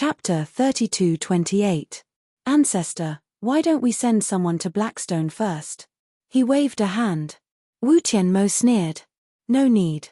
Chapter 32-28. Ancestor, why don't we send someone to Blackstone first? He waved a hand. Wu Tianmo sneered. No need.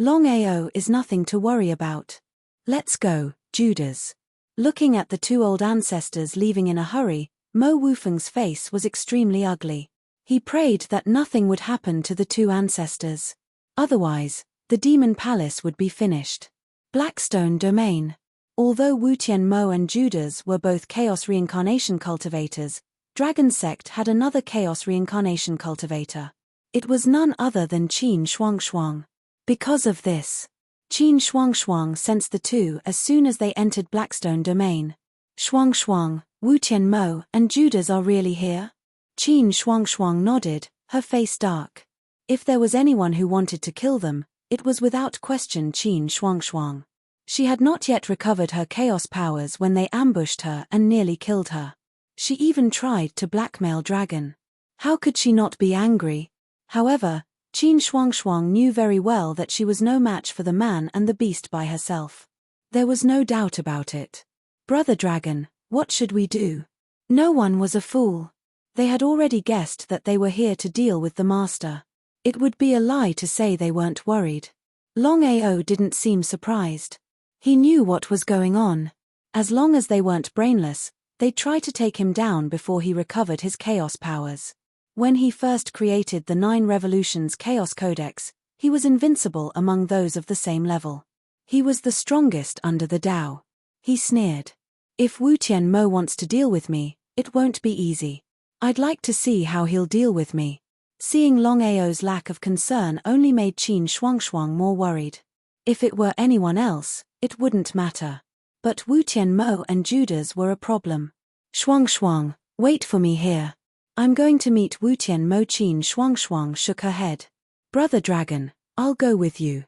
Longao is nothing to worry about. Let's go, Judas. Looking at the two old ancestors leaving in a hurry, Mo Wufeng's face was extremely ugly. He prayed that nothing would happen to the two ancestors. Otherwise, the demon palace would be finished. Blackstone Domain. Although Wu Tianmo and Judas were both Chaos Reincarnation cultivators, Dragon Sect had another Chaos Reincarnation cultivator. It was none other than Qin Shuangshuang. Because of this, Qin Shuangshuang sensed the two as soon as they entered Blackstone Domain. Shuangshuang, Wu Tianmo, and Judas are really here? Qin Shuangshuang nodded, her face dark. If there was anyone who wanted to kill them, it was without question Qin Shuangshuang. She had not yet recovered her chaos powers when they ambushed her and nearly killed her. She even tried to blackmail Dragon. How could she not be angry? However, Qin Shuangshuang knew very well that she was no match for the man and the beast by herself. There was no doubt about it. Brother Dragon, what should we do? No one was a fool. They had already guessed that they were here to deal with the master. It would be a lie to say they weren't worried. Longao didn't seem surprised. He knew what was going on. As long as they weren't brainless, they'd try to take him down before he recovered his chaos powers. When he first created the 9 Revolutions Chaos Codex, he was invincible among those of the same level. He was the strongest under the Tao. He sneered. If Wu Tianmo wants to deal with me, it won't be easy. I'd like to see how he'll deal with me. Seeing Longao's lack of concern only made Qin Shuangshuang more worried. If it were anyone else, it wouldn't matter. But Wu Tianmo and Judas were a problem. Shuangshuang, wait for me here. I'm going to meet Wu Tianmo. Qin Shuangshuang shook her head. Brother Dragon, I'll go with you.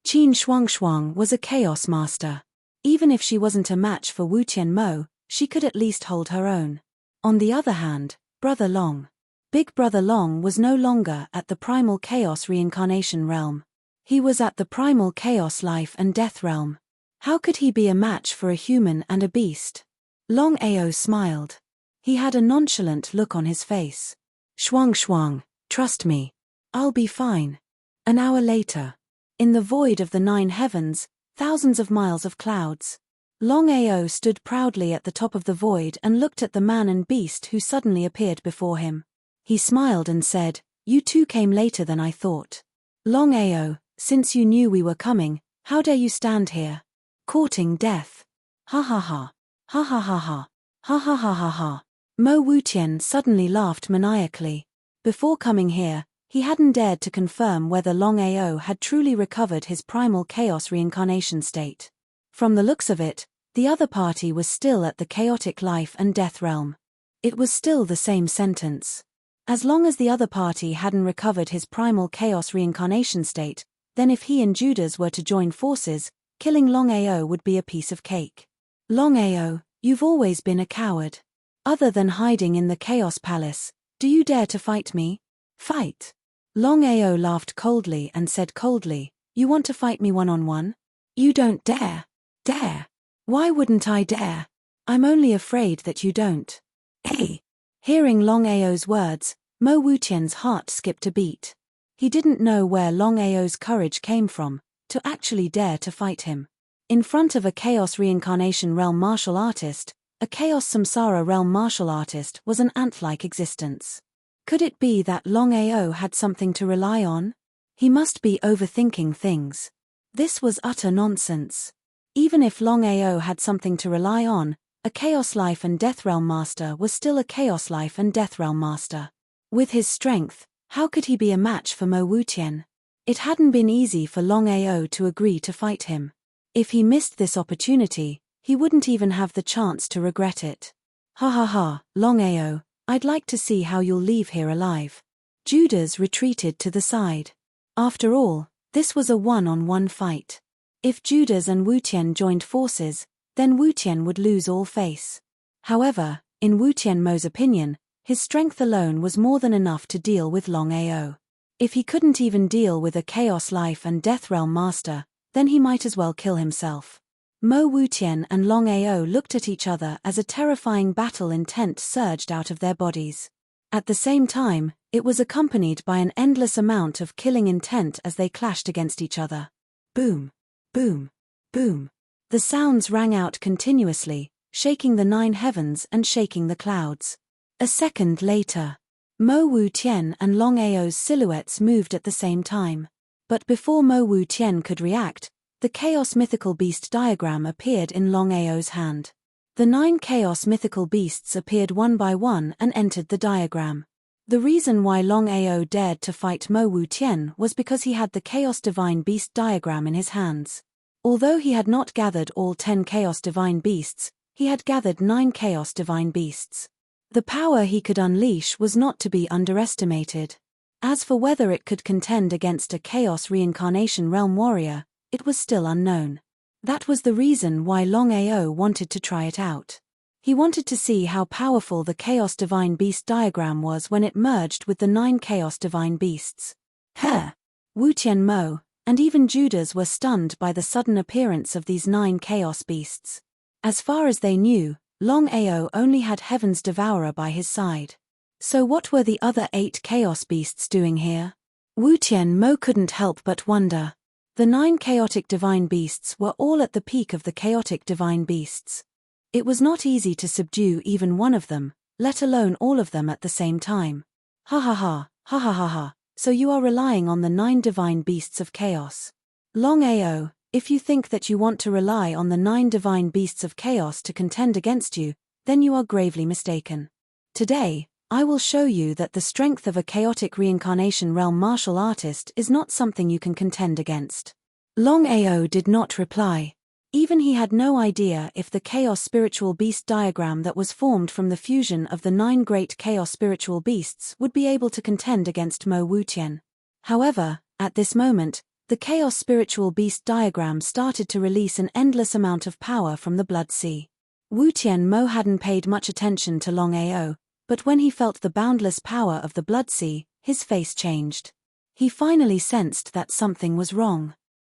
Qin Shuangshuang was a chaos master. Even if she wasn't a match for Wu Tianmo, she could at least hold her own. On the other hand, Brother Long. Big Brother Long was no longer at the Primal Chaos Reincarnation realm. He was at the Primal Chaos Life and Death realm. How could he be a match for a human and a beast? Longao smiled. He had a nonchalant look on his face. Shuangshuang, trust me. I'll be fine. An hour later. In the void of the 9 heavens, thousands of miles of clouds. Longao stood proudly at the top of the void and looked at the man and beast who suddenly appeared before him. He smiled and said, You two came later than I thought. Longao, since you knew we were coming, how dare you stand here? Courting death. Ha ha ha. Ha ha ha ha. Ha ha ha ha ha. Mo Wutian suddenly laughed maniacally. Before coming here, he hadn't dared to confirm whether Longao had truly recovered his primal chaos reincarnation state. From the looks of it, the other party was still at the chaotic life and death realm. It was still the same sentence. As long as the other party hadn't recovered his primal chaos reincarnation state, then if he and Judas were to join forces, killing Longao would be a piece of cake. Longao, you've always been a coward. Other than hiding in the Chaos Palace, do you dare to fight me? Fight. Longao laughed coldly and said coldly, You want to fight me one-on-one? You don't dare. Dare? Why wouldn't I dare? I'm only afraid that you don't. Hey! Hearing Longao's words, Mo Wutian's heart skipped a beat. He didn't know where Longao's courage came from, to actually dare to fight him. In front of a Chaos Reincarnation Realm martial artist, a Chaos Samsara Realm martial artist was an ant-like existence. Could it be that Longao had something to rely on? He must be overthinking things. This was utter nonsense. Even if Longao had something to rely on, a Chaos Life and Death Realm Master was still a Chaos Life and Death Realm Master. With his strength, how could he be a match for Mo Wutian? It hadn't been easy for Longao to agree to fight him. If he missed this opportunity, he wouldn't even have the chance to regret it. Ha ha ha, Longao, I'd like to see how you'll leave here alive. Judas retreated to the side. After all, this was a one-on-one fight. If Judas and Wutian joined forces, then Wutian would lose all face. However, in Wu Tianmo's opinion, his strength alone was more than enough to deal with Longao. If he couldn't even deal with a Chaos Life and Death Realm Master, then he might as well kill himself. Mo Wutian and Longao looked at each other as a terrifying battle intent surged out of their bodies. At the same time, it was accompanied by an endless amount of killing intent as they clashed against each other. Boom, boom, boom. The sounds rang out continuously, shaking the 9 heavens and shaking the clouds. A second later, Mo Wutian and Longao's silhouettes moved at the same time. But before Mo Wutian could react, the Chaos Mythical Beast diagram appeared in Longao's hand. The 9 Chaos Mythical Beasts appeared one by one and entered the diagram. The reason why Longao dared to fight Mo Wutian was because he had the Chaos Divine Beast diagram in his hands. Although he had not gathered all 10 Chaos Divine Beasts, he had gathered 9 Chaos Divine Beasts. The power he could unleash was not to be underestimated. As for whether it could contend against a Chaos Reincarnation Realm warrior, it was still unknown. That was the reason why Longao wanted to try it out. He wanted to see how powerful the Chaos Divine Beast diagram was when it merged with the 9 Chaos Divine Beasts. Wutian Mo, and even Judas were stunned by the sudden appearance of these 9 Chaos Beasts. As far as they knew, Longao only had Heaven's Devourer by his side. So what were the other 8 Chaos Beasts doing here? Wutian Mo couldn't help but wonder. The 9 chaotic divine beasts were all at the peak of the chaotic divine beasts. It was not easy to subdue even one of them, let alone all of them at the same time. Ha ha ha, ha ha ha ha, so you are relying on the 9 divine beasts of chaos. Longao, if you think that you want to rely on the 9 divine beasts of chaos to contend against you, then you are gravely mistaken. Today, I will show you that the strength of a chaotic reincarnation realm martial artist is not something you can contend against. Longao did not reply. Even he had no idea if the Chaos Spiritual Beast diagram that was formed from the fusion of the 9 great Chaos Spiritual Beasts would be able to contend against Mo Wutian. However, at this moment, the Chaos Spiritual Beast diagram started to release an endless amount of power from the Blood Sea. Wutian Mo hadn't paid much attention to Longao, but when he felt the boundless power of the Blood Sea, his face changed. He finally sensed that something was wrong.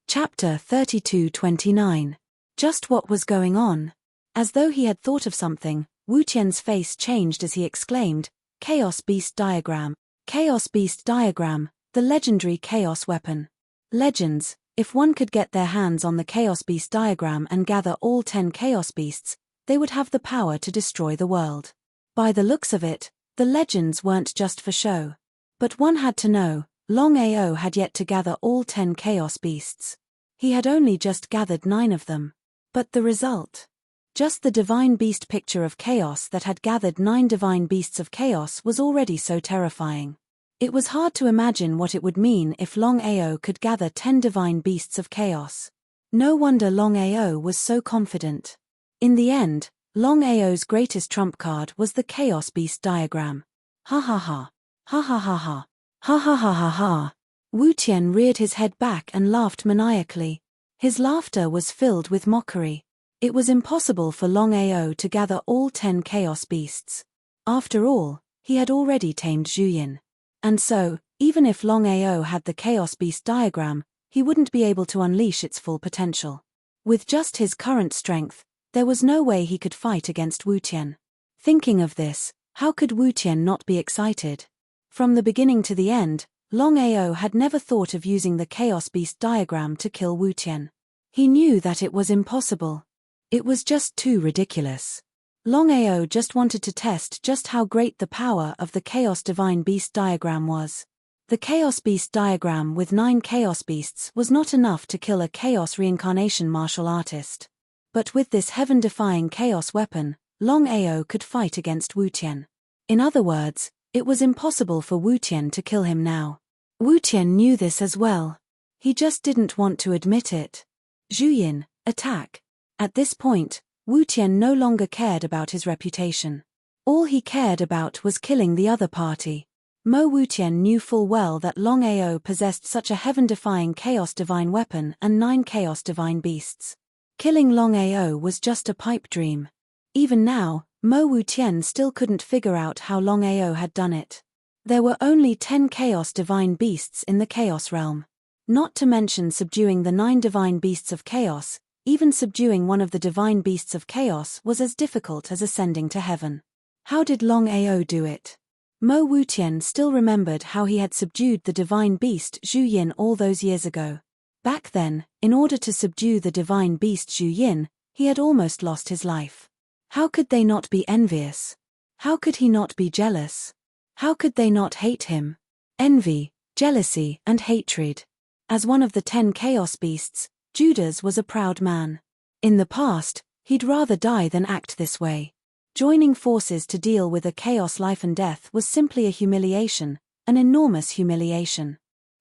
Chapter 32-29. Just what was going on? As though he had thought of something, Wutian's face changed as he exclaimed, Chaos Beast Diagram. Chaos Beast Diagram, the legendary Chaos Weapon. Legends, if one could get their hands on the Chaos Beast Diagram and gather all 10 Chaos Beasts, they would have the power to destroy the world. By the looks of it, the legends weren't just for show. But one had to know, Longao had yet to gather all 10 Chaos Beasts. He had only just gathered 9 of them. But the result? Just the Divine Beast picture of chaos that had gathered 9 Divine Beasts of Chaos was already so terrifying. It was hard to imagine what it would mean if Longao could gather 10 Divine Beasts of Chaos. No wonder Longao was so confident. In the end, Longao's greatest trump card was the Chaos Beast diagram. Ha ha ha. Ha ha ha ha. Ha ha ha ha ha. Wutian reared his head back and laughed maniacally. His laughter was filled with mockery. It was impossible for Longao to gather all 10 Chaos Beasts. After all, he had already tamed Zhuyin. And so, even if Longao had the Chaos Beast diagram, he wouldn't be able to unleash its full potential. With just his current strength, there was no way he could fight against Wutian. Thinking of this, how could Wutian not be excited? From the beginning to the end, Longao had never thought of using the Chaos Beast diagram to kill Wutian. He knew that it was impossible. It was just too ridiculous. Longao just wanted to test just how great the power of the Chaos Divine Beast diagram was. The Chaos Beast diagram with 9 Chaos Beasts was not enough to kill a Chaos Reincarnation martial artist. But with this heaven-defying chaos weapon, Longao could fight against Wutian. In other words, it was impossible for Wutian to kill him now. Wutian knew this as well. He just didn't want to admit it. Zhuyin, attack. At this point, Wutian no longer cared about his reputation. All he cared about was killing the other party. Mo Wutian knew full well that Longao possessed such a heaven-defying chaos divine weapon and 9 chaos divine beasts. Killing Longao was just a pipe dream. Even now, Mo Wutian still couldn't figure out how Longao had done it. There were only 10 chaos divine beasts in the chaos realm. Not to mention subduing the 9 divine beasts of chaos, Even subduing one of the divine beasts of chaos was as difficult as ascending to heaven. How did Longao do it? Mo Wutian still remembered how he had subdued the divine beast Zhu Yin all those years ago. Back then, in order to subdue the divine beast Zhu Yin, he had almost lost his life. How could they not be envious? How could he not be jealous? How could they not hate him? Envy, jealousy, and hatred. As one of the 10 chaos beasts, Judas was a proud man. In the past, he'd rather die than act this way. Joining forces to deal with a chaos life and death was simply a humiliation, an enormous humiliation.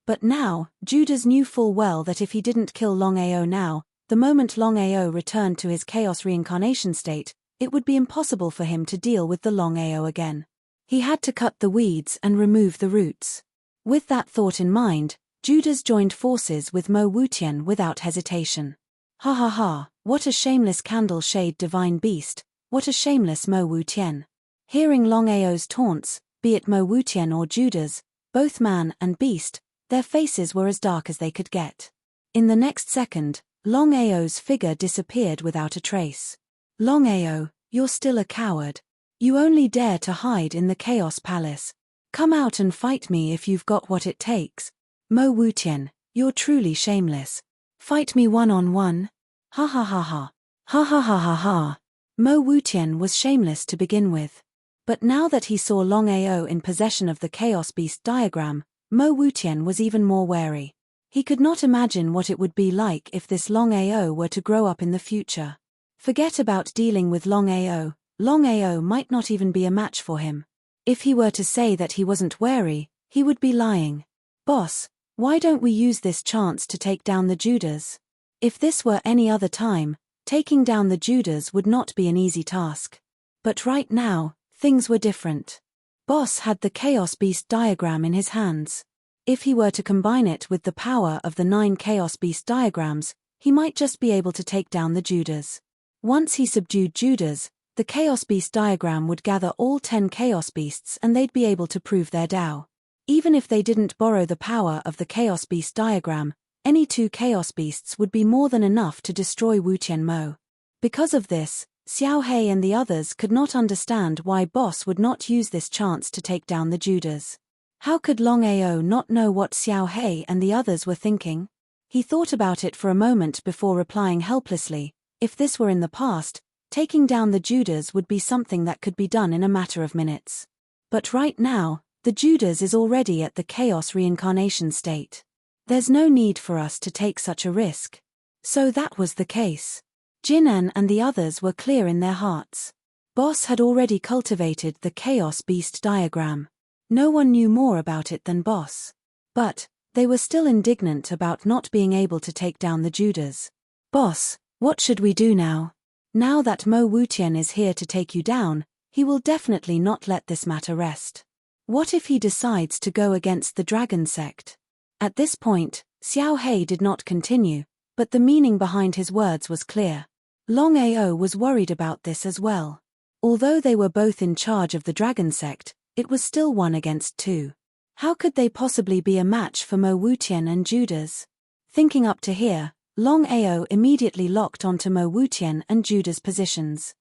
But now, Judas knew full well that if he didn't kill Longao now, the moment Longao returned to his chaos reincarnation state, it would be impossible for him to deal with the Longao again. He had to cut the weeds and remove the roots. With that thought in mind, Judas joined forces with Mo Wutian without hesitation. Ha ha ha, what a shameless candle-shade divine beast, what a shameless Mo Wutian. Hearing Longao's taunts, be it Mo Wutian or Judas, both man and beast, their faces were as dark as they could get. In the next second, Longao's figure disappeared without a trace. Longao, you're still a coward. You only dare to hide in the Chaos Palace. Come out and fight me if you've got what it takes. Mo Wutian, you're truly shameless. Fight me one-on-one. Ha ha ha ha. Ha ha ha ha ha. Mo Wutian was shameless to begin with. But now that he saw Longao in possession of the Chaos Beast diagram, Mo Wutian was even more wary. He could not imagine what it would be like if this Longao were to grow up in the future. Forget about dealing with Longao, Longao might not even be a match for him. If he were to say that he wasn't wary, he would be lying. Boss, why don't we use this chance to take down the Judas? If this were any other time, taking down the Judas would not be an easy task. But right now, things were different. Boss had the Chaos Beast diagram in his hands. If he were to combine it with the power of the 9 Chaos Beast diagrams, he might just be able to take down the Judas. Once he subdued Judas, the Chaos Beast diagram would gather all 10 Chaos Beasts and they'd be able to prove their Tao. Even if they didn't borrow the power of the Chaos Beast diagram, any 2 Chaos Beasts would be more than enough to destroy Wutian Mo. Because of this, Xiao Hei and the others could not understand why Boss would not use this chance to take down the Judas. How could Longao not know what Xiao Hei and the others were thinking? He thought about it for a moment before replying helplessly. If this were in the past, taking down the Judas would be something that could be done in a matter of minutes. But right now, the Judas is already at the chaos reincarnation state. There's no need for us to take such a risk. So that was the case. Jinan and the others were clear in their hearts. Boss had already cultivated the Chaos Beast diagram. No one knew more about it than Boss. But they were still indignant about not being able to take down the Judas. Boss, what should we do now? Now that Mo Wutian is here to take you down, he will definitely not let this matter rest. What if he decides to go against the Dragon Sect? At this point, Xiao Hei did not continue, but the meaning behind his words was clear. Longao was worried about this as well. Although they were both in charge of the Dragon Sect, it was still 1 against 2. How could they possibly be a match for Mo Wutian and Judas? Thinking up to here, Longao immediately locked onto Mo Wutian and Judas' positions.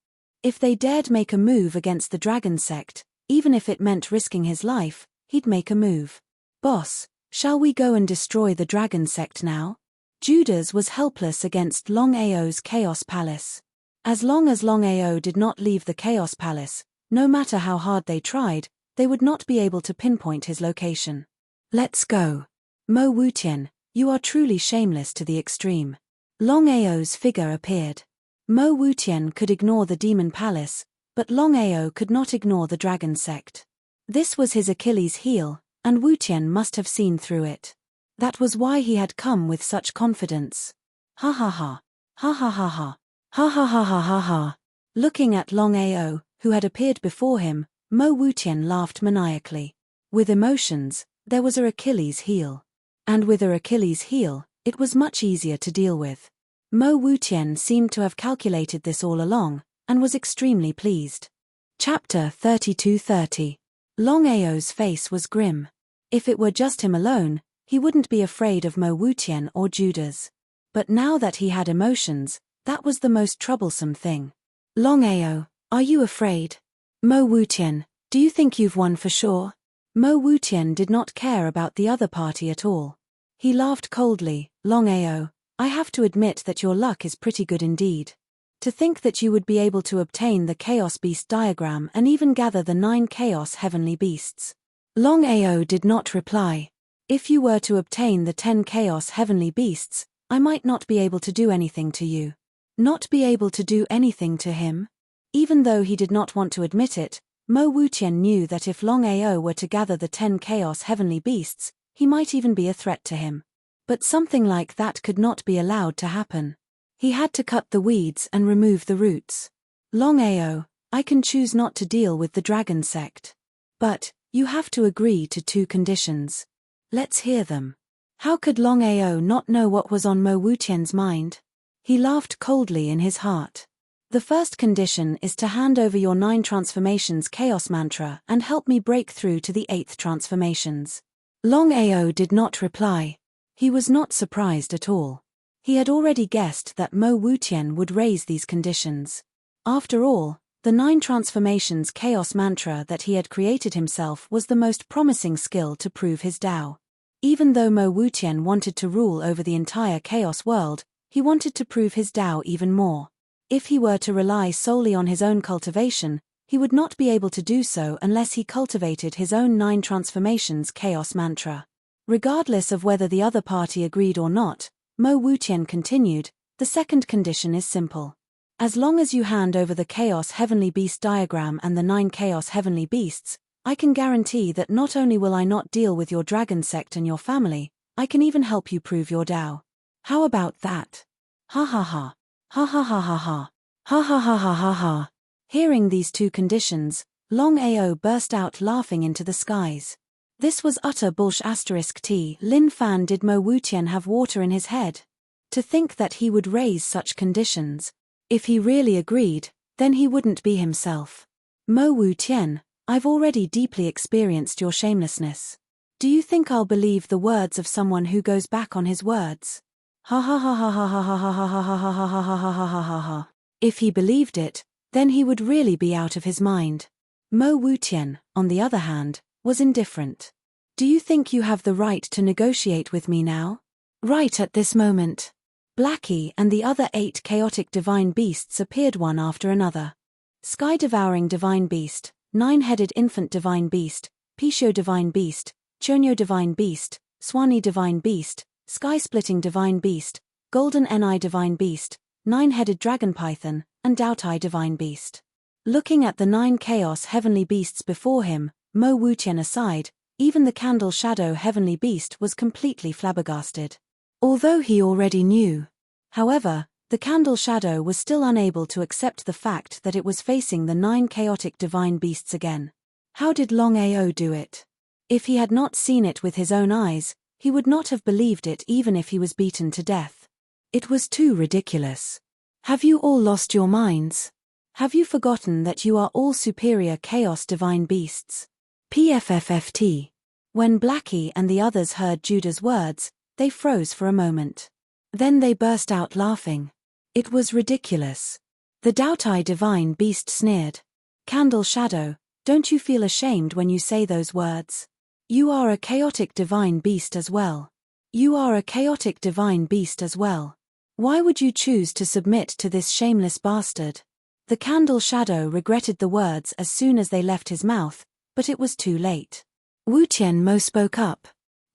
If they dared make a move against the Dragon Sect, even if it meant risking his life, he'd make a move. Boss, shall we go and destroy the Dragon Sect now? Judas was helpless against Longao's Chaos Palace. As long as Longao did not leave the Chaos Palace, no matter how hard they tried, they would not be able to pinpoint his location. Let's go. Mo Wutian, you are truly shameless to the extreme. Longao's figure appeared. Mo Wutian could ignore the Demon Palace, but Longao could not ignore the Dragon Sect. This was his Achilles heel, and Wutian must have seen through it. That was why he had come with such confidence. Ha ha ha. Ha ha ha ha. Ha ha ha ha ha ha. Looking at Longao, who had appeared before him, Mo Wutian laughed maniacally. With emotions, there was a Achilles heel. And with a Achilles heel, it was much easier to deal with. Mo Wutian seemed to have calculated this all along, and was extremely pleased. Chapter 32:30. Longao's face was grim. If it were just him alone, he wouldn't be afraid of Mo Wutian or Judas. But now that he had emotions, That was the most troublesome thing. Longao, are you afraid? Mo Wutian, do you think you've won for sure? Mo Wutian did not care about the other party at all. He laughed coldly. Longao, I have to admit that your luck is pretty good indeed. To think that you would be able to obtain the Chaos Beast diagram and even gather the 9 Chaos Heavenly Beasts. Longao did not reply. If you were to obtain the 10 Chaos Heavenly Beasts, I might not be able to do anything to you. Not be able to do anything to him? Even though he did not want to admit it, Mo Wutian knew that if Longao were to gather the 10 Chaos Heavenly Beasts, he might even be a threat to him. But something like that could not be allowed to happen. He had to cut the weeds and remove the roots. Longao, I can choose not to deal with the dragon sect. But, you have to agree to 2 conditions. Let's hear them. How could Longao not know what was on Mo Wutian's mind? He laughed coldly in his heart. The first condition is to hand over your 9 transformations chaos mantra and help me break through to the 8th transformations. Longao did not reply. He was not surprised at all. He had already guessed that Mo Wutian would raise these conditions. After all, the 9 transformations chaos mantra that he had created himself was the most promising skill to prove his Tao. Even though Mo Wutian wanted to rule over the entire chaos world, he wanted to prove his Tao even more. If he were to rely solely on his own cultivation, he would not be able to do so unless he cultivated his own 9 transformations chaos mantra. Regardless of whether the other party agreed or not, Mo Wutian continued, the second condition is simple. As long as you hand over the Chaos Heavenly Beast diagram and the 9 Chaos Heavenly Beasts, I can guarantee that not only will I not deal with your dragon sect and your family, I can even help you prove your Tao. How about that? Ha ha ha. Ha ha ha ha ha. Ha ha ha ha ha ha. Hearing these 2 conditions, Longao burst out laughing into the skies. This was utter bullsh*. Lin Fan, did Mo Wutian have water in his head? To think that he would raise such conditions. If he really agreed, then he wouldn't be himself. Mo Wutian, I've already deeply experienced your shamelessness. Do you think I'll believe the words of someone who goes back on his words? Ha ha ha ha ha ha ha ha ha ha ha ha ha ha ha ha ha ha. If he believed it, then he would really be out of his mind. Mo Wutian, on the other hand, was indifferent. Do you think you have the right to negotiate with me now? Right at this moment. Blackie and the other 8 chaotic divine beasts appeared one after another. Sky-devouring divine beast, 9-headed infant divine beast, Pisho divine beast, Chonyo divine beast, Swani divine beast, sky-splitting divine beast, golden Ni divine beast, 9-headed dragon python, and Daotai divine beast. Looking at the 9 chaos heavenly beasts before him, Mo Wutian aside, even the candle shadow heavenly beast was completely flabbergasted. Although he already knew. However, the candle shadow was still unable to accept the fact that it was facing the 9 chaotic divine beasts again. How did Longao do it? If he had not seen it with his own eyes, he would not have believed it even if he was beaten to death. It was too ridiculous. Have you all lost your minds? Have you forgotten that you are all superior chaos divine beasts? PFFFT. When Blackie and the others heard Judah's words, they froze for a moment. Then they burst out laughing. It was ridiculous. The Daotai divine beast sneered. Candle Shadow, don't you feel ashamed when you say those words? You are a chaotic divine beast as well. You are a chaotic divine beast as well. Why would you choose to submit to this shameless bastard? The Candle Shadow regretted the words as soon as they left his mouth, but it was too late. Wutian Mo spoke up.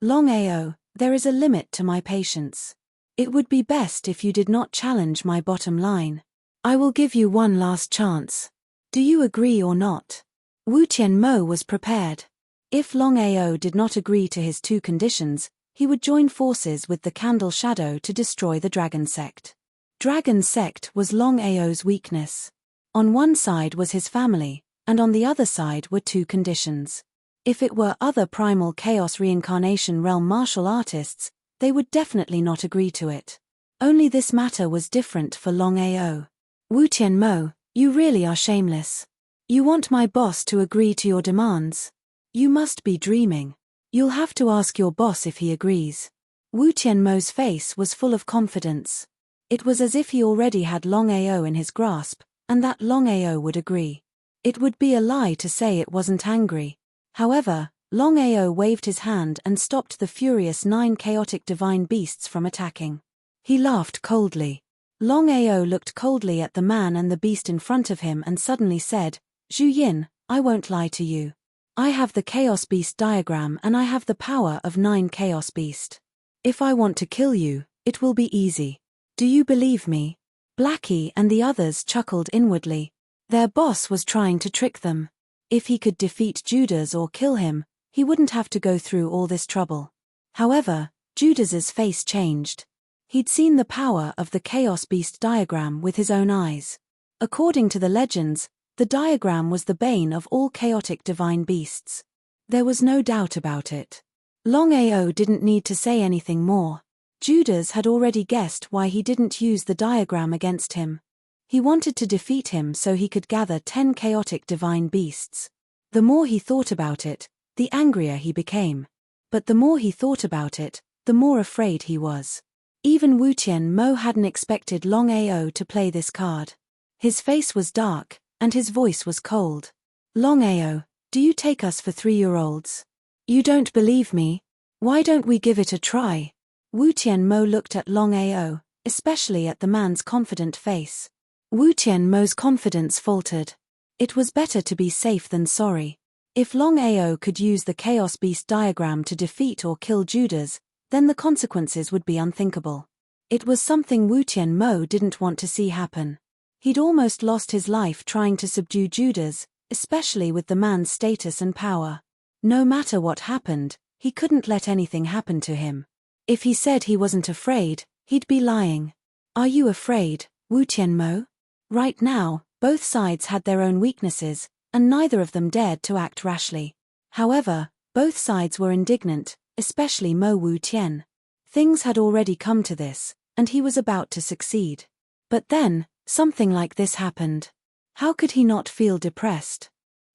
Longao, there is a limit to my patience. It would be best if you did not challenge my bottom line. I will give you one last chance. Do you agree or not? Wutian Mo was prepared. If Longao did not agree to his 2 conditions, he would join forces with the Candle Shadow to destroy the Dragon Sect. Dragon Sect was Longao's weakness. On one side was his family, and on the other side were 2 conditions. If it were other primal chaos reincarnation realm martial artists, they would definitely not agree to it. Only this matter was different for Longao. Wutian Mo, you really are shameless. You want my boss to agree to your demands? You must be dreaming. You'll have to ask your boss if he agrees. Wutian Mo's face was full of confidence. It was as if he already had Longao in his grasp, and that Longao would agree. It would be a lie to say it wasn't angry. However, Longao waved his hand and stopped the furious 9 chaotic divine beasts from attacking. He laughed coldly. Longao looked coldly at the man and the beast in front of him and suddenly said, "Zhu Yin, I won't lie to you. I have the Chaos Beast diagram and I have the power of 9 Chaos Beast. If I want to kill you, it will be easy. Do you believe me?" Blackie and the others chuckled inwardly. Their boss was trying to trick them. If he could defeat Judas or kill him, he wouldn't have to go through all this trouble. However, Judas's face changed. He'd seen the power of the Chaos Beast diagram with his own eyes. According to the legends, the diagram was the bane of all chaotic divine beasts. There was no doubt about it. Longao didn't need to say anything more. Judas had already guessed why he didn't use the diagram against him. He wanted to defeat him so he could gather 10 chaotic divine beasts. The more he thought about it, the angrier he became. But the more he thought about it, the more afraid he was. Even Wutian Mo hadn't expected Longao to play this card. His face was dark, and his voice was cold. "Longao, do you take us for 3-year-olds? You don't believe me? Why don't we give it a try?" Wutian Mo looked at Longao, especially at the man's confident face. Wutian Mo's confidence faltered. It was better to be safe than sorry. If Longao could use the Chaos Beast diagram to defeat or kill Judas, then the consequences would be unthinkable. It was something Wutian Mo didn't want to see happen. He'd almost lost his life trying to subdue Judas, especially with the man's status and power. No matter what happened, he couldn't let anything happen to him. If he said he wasn't afraid, he'd be lying. "Are you afraid, Wutian Mo?" Right now, both sides had their own weaknesses, and neither of them dared to act rashly. However, both sides were indignant, especially Mo Wutian. Things had already come to this, and he was about to succeed. But then, something like this happened. How could he not feel depressed?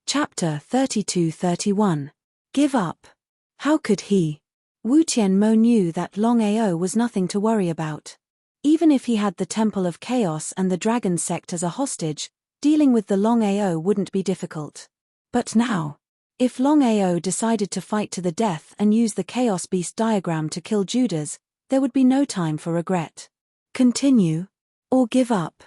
Chapter 32-31. Give up. How could he? Wutian Mo knew that Longao was nothing to worry about. Even if he had the Temple of Chaos and the Dragon Sect as a hostage, dealing with the Longao wouldn't be difficult. But now, if Longao decided to fight to the death and use the Chaos Beast diagram to kill Judas, there would be no time for regret. Continue, or give up.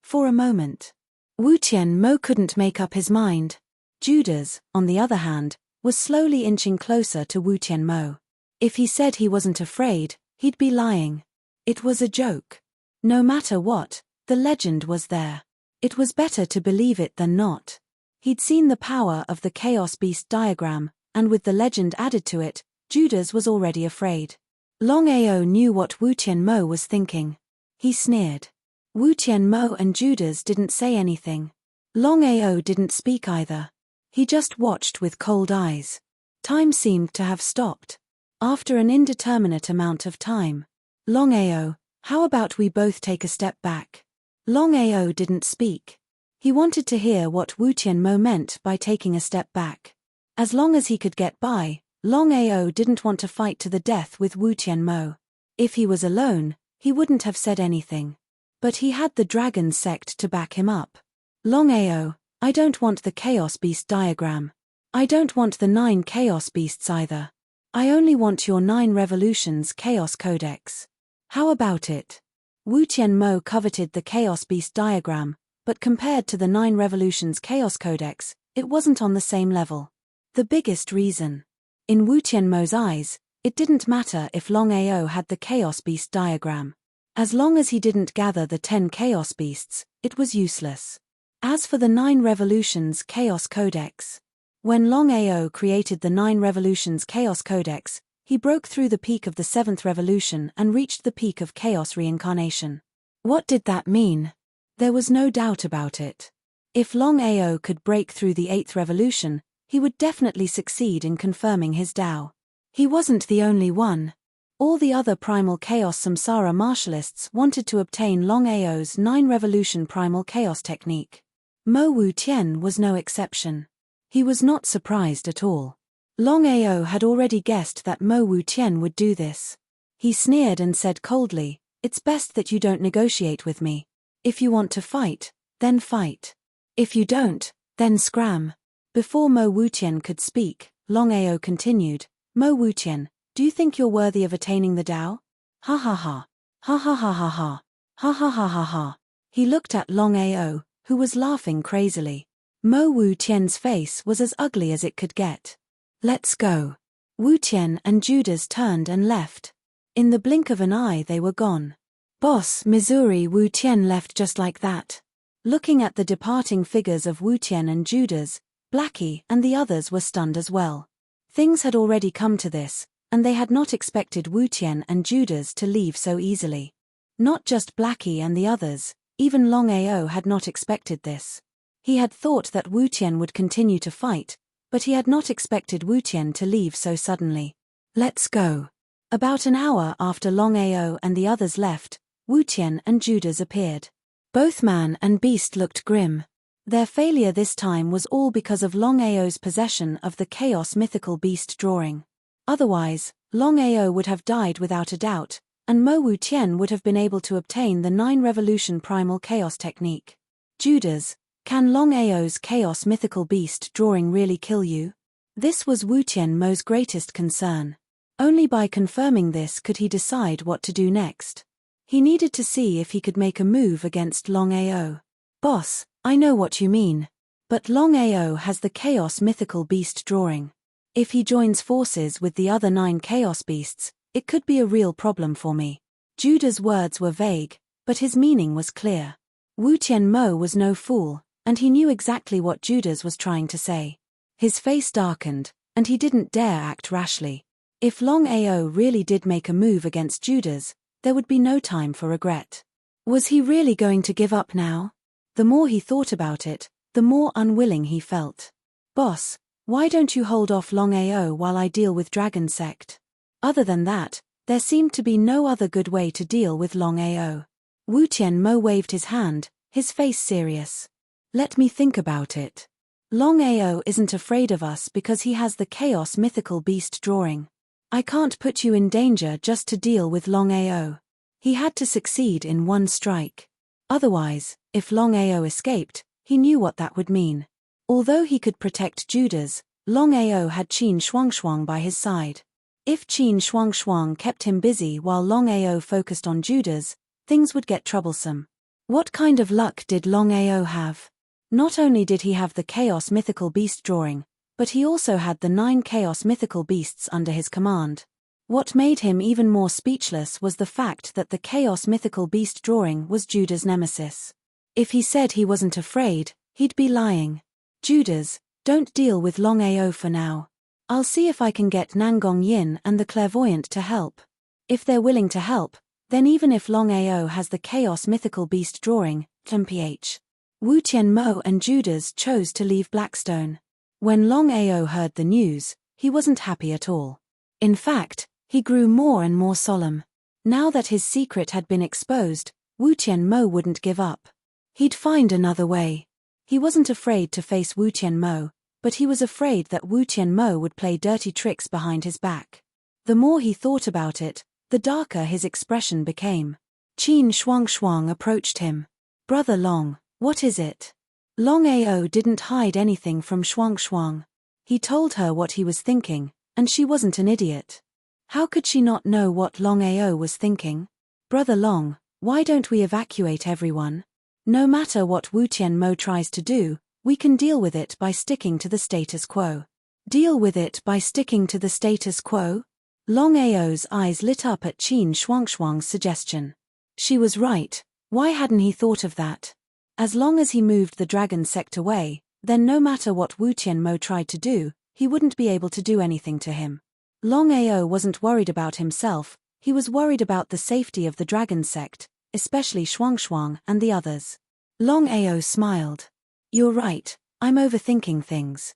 For a moment, Wutian Mo couldn't make up his mind. Judas, on the other hand, was slowly inching closer to Wutian Mo. If he said he wasn't afraid, he'd be lying. It was a joke. No matter what, the legend was there. It was better to believe it than not. He'd seen the power of the Chaos Beast diagram, and with the legend added to it, Judas was already afraid. Longao knew what Wutian Mo was thinking. He sneered. Wutian Mo and Judas didn't say anything. Longao didn't speak either. He just watched with cold eyes. Time seemed to have stopped. After an indeterminate amount of time. "Longao, how about we both take a step back?" Longao didn't speak. He wanted to hear what Wutian Mo meant by taking a step back. As long as he could get by, Longao didn't want to fight to the death with Wutian Mo. If he was alone, he wouldn't have said anything. But he had the Dragon Sect to back him up. "Longao, I don't want the Chaos Beast diagram. I don't want the 9 Chaos Beasts either. I only want your 9 Revolutions Chaos Codex. How about it?" Wutian Mo coveted the Chaos Beast diagram, but compared to the 9 Revolutions Chaos Codex, it wasn't on the same level. The biggest reason. In Wutian Mo's eyes, it didn't matter if Longao had the Chaos Beast diagram. As long as he didn't gather the 10 Chaos Beasts, it was useless. As for the 9 Revolutions Chaos Codex, when Longao created the 9 Revolutions Chaos Codex, he broke through the peak of the 7th Revolution and reached the peak of Chaos Reincarnation. What did that mean? There was no doubt about it. If Longao could break through the 8th Revolution, he would definitely succeed in confirming his Tao. He wasn't the only one. All the other Primal Chaos Samsara martialists wanted to obtain Longao's 9 Revolution Primal Chaos technique. Mo Wutian was no exception. He was not surprised at all. Longao had already guessed that Mo Wutian would do this. He sneered and said coldly, It's best that you don't negotiate with me. If you want to fight, then fight. If you don't, then scram. Before Mo Wuqian could speak, Longao continued, Mo Wuqian, do you think you're worthy of attaining the Tao? Ha ha ha. Ha ha ha ha ha. Ha ha ha ha ha. He looked at Longao, who was laughing crazily. Mo Wuqian's face was as ugly as it could get. Let's go. Wuqian and Judas turned and left. In the blink of an eye they were gone. Boss Missouri Wuqian left just like that. Looking at the departing figures of Wuqian and Judas, Blackie and the others were stunned as well. Things had already come to this, and they had not expected Wuqian and Judas to leave so easily. Not just Blackie and the others, even Longao had not expected this. He had thought that Wuqian would continue to fight, but he had not expected Wuqian to leave so suddenly. Let's go. About an hour after Longao and the others left, Wuqian and Judas appeared. Both man and beast looked grim. Their failure this time was all because of Longao's possession of the Chaos Mythical Beast drawing. Otherwise, Longao would have died without a doubt, and Mo Wuqian would have been able to obtain the 9 Revolution Primal Chaos technique. Judas, can Longao's Chaos Mythical Beast drawing really kill you? This was Wuqian Mo's greatest concern. Only by confirming this could he decide what to do next. He needed to see if he could make a move against Longao. Boss, I know what you mean. But Longao has the Chaos Mythical Beast drawing. If he joins forces with the other 9 Chaos Beasts, it could be a real problem for me. Judas' words were vague, but his meaning was clear. Wuqian Mo was no fool, and he knew exactly what Judas was trying to say. His face darkened, and he didn't dare act rashly. If Longao really did make a move against Judas, there would be no time for regret. Was he really going to give up now? The more he thought about it, the more unwilling he felt. Boss, why don't you hold off Longao while I deal with Dragon Sect? Other than that, there seemed to be no other good way to deal with Longao. Wuqian Mo waved his hand, his face serious. Let me think about it. Longao isn't afraid of us because he has the Chaos Mythical Beast drawing. I can't put you in danger just to deal with Longao. He had to succeed in one strike. Otherwise, if Longao escaped, he knew what that would mean. Although he could protect Judas, Longao had Qin Shuangxuang by his side. If Qin Shuangxuang kept him busy while Longao focused on Judas, things would get troublesome. What kind of luck did Longao have? Not only did he have the Chaos Mythical Beast drawing, but he also had the 9 Chaos Mythical Beasts under his command. What made him even more speechless was the fact that the Chaos Mythical Beast drawing was Judas' nemesis. If he said he wasn't afraid, he'd be lying. Judas, don't deal with Longao for now. I'll see if I can get Nangong Yin and the Clairvoyant to help. If they're willing to help, then even if Longao has the Chaos Mythical Beast drawing, Mph. Wuqian Mo and Judas chose to leave Blackstone. When Longao heard the news, he wasn't happy at all. In fact, he grew more and more solemn. Now that his secret had been exposed, Wuqian Mo wouldn't give up. He'd find another way. He wasn't afraid to face Wuqian Mo, but he was afraid that Wuqian Mo would play dirty tricks behind his back. The more he thought about it, the darker his expression became. Qin Shuangxuang approached him. Brother Long, what is it? Longao didn't hide anything from Shuangxuang. He told her what he was thinking, and she wasn't an idiot. How could she not know what Longao was thinking? Brother Long, why don't we evacuate everyone? No matter what Wuqian Mo tries to do, we can deal with it by sticking to the status quo. Deal with it by sticking to the status quo? Longao's eyes lit up at Qin Shuangxuang's suggestion. She was right. Why hadn't he thought of that? As long as he moved the Dragon Sect away, then no matter what Wuqian Mo tried to do, he wouldn't be able to do anything to him. Longao wasn't worried about himself, he was worried about the safety of the Dragon Sect, especially Shuangxuang and the others. Longao smiled. You're right, I'm overthinking things.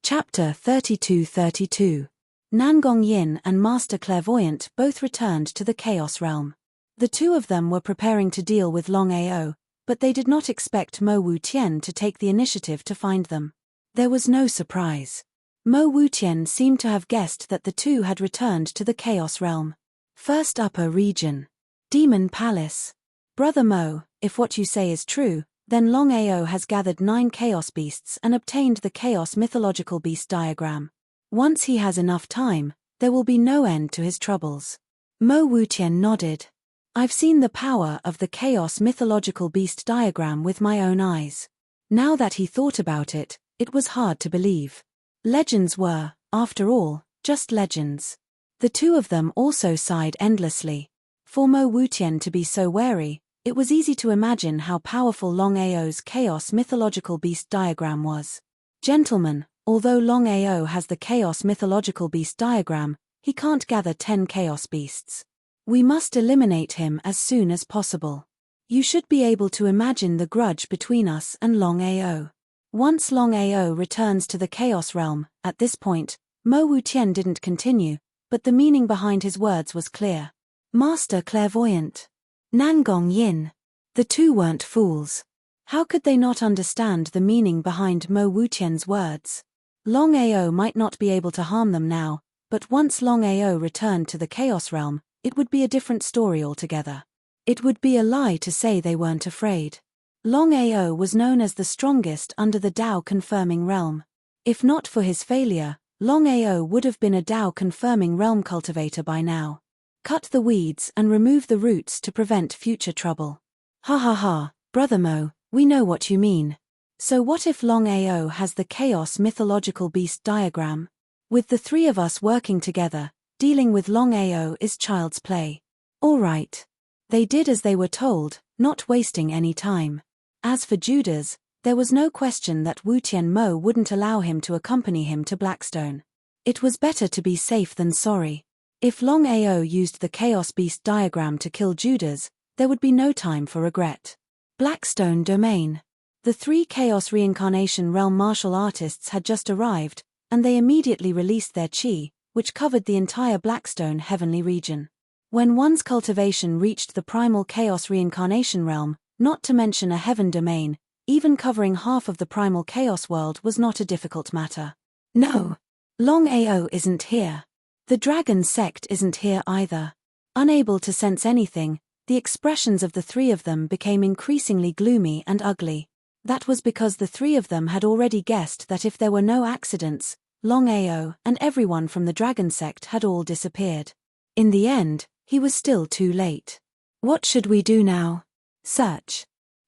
Chapter 32-32. Nangong Yin and Master Clairvoyant both returned to the Chaos Realm. The two of them were preparing to deal with Longao, but they did not expect Mo Wuqian to take the initiative to find them. There was no surprise. Mo Wuqian seemed to have guessed that the two had returned to the Chaos Realm. First Upper Region. Demon Palace. Brother Mo, if what you say is true, then Longao has gathered 9 chaos beasts and obtained the chaos mythological beast diagram. Once he has enough time, there will be no end to his troubles. Mo Wuqian nodded. I've seen the power of the chaos mythological beast diagram with my own eyes. Now that he thought about it, it was hard to believe. Legends were, after all, just legends. The two of them also sighed endlessly. For Mo Wuqian to be so wary, it was easy to imagine how powerful Longao's chaos mythological beast diagram was. Gentlemen, although Longao has the chaos mythological beast diagram, he can't gather 10 chaos beasts. We must eliminate him as soon as possible. You should be able to imagine the grudge between us and Longao. Once Longao returns to the chaos realm, at this point, Mo Wuqian didn't continue, but the meaning behind his words was clear. Master Clairvoyant. Nangong Yin. The two weren't fools. How could they not understand the meaning behind Mo Wuqian's words? Longao might not be able to harm them now, but once Longao returned to the chaos realm, it would be a different story altogether. It would be a lie to say they weren't afraid. Longao was known as the strongest under the Dao-confirming realm. If not for his failure, Longao would have been a Dao-confirming realm cultivator by now. Cut the weeds and remove the roots to prevent future trouble. Ha ha ha, Brother Mo, we know what you mean. So what if Longao has the chaos mythological beast diagram? With the three of us working together, dealing with Longao is child's play. All right. They did as they were told, not wasting any time. As for Judas, there was no question that Wuqian Mo wouldn't allow him to accompany him to Blackstone. It was better to be safe than sorry. If Longao used the Chaos Beast diagram to kill Judas, there would be no time for regret. Blackstone Domain. The 3 Chaos Reincarnation Realm martial artists had just arrived, and they immediately released their chi, which covered the entire Blackstone heavenly region. When one's cultivation reached the primal Chaos Reincarnation Realm, not to mention a heaven domain, even covering half of the primal chaos world was not a difficult matter. No. Longao isn't here. The dragon sect isn't here either. Unable to sense anything, the expressions of the 3 of them became increasingly gloomy and ugly. That was because the 3 of them had already guessed that if there were no accidents, Longao and everyone from the dragon sect had all disappeared. In the end, he was still too late. What should we do now? Search.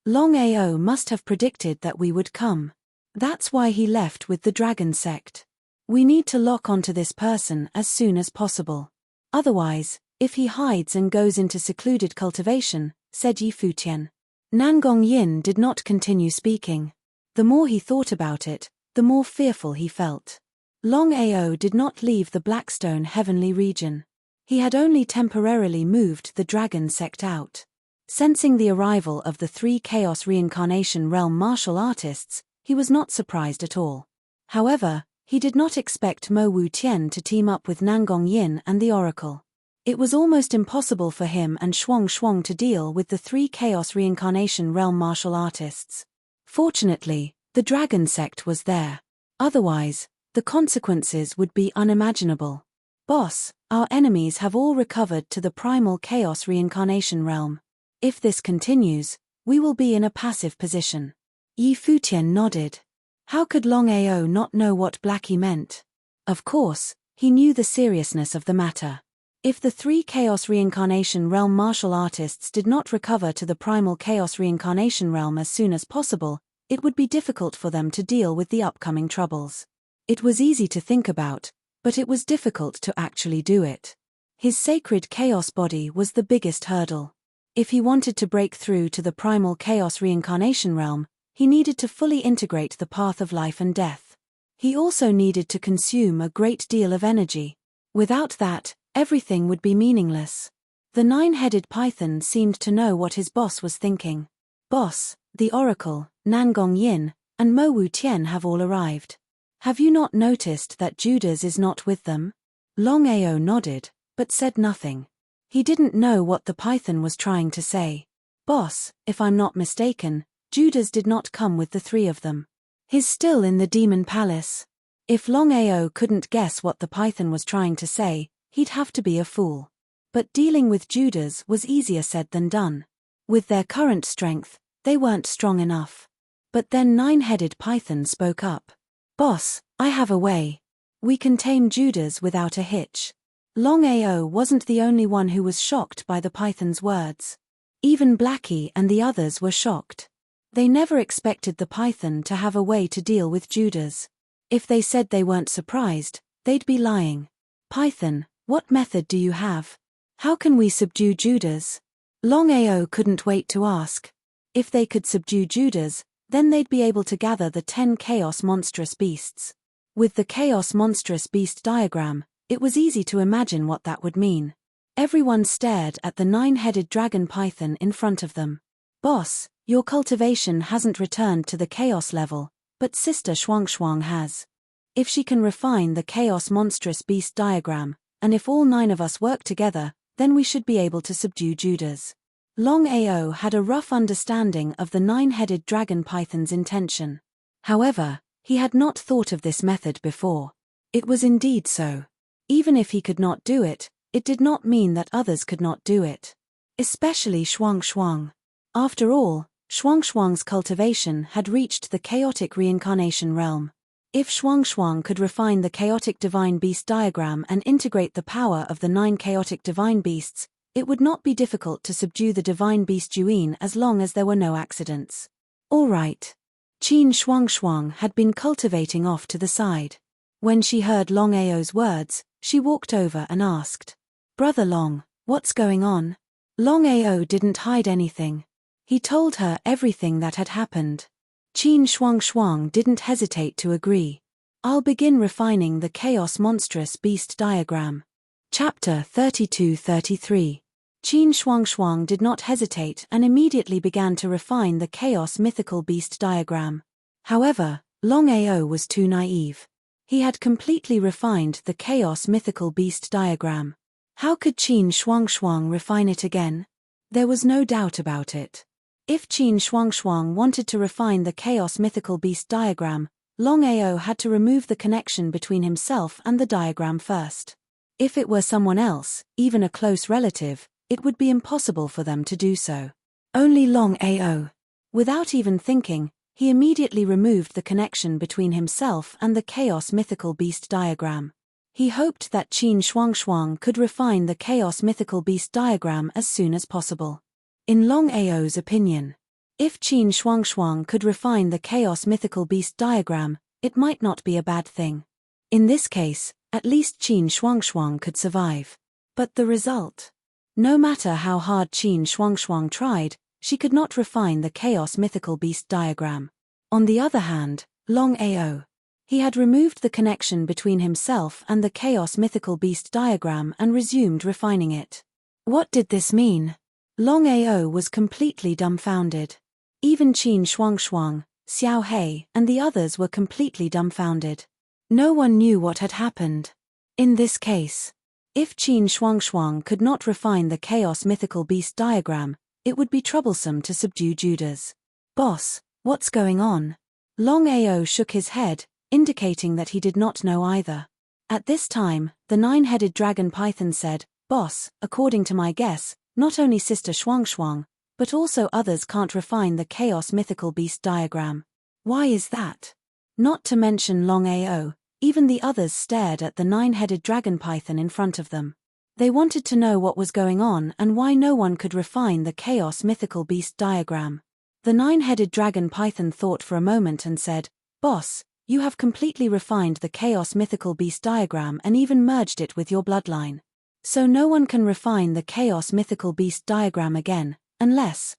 Longao must have predicted that we would come. That's why he left with the dragon sect. We need to lock onto this person as soon as possible. Otherwise, if he hides and goes into secluded cultivation, said Yi Futian. Nangong Yin did not continue speaking. The more he thought about it, the more fearful he felt. Longao did not leave the Blackstone heavenly region. He had only temporarily moved the dragon sect out. Sensing the arrival of the 3 Chaos Reincarnation Realm martial artists, he was not surprised at all. However, he did not expect Mo Wuqian to team up with Nangong Yin and the Oracle. It was almost impossible for him and Shuang to deal with the 3 Chaos Reincarnation Realm martial artists. Fortunately, the dragon sect was there. Otherwise, the consequences would be unimaginable. Boss, our enemies have all recovered to the primal Chaos Reincarnation Realm. If this continues, we will be in a passive position. Yi Futian nodded. How could Longao not know what Blackie meant? Of course, he knew the seriousness of the matter. If the 3 Chaos Reincarnation Realm martial artists did not recover to the primal Chaos Reincarnation Realm as soon as possible, it would be difficult for them to deal with the upcoming troubles. It was easy to think about, but it was difficult to actually do it. His sacred chaos body was the biggest hurdle. If he wanted to break through to the primal Chaos Reincarnation Realm, he needed to fully integrate the path of life and death. He also needed to consume a great deal of energy. Without that, everything would be meaningless. The 9-headed python seemed to know what his boss was thinking. Boss, the Oracle, Nangong Yin, and Mo Wuqian have all arrived. Have you not noticed that Judas is not with them? Longao nodded, but said nothing. He didn't know what the python was trying to say. Boss, if I'm not mistaken, Judas did not come with the 3 of them. He's still in the Demon Palace. If Longao couldn't guess what the python was trying to say, he'd have to be a fool. But dealing with Judas was easier said than done. With their current strength, they weren't strong enough. But then Nine-Headed Python spoke up. "Boss, I have a way. We can tame Judas without a hitch." Longao wasn't the only one who was shocked by the python's words. Even Blackie and the others were shocked. They never expected the python to have a way to deal with Judas. If they said they weren't surprised, they'd be lying. "Python, what method do you have? How can we subdue Judas?" Longao couldn't wait to ask. If they could subdue Judas, then they'd be able to gather the 10 Chaos Monstrous Beasts. With the Chaos Monstrous Beast diagram, it was easy to imagine what that would mean. Everyone stared at the 9-headed dragon python in front of them. "Boss, your cultivation hasn't returned to the chaos level, but Sister Shuang has. If she can refine the Chaos Monstrous Beast diagram, and if all 9 of us work together, then we should be able to subdue Judas." Longao had a rough understanding of the 9-headed dragon python's intention. However, he had not thought of this method before. It was indeed so. Even if he could not do it, it did not mean that others could not do it. Especially Shuang. After all, Shuang's cultivation had reached the chaotic reincarnation realm. If Shuang could refine the chaotic divine beast diagram and integrate the power of the 9 chaotic divine beasts, it would not be difficult to subdue the divine beast Juin as long as there were no accidents. All right. Qin Shuang had been cultivating off to the side. When she heard Longao's words, she walked over and asked, "Brother Long, what's going on?" Longao didn't hide anything. He told her everything that had happened. Qin Shuang didn't hesitate to agree. "I'll begin refining the Chaos Monstrous Beast diagram." Chapter 32-33. Qin Shuang did not hesitate and immediately began to refine the Chaos Mythical Beast diagram. However, Longao was too naive. He had completely refined the Chaos Mythical Beast diagram. How could Qin Shuang refine it again? There was no doubt about it. If Qin Shuang wanted to refine the Chaos Mythical Beast diagram, Longao had to remove the connection between himself and the diagram first. If it were someone else, even a close relative, it would be impossible for them to do so. Only Longao. Without even thinking, he immediately removed the connection between himself and the Chaos Mythical Beast diagram. He hoped that Qin Shuang could refine the Chaos Mythical Beast diagram as soon as possible. In Longao's opinion, if Qin Shuang could refine the Chaos Mythical Beast diagram, it might not be a bad thing. In this case, at least Qin Shuang could survive. But the result? No matter how hard Qin Shuang tried, she could not refine the Chaos Mythical Beast diagram. On the other hand, Longao. He had removed the connection between himself and the Chaos Mythical Beast diagram and resumed refining it. What did this mean? Longao was completely dumbfounded. Even Qin Shuang, Xiao He, and the others were completely dumbfounded. No one knew what had happened. In this case, if Qin Shuang could not refine the Chaos Mythical Beast diagram, it would be troublesome to subdue Judas. "Boss, what's going on?" Longao shook his head, indicating that he did not know either. At this time, the 9-headed dragon python said, "Boss, according to my guess, not only Sister Shuang, but also others can't refine the Chaos Mythical Beast diagram. Why is that?" Not to mention Longao, even the others stared at the 9-headed dragon python in front of them. They wanted to know what was going on and why no one could refine the Chaos Mythical Beast diagram. The 9-headed dragon python thought for a moment and said, "Boss, you have completely refined the Chaos Mythical Beast diagram and even merged it with your bloodline. So no one can refine the Chaos Mythical Beast diagram again, unless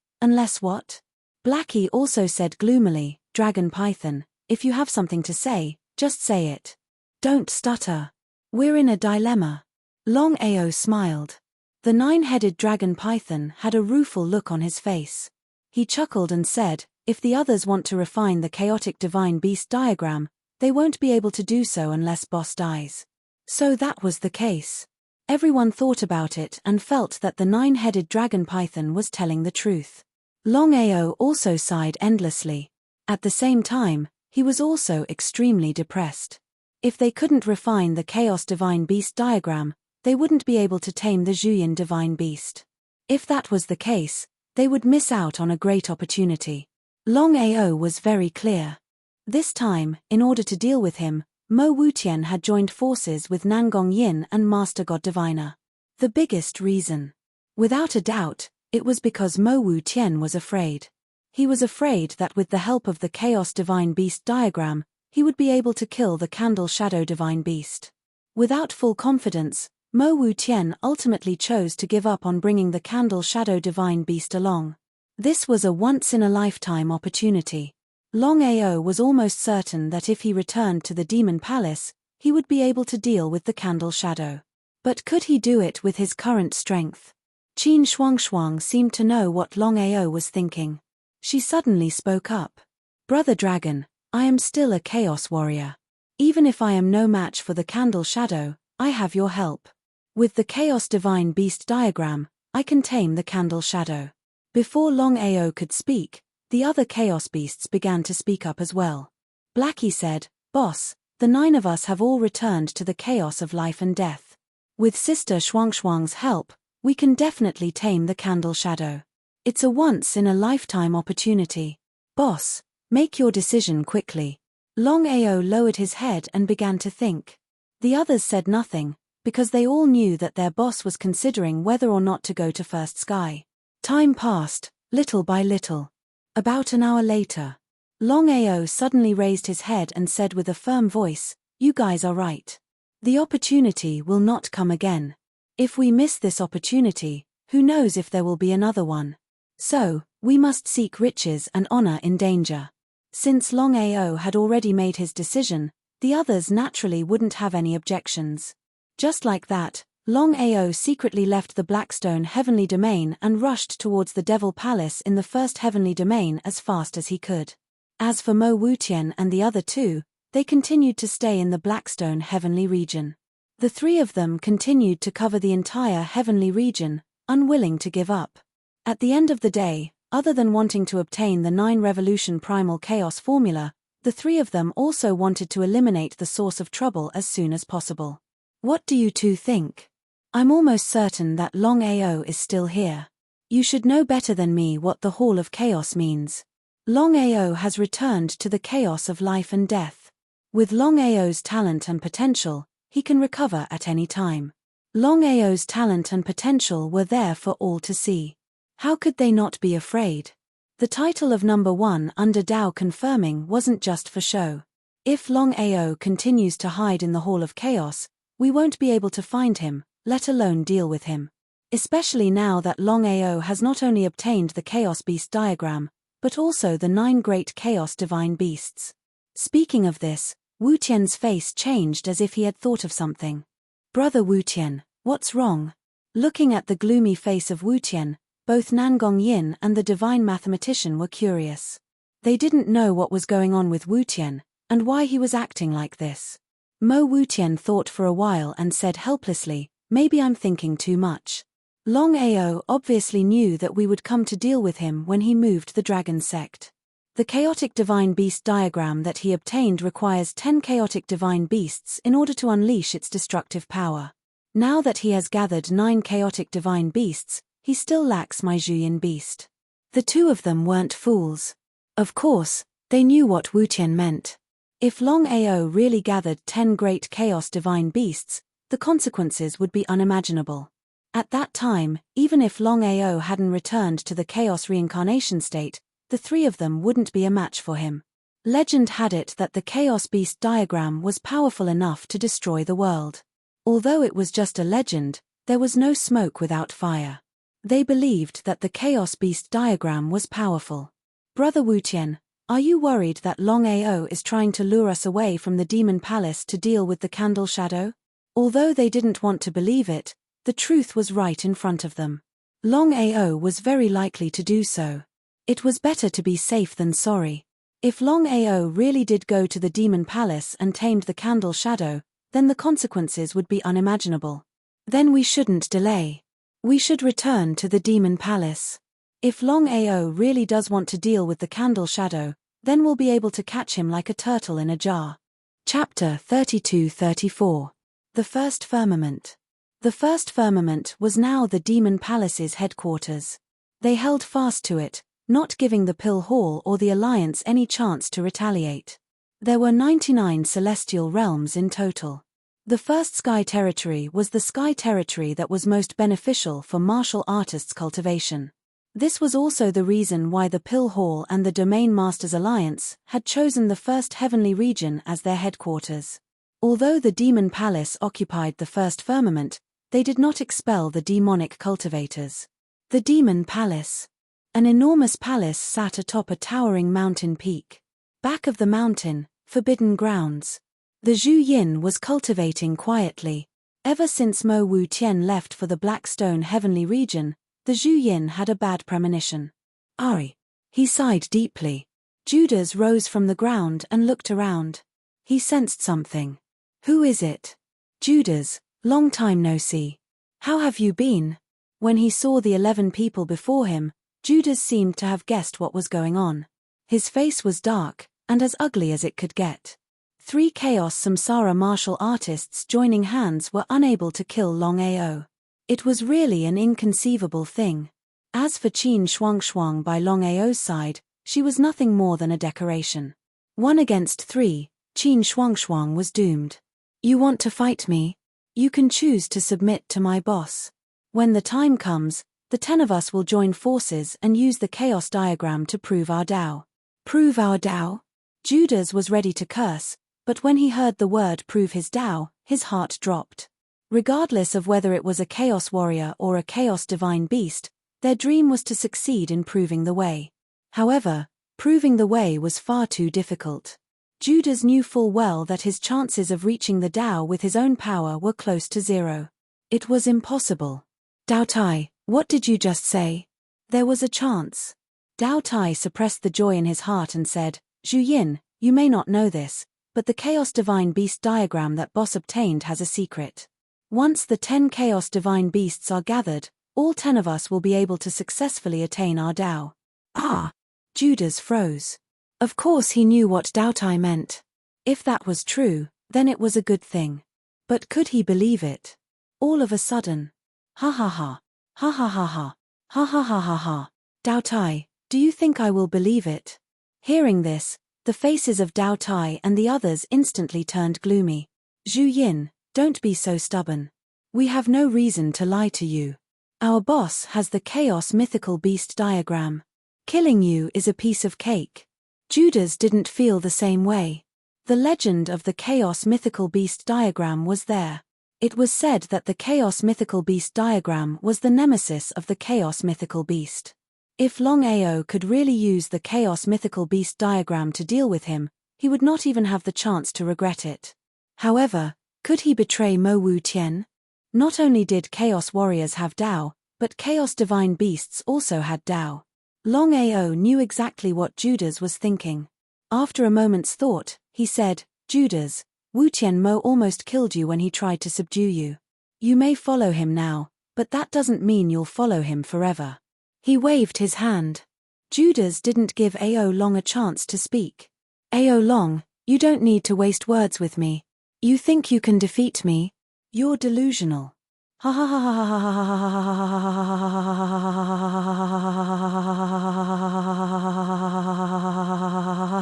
what?" Blackie also said gloomily, "Dragon Python, if you have something to say, just say it. Don't stutter. We're in a dilemma." Longao smiled. The 9-headed dragon python had a rueful look on his face. He chuckled and said, "If the others want to refine the chaotic divine beast diagram, they won't be able to do so unless Boss dies." So that was the case. Everyone thought about it and felt that the 9-headed dragon python was telling the truth. Longao also sighed endlessly. At the same time, he was also extremely depressed. If they couldn't refine the chaos divine beast diagram, they wouldn't be able to tame the Zhuyin divine beast. If that was the case, they would miss out on a great opportunity. Longao was very clear. This time, in order to deal with him, Mo Wutian had joined forces with Nangong Yin and Master God Diviner. The biggest reason. Without a doubt, it was because Mo Wutian was afraid. He was afraid that with the help of the Chaos Divine Beast diagram, he would be able to kill the Candle Shadow Divine Beast. Without full confidence, Mo Wutian ultimately chose to give up on bringing the Candle Shadow Divine Beast along. This was a once-in-a-lifetime opportunity. Longao was almost certain that if he returned to the Demon Palace, he would be able to deal with the Candle Shadow. But could he do it with his current strength? Qin Shuangshuang seemed to know what Longao was thinking. She suddenly spoke up. "Brother Dragon, I am still a Chaos Warrior. Even if I am no match for the Candle Shadow, I have your help. With the Chaos Divine Beast diagram, I can tame the Candle Shadow." Before Longao could speak, the other Chaos Beasts began to speak up as well. Blackie said, "Boss, the 9 of us have all returned to the chaos of life and death. With Sister Shuangshuang's help, we can definitely tame the Candle Shadow. It's a once-in-a-lifetime opportunity. Boss, make your decision quickly." Longao lowered his head and began to think. The others said nothing, because they all knew that their boss was considering whether or not to go to First Sky. Time passed, little by little. About an hour later, Longao suddenly raised his head and said with a firm voice, "You guys are right. The opportunity will not come again. If we miss this opportunity, who knows if there will be another one. So, we must seek riches and honor in danger." Since Longao had already made his decision, the others naturally wouldn't have any objections. Just like that, Longao secretly left the Blackstone Heavenly Domain and rushed towards the Devil Palace in the first Heavenly Domain as fast as he could. As for Mo Wutian and the other 2, they continued to stay in the Blackstone Heavenly region. The 3 of them continued to cover the entire Heavenly region, unwilling to give up. At the end of the day, other than wanting to obtain the 9 Revolution Primal Chaos formula, the 3 of them also wanted to eliminate the source of trouble as soon as possible. What do you 2 think? I'm almost certain that Longao is still here. You should know better than me what the Hall of Chaos means. Longao has returned to the chaos of life and death. With Longao's talent and potential, he can recover at any time. Longao's talent and potential were there for all to see. How could they not be afraid? The title of number 1 under Dao confirming wasn't just for show. If Longao continues to hide in the Hall of Chaos, we won't be able to find him, let alone deal with him. Especially now that Longao has not only obtained the Chaos Beast diagram, but also the 9 great Chaos Divine Beasts. Speaking of this, Wutian's face changed as if he had thought of something. "Brother Wutian, what's wrong?" Looking at the gloomy face of Wutian, both Nangong Yin and the Divine Mathematician were curious. They didn't know what was going on with Wutian, and why he was acting like this. Mo Wutian thought for a while and said helplessly, "Maybe I'm thinking too much." Longao obviously knew that we would come to deal with him when he moved the Dragon Sect. The Chaotic Divine Beast diagram that he obtained requires 10 Chaotic Divine Beasts in order to unleash its destructive power. Now that he has gathered 9 Chaotic Divine Beasts, he still lacks my Zhuyin Beast. The 2 of them weren't fools. Of course, they knew what Wutian meant. If Longao really gathered 10 great Chaos Divine Beasts, the consequences would be unimaginable. At that time, even if Longao hadn't returned to the Chaos Reincarnation state, the 3 of them wouldn't be a match for him. Legend had it that the Chaos Beast diagram was powerful enough to destroy the world. Although it was just a legend, there was no smoke without fire. They believed that the Chaos Beast diagram was powerful. "Brother Wutian, are you worried that Longao is trying to lure us away from the Demon Palace to deal with the Candle Shadow?" Although they didn't want to believe it, the truth was right in front of them. Longao was very likely to do so. It was better to be safe than sorry. If Longao really did go to the Demon Palace and tamed the Candle Shadow, then the consequences would be unimaginable. Then we shouldn't delay. We should return to the Demon Palace. If Longao really does want to deal with the Candle Shadow, then we'll be able to catch him like a turtle in a jar. Chapter 32-34. The First Firmament. The first firmament was now the Demon Palace's headquarters. They held fast to it, not giving the Pill Hall or the Alliance any chance to retaliate. There were 99 celestial realms in total. The first sky territory was the sky territory that was most beneficial for martial artists' cultivation. This was also the reason why the Pill Hall and the Domain Masters Alliance had chosen the first heavenly region as their headquarters. Although the Demon Palace occupied the first firmament, they did not expel the demonic cultivators. The Demon Palace. An enormous palace sat atop a towering mountain peak. Back of the mountain, forbidden grounds. The Zhu Yin was cultivating quietly. Ever since Mo Wu Tian left for the Blackstone Heavenly Region, the Zhu Yin had a bad premonition. Ari. He sighed deeply. Judas rose from the ground and looked around. He sensed something. Who is it? Judas, long time no see. How have you been? When he saw the 11 people before him, Judas seemed to have guessed what was going on. His face was dark, and as ugly as it could get. 3 Chaos Samsara martial artists joining hands were unable to kill Longao. It was really an inconceivable thing. As for Qin Shuangshuang by Longao's side, she was nothing more than a decoration. 1 against 3, Qin Shuangshuang was doomed. You want to fight me? You can choose to submit to my boss. When the time comes, the 10 of us will join forces and use the chaos diagram to prove our Tao. Prove our Tao? Judas was ready to curse, but when he heard the word prove his Tao, his heart dropped. Regardless of whether it was a chaos warrior or a chaos divine beast, their dream was to succeed in proving the way. However, proving the way was far too difficult. Judas knew full well that his chances of reaching the Tao with his own power were close to 0. It was impossible. Dao Tai, what did you just say? There was a chance. Dao Tai suppressed the joy in his heart and said, Zhu Yin, you may not know this, but the Chaos Divine Beast diagram that boss obtained has a secret. Once the 10 Chaos Divine Beasts are gathered, all 10 of us will be able to successfully attain our Tao. Ah! Judas froze. Of course he knew what Dao Tai meant. If that was true, then it was a good thing. But could he believe it? All of a sudden. Ha ha ha. Ha ha ha ha. Ha ha ha ha ha. Dao Tai, do you think I will believe it? Hearing this, the faces of Dao Tai and the others instantly turned gloomy. Zhu Yin, don't be so stubborn. We have no reason to lie to you. Our boss has the Chaos Mythical Beast diagram. Killing you is a piece of cake. Judas didn't feel the same way. The legend of the Chaos Mythical Beast diagram was there. It was said that the Chaos Mythical Beast diagram was the nemesis of the Chaos Mythical Beast. If Longao could really use the Chaos Mythical Beast diagram to deal with him, he would not even have the chance to regret it. However, could he betray Mo Wu Tian? Not only did Chaos Warriors have Tao, but Chaos Divine Beasts also had Tao. Longao knew exactly what Judas was thinking. After a moment's thought, he said, Judas, Wu Tian Mo almost killed you when he tried to subdue you. You may follow him now, but that doesn't mean you'll follow him forever. He waved his hand. Judas didn't give Ao Long a chance to speak. Ao Long, you don't need to waste words with me. You think you can defeat me? You're delusional. Ha ha ha ha ha ha ha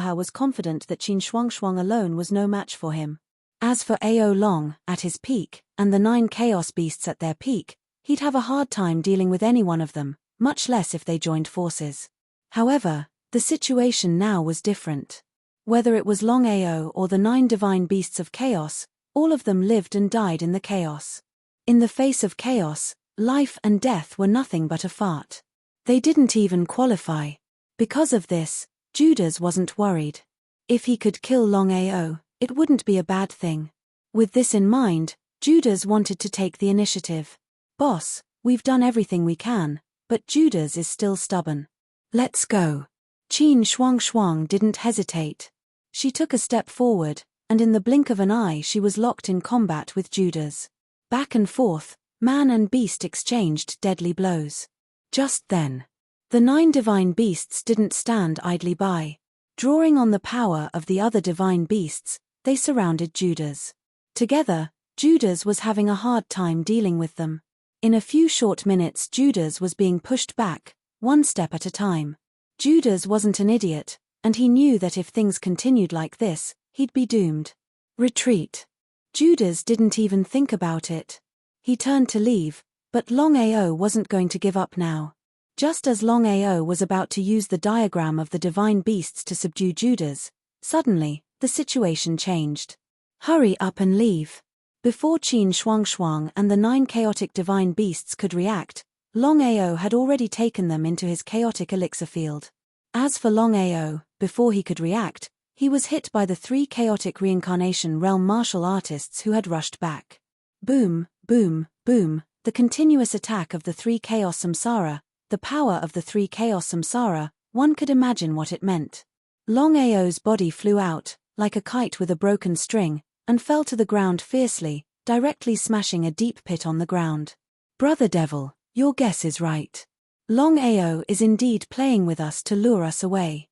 ha ha. Was confident that Qin Shuangshuang alone was no match for him. As for Ao Long, at his peak, and the 9 Chaos Beasts at their peak, he'd have a hard time dealing with any one of them, much less if they joined forces. However, the situation now was different. Whether it was Longao or the 9 Divine Beasts of Chaos, all of them lived and died in the chaos. In the face of chaos, life and death were nothing but a fart. They didn't even qualify. Because of this, Judas wasn't worried. If he could kill Longao, it wouldn't be a bad thing. With this in mind, Judas wanted to take the initiative. Boss, we've done everything we can, but Judas is still stubborn. Let's go. Qin Shuangshuang didn't hesitate. She took a step forward, and in the blink of an eye she was locked in combat with Judas. Back and forth, man and beast exchanged deadly blows. Just then, the 9 divine beasts didn't stand idly by. Drawing on the power of the other divine beasts, they surrounded Judas. Together, Judas was having a hard time dealing with them. In a few short minutes Judas was being pushed back, one step at a time. Judas wasn't an idiot, and he knew that if things continued like this, he'd be doomed. Retreat. Judas didn't even think about it. He turned to leave, but Longao wasn't going to give up now. Just as Longao was about to use the diagram of the divine beasts to subdue Judas, suddenly, the situation changed. Hurry up and leave. Before Qin Shuangshuang and the 9 chaotic divine beasts could react, Longao had already taken them into his chaotic elixir field. As for Longao, before he could react, he was hit by the 3 chaotic reincarnation realm martial artists who had rushed back. Boom, boom, boom, the continuous attack of the 3 chaos samsara, the power of the 3 chaos samsara, one could imagine what it meant. Longao's body flew out, like a kite with a broken string, and fell to the ground fiercely, directly smashing a deep pit on the ground. Brother Devil, your guess is right. Longao is indeed playing with us to lure us away.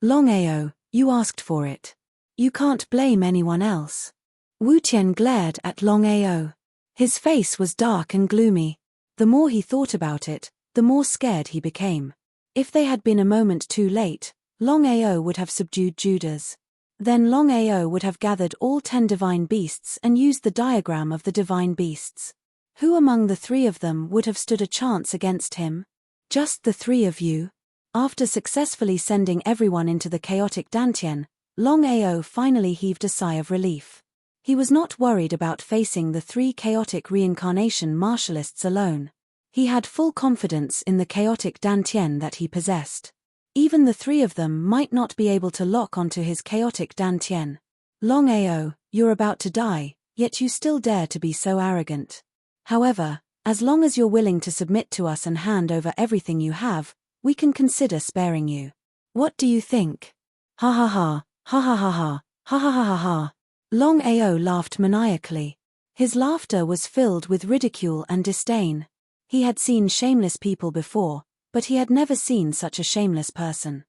Longao, you asked for it. You can't blame anyone else. Wu Tian glared at Longao. His face was dark and gloomy. The more he thought about it, the more scared he became. If they had been a moment too late, Longao would have subdued Judas. Then Longao would have gathered all 10 divine beasts and used the diagram of the divine beasts. Who among the 3 of them would have stood a chance against him? Just the 3 of you? After successfully sending everyone into the chaotic Dantian, Longao finally heaved a sigh of relief. He was not worried about facing the 3 chaotic reincarnation martialists alone. He had full confidence in the chaotic Dantian that he possessed. Even the 3 of them might not be able to lock onto his chaotic Dantian. Longao, you're about to die, yet you still dare to be so arrogant. However, as long as you're willing to submit to us and hand over everything you have, we can consider sparing you. What do you think? Ha ha ha, ha ha ha ha, ha ha ha ha ha. Longao laughed maniacally. His laughter was filled with ridicule and disdain. He had seen shameless people before, but he had never seen such a shameless person.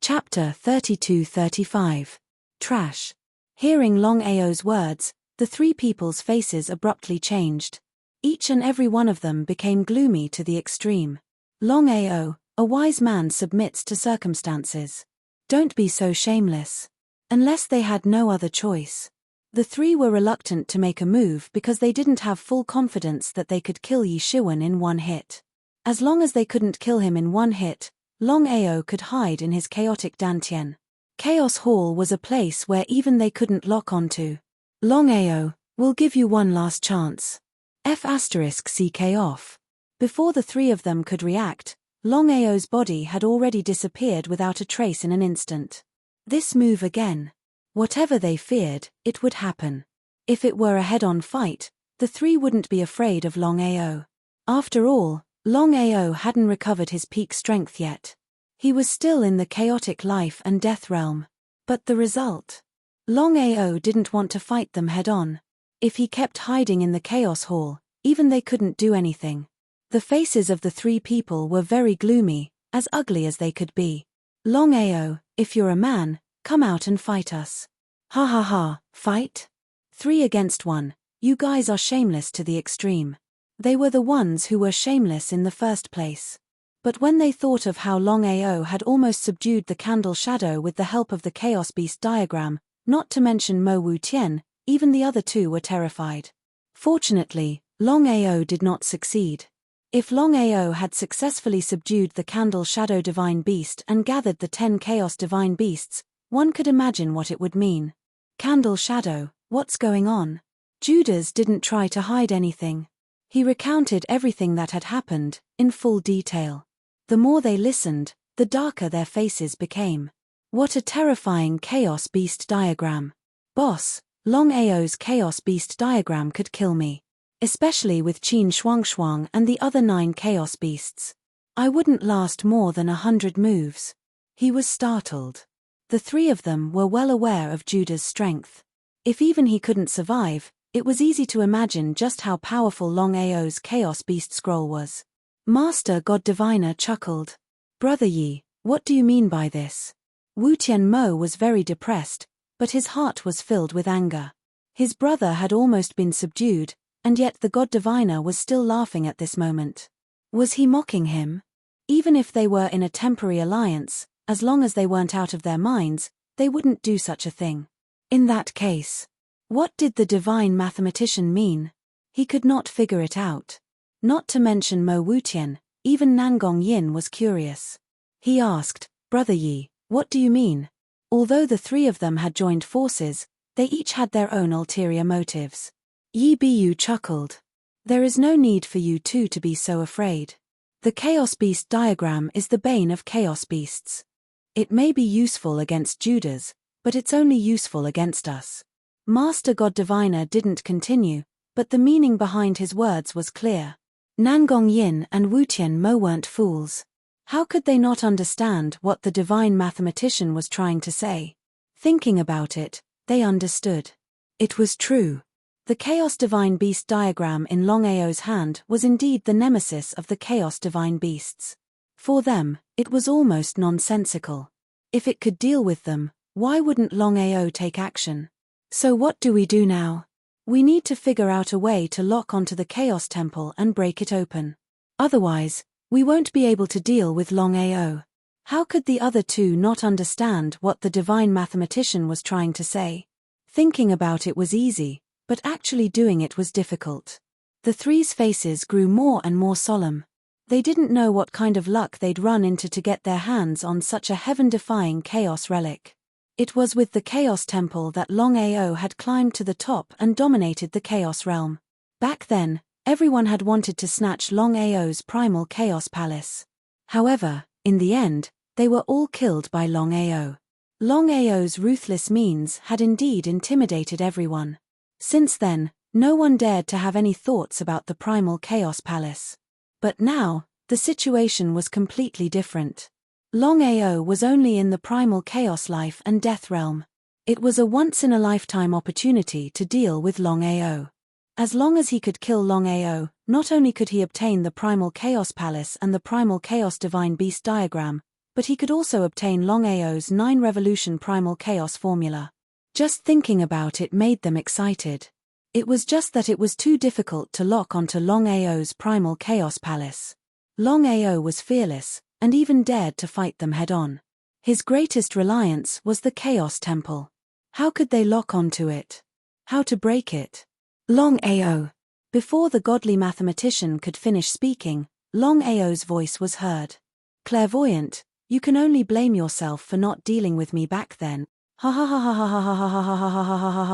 Chapter 32-35. Trash. Hearing Longao's words, the 3 people's faces abruptly changed. Each and every one of them became gloomy to the extreme. Longao, a wise man submits to circumstances. Don't be so shameless. Unless they had no other choice. The 3 were reluctant to make a move because they didn't have full confidence that they could kill Yi Shiwen in one hit. As long as they couldn't kill him in one hit, Longao could hide in his chaotic Dantian. Chaos Hall was a place where even they couldn't lock onto. Longao, we'll give you one last chance. F***ck off. Before the 3 of them could react, Longao's body had already disappeared without a trace in an instant. This move again. Whatever they feared, it would happen. If it were a head-on fight, the 3 wouldn't be afraid of Longao. After all, Longao hadn't recovered his peak strength yet. He was still in the chaotic life and death realm. But the result? Longao didn't want to fight them head-on. If he kept hiding in the Chaos Hall, even they couldn't do anything. The faces of the 3 people were very gloomy, as ugly as they could be. Longao, if you're a man, come out and fight us. Ha ha ha, fight? 3 against 1, you guys are shameless to the extreme. They were the ones who were shameless in the first place. But when they thought of how Longao had almost subdued the candle shadow with the help of the Chaos Beast diagram, not to mention Mo Wu Tian, even the other 2 were terrified. Fortunately, Longao did not succeed. If Longao had successfully subdued the candle shadow divine beast and gathered the 10 chaos divine beasts, one could imagine what it would mean. Candle shadow, what's going on? Judas didn't try to hide anything. He recounted everything that had happened, in full detail. The more they listened, the darker their faces became. What a terrifying Chaos Beast diagram. Boss, Longao's Chaos Beast diagram could kill me. Especially with Qin Shuangshuang and the other 9 Chaos Beasts. I wouldn't last more than 100 moves. He was startled. The 3 of them were well aware of Judas' strength. If even he couldn't survive, it was easy to imagine just how powerful Longao's Chaos Beast scroll was. Master God Diviner chuckled. Brother Yi, what do you mean by this? Wu Tianmo was very depressed, but his heart was filled with anger. His brother had almost been subdued, and yet the god diviner was still laughing at this moment. Was he mocking him? Even if they were in a temporary alliance, as long as they weren't out of their minds, they wouldn't do such a thing. In that case, what did the divine mathematician mean? He could not figure it out. Not to mention Mo Wutian, even Nangong Yin was curious. He asked, "Brother Yi, what do you mean?" Although the three of them had joined forces, they each had their own ulterior motives. Yi Bu chuckled. "There is no need for you two to be so afraid. The Chaos Beast diagram is the bane of Chaos Beasts. It may be useful against Judas, but it's only useful against us." Master God Diviner didn't continue, but the meaning behind his words was clear. Nangong Yin and Wutian Mo weren't fools. How could they not understand what the divine mathematician was trying to say? Thinking about it, they understood. It was true. The Chaos Divine Beast diagram in Longao's hand was indeed the nemesis of the Chaos Divine Beasts. For them, it was almost nonsensical. If it could deal with them, why wouldn't Longao take action? So what do we do now? We need to figure out a way to lock onto the Chaos Temple and break it open. Otherwise, we won't be able to deal with Longao. How could the other two not understand what the divine mathematician was trying to say? Thinking about it was easy, but actually doing it was difficult. The three's faces grew more and more solemn. They didn't know what kind of luck they'd run into to get their hands on such a heaven-defying chaos relic. It was with the Chaos Temple that Longao had climbed to the top and dominated the Chaos Realm. Back then, everyone had wanted to snatch Longao's primal Chaos Palace. However, in the end, they were all killed by Longao. Longao's ruthless means had indeed intimidated everyone. Since then, no one dared to have any thoughts about the primal Chaos Palace. But now, the situation was completely different. Longao was only in the primal chaos life and death realm. It was a once-in-a-lifetime opportunity to deal with Longao. As long as he could kill Longao, not only could he obtain the primal Chaos Palace and the primal Chaos Divine Beast diagram, but he could also obtain Longao's 9-revolution primal chaos formula. Just thinking about it made them excited. It was just that it was too difficult to lock onto Longao's primal chaos palace. Longao was fearless, and even dared to fight them head-on. His greatest reliance was the Chaos Temple. How could they lock onto it? How to break it? Longao. Before the godly mathematician could finish speaking, Longao's voice was heard. "Clairvoyant, you can only blame yourself for not dealing with me back then. Ha ha ha ha ha ha ha ha ha ha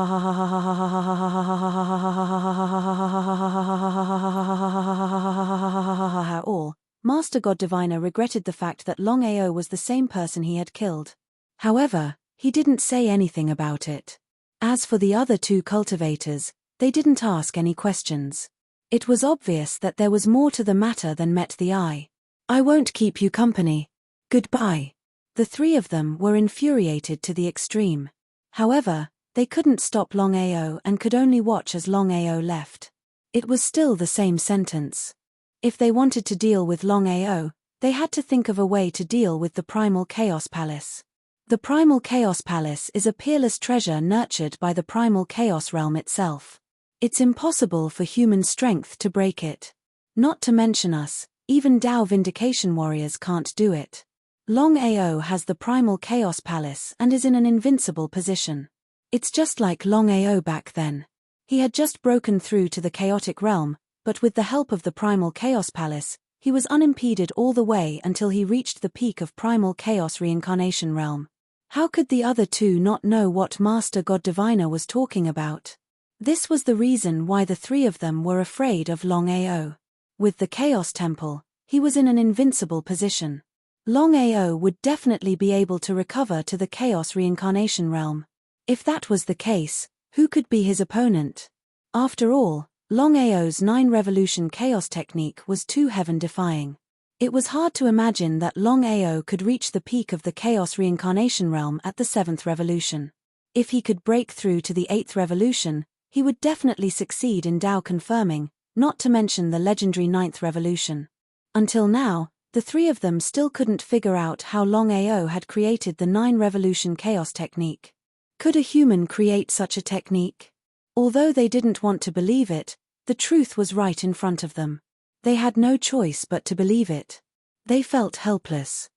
ha ha. All. Master God Diviner regretted the fact that Longao was the same person he had killed. However, he didn't say anything about it. As for the other two cultivators, they didn't ask any questions. It was obvious that there was more to the matter than met the eye. "I won't keep you company. Goodbye." The three of them were infuriated to the extreme. However, they couldn't stop Longao and could only watch as Longao left. It was still the same sentence. If they wanted to deal with Longao, they had to think of a way to deal with the Primal Chaos Palace. The Primal Chaos Palace is a peerless treasure nurtured by the Primal Chaos Realm itself. It's impossible for human strength to break it. Not to mention us, even Dao Vindication warriors can't do it. Longao has the Primal Chaos Palace and is in an invincible position. It's just like Longao back then. He had just broken through to the chaotic realm, but with the help of the Primal Chaos Palace, he was unimpeded all the way until he reached the peak of Primal Chaos Reincarnation Realm. How could the other two not know what Master God Diviner was talking about? This was the reason why the three of them were afraid of Longao. With the Chaos Temple, he was in an invincible position. Longao would definitely be able to recover to the Chaos Reincarnation Realm. If that was the case, who could be his opponent? After all, Longao's 9-revolution chaos technique was too heaven-defying. It was hard to imagine that Longao could reach the peak of the Chaos Reincarnation Realm at the 7th revolution. If he could break through to the 8th revolution, he would definitely succeed in Dao confirming, not to mention the legendary 9th revolution. Until now, the three of them still couldn't figure out how Longao had created the 9-revolution chaos technique. Could a human create such a technique? Although they didn't want to believe it, the truth was right in front of them. They had no choice but to believe it. They felt helpless.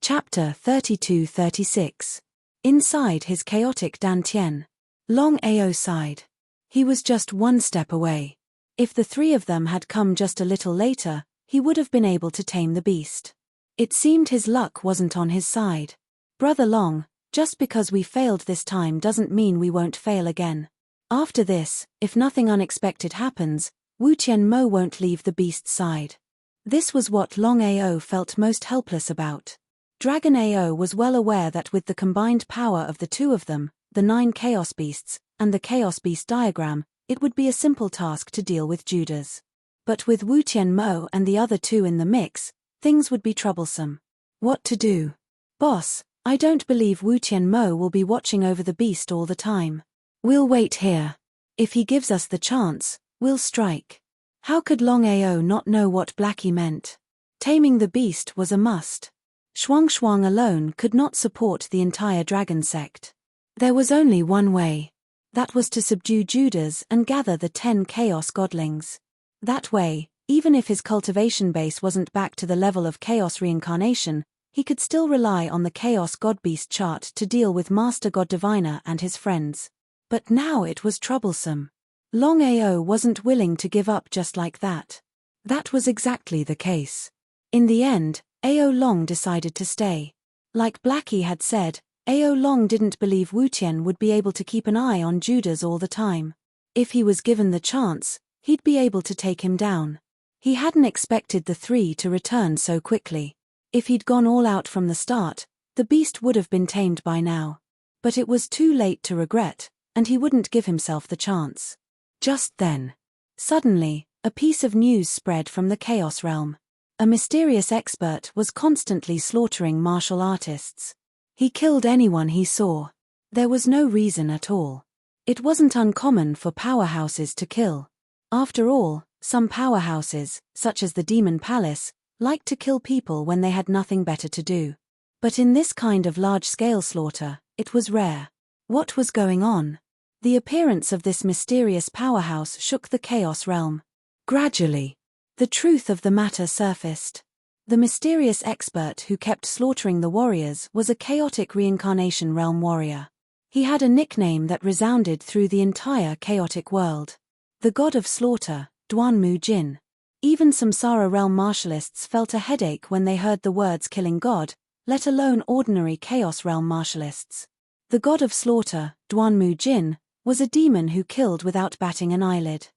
Chapter 32-36. Inside his chaotic dantian. Longao sighed. He was just one step away. If the three of them had come just a little later, he would have been able to tame the beast. It seemed his luck wasn't on his side. Brother Long, just because we failed this time doesn't mean we won't fail again. After this, if nothing unexpected happens, Wu Tianmo won't leave the beast's side. This was what Longao felt most helpless about. Dragon Ao was well aware that with the combined power of the two of them, the 9 Chaos Beasts, and the Chaos Beast diagram, it would be a simple task to deal with Judas. But with Wu Tianmo and the other two in the mix, things would be troublesome. What to do? Boss, I don't believe Wu Tianmo will be watching over the beast all the time. We'll wait here. If he gives us the chance, we'll strike. How could Longao not know what Blackie meant? Taming the beast was a must. Shuang alone could not support the entire dragon sect. There was only one way. That was to subdue Judas and gather the 10 chaos godlings. That way, even if his cultivation base wasn't back to the level of chaos reincarnation, he could still rely on the chaos god-beast chart to deal with Master God Diviner and his friends. But now it was troublesome. Longao wasn't willing to give up just like that. That was exactly the case. In the end, Ao Long decided to stay. Like Blackie had said, Ao Long didn't believe Wu Tian would be able to keep an eye on Judas all the time. If he was given the chance, he'd be able to take him down. He hadn't expected the three to return so quickly. If he'd gone all out from the start, the beast would have been tamed by now. But it was too late to regret, and he wouldn't give himself the chance. Just then, suddenly, a piece of news spread from the Chaos Realm. A mysterious expert was constantly slaughtering martial artists. He killed anyone he saw. There was no reason at all. It wasn't uncommon for powerhouses to kill. After all, some powerhouses, such as the Demon Palace, liked to kill people when they had nothing better to do. But in this kind of large-scale slaughter, it was rare. What was going on? The appearance of this mysterious powerhouse shook the Chaos Realm. Gradually, the truth of the matter surfaced. The mysterious expert who kept slaughtering the warriors was a chaotic reincarnation realm warrior. He had a nickname that resounded through the entire chaotic world. The god of slaughter, Duanmu Jin. Even Samsara realm martialists felt a headache when they heard the words killing god, let alone ordinary chaos realm martialists. The god of slaughter, Duanmu Jin, was a demon who killed without batting an eyelid.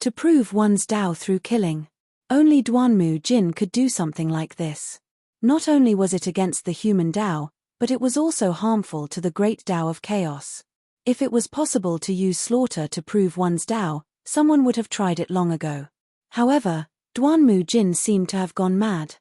To prove one's Tao through killing. Only Duanmu Jin could do something like this. Not only was it against the human Tao, but it was also harmful to the great Tao of chaos. If it was possible to use slaughter to prove one's Tao, someone would have tried it long ago. However, Duanmu Jin seemed to have gone mad.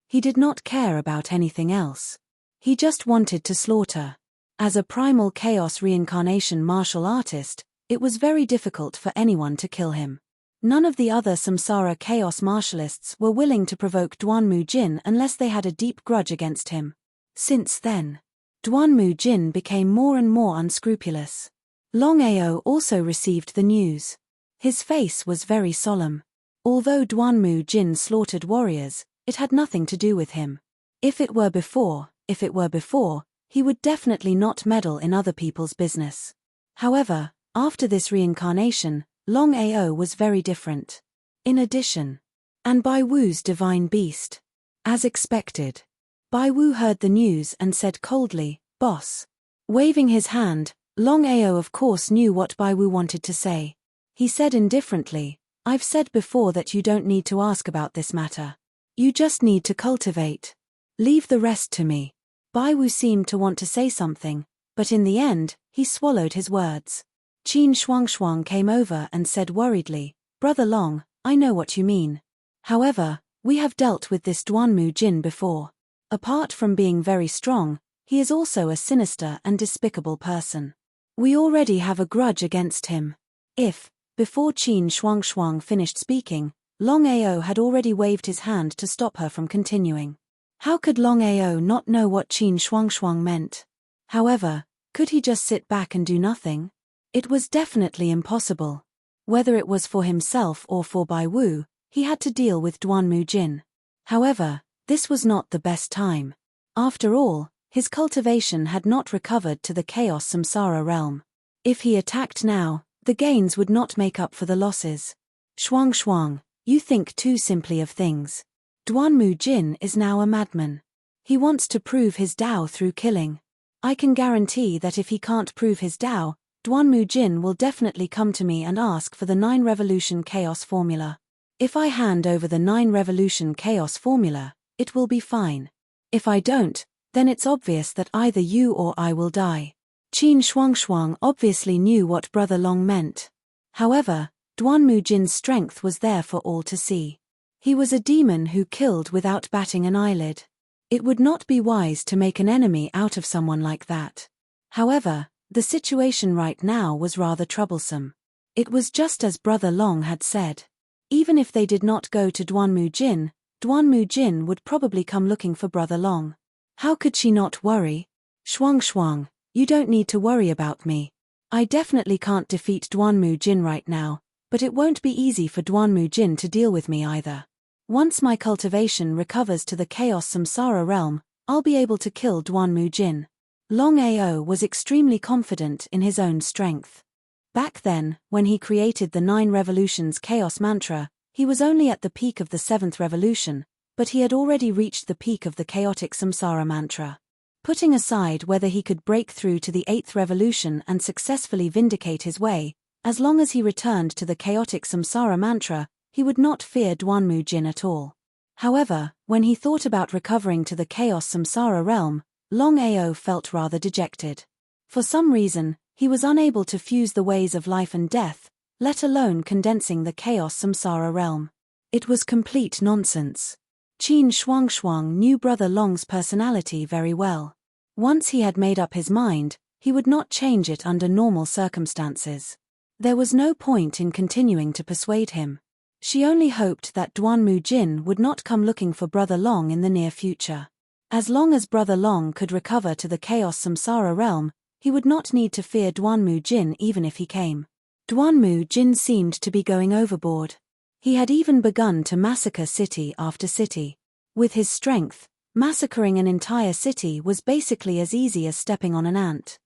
He did not care about anything else. He just wanted to slaughter. As a primal chaos reincarnation martial artist, it was very difficult for anyone to kill him. None of the other Samsara chaos martialists were willing to provoke Duanmu Jin unless they had a deep grudge against him. Since then, Duanmu Jin became more and more unscrupulous. Longao also received the news. His face was very solemn. Although Duanmu Jin slaughtered warriors, it had nothing to do with him. If it were before, he would definitely not meddle in other people's business. However, after this reincarnation, Longao was very different. In addition, and Bai Wu's divine beast. As expected. Bai Wu heard the news and said coldly, "Boss." Waving his hand, Longao of course knew what Bai Wu wanted to say. He said indifferently, "I've said before that you don't need to ask about this matter. You just need to cultivate. Leave the rest to me." Bai Wu seemed to want to say something, but in the end, he swallowed his words. Qin Shuang came over and said worriedly, "Brother Long, I know what you mean. However, we have dealt with this Duanmu Jin before. Apart from being very strong, he is also a sinister and despicable person. We already have a grudge against him." Before Qin Shuang finished speaking, Longao had already waved his hand to stop her from continuing. How could Longao not know what Qin Shuang meant? However, could he just sit back and do nothing? It was definitely impossible. Whether it was for himself or for Bai Wu, he had to deal with Duanmu Jin. However, this was not the best time. After all, his cultivation had not recovered to the Chaos Samsara realm. If he attacked now, the gains would not make up for the losses. Shuang Shuang, you think too simply of things. Duanmu Jin is now a madman. He wants to prove his Dao through killing. I can guarantee that if he can't prove his Dao, Duanmu Jin will definitely come to me and ask for the 9 Revolution Chaos Formula. If I hand over the 9 Revolution Chaos Formula, it will be fine. If I don't, then it's obvious that either you or I will die. Qin Shuangshuang obviously knew what Brother Long meant. However, Duanmu Jin's strength was there for all to see. He was a demon who killed without batting an eyelid. It would not be wise to make an enemy out of someone like that. However, the situation right now was rather troublesome. It was just as Brother Long had said. Even if they did not go to Duanmu Jin would probably come looking for Brother Long. How could she not worry? Shuang Shuang, you don't need to worry about me. I definitely can't defeat Duanmu Jin right now, but it won't be easy for Duanmu Jin to deal with me either. Once my cultivation recovers to the Chaos Samsara realm, I'll be able to kill Duanmu Jin. Longao was extremely confident in his own strength. Back then, when he created the 9 Revolutions Chaos Mantra, he was only at the peak of the 7th Revolution, but he had already reached the peak of the Chaotic Samsara Mantra. Putting aside whether he could break through to the 8th Revolution and successfully vindicate his way, as long as he returned to the Chaotic Samsara Mantra, he would not fear Duanmu Jin at all. However, when he thought about recovering to the Chaos Samsara realm, Longao felt rather dejected. For some reason, he was unable to fuse the ways of life and death, let alone condensing the Chaos Samsara realm. It was complete nonsense. Qin Shuangshuang knew Brother Long's personality very well. Once he had made up his mind, he would not change it under normal circumstances. There was no point in continuing to persuade him. She only hoped that Duanmu Jin would not come looking for Brother Long in the near future. As long as Brother Long could recover to the Chaos Samsara realm, he would not need to fear Duanmu Jin even if he came. Duanmu Jin seemed to be going overboard. He had even begun to massacre city after city. With his strength, massacring an entire city was basically as easy as stepping on an ant.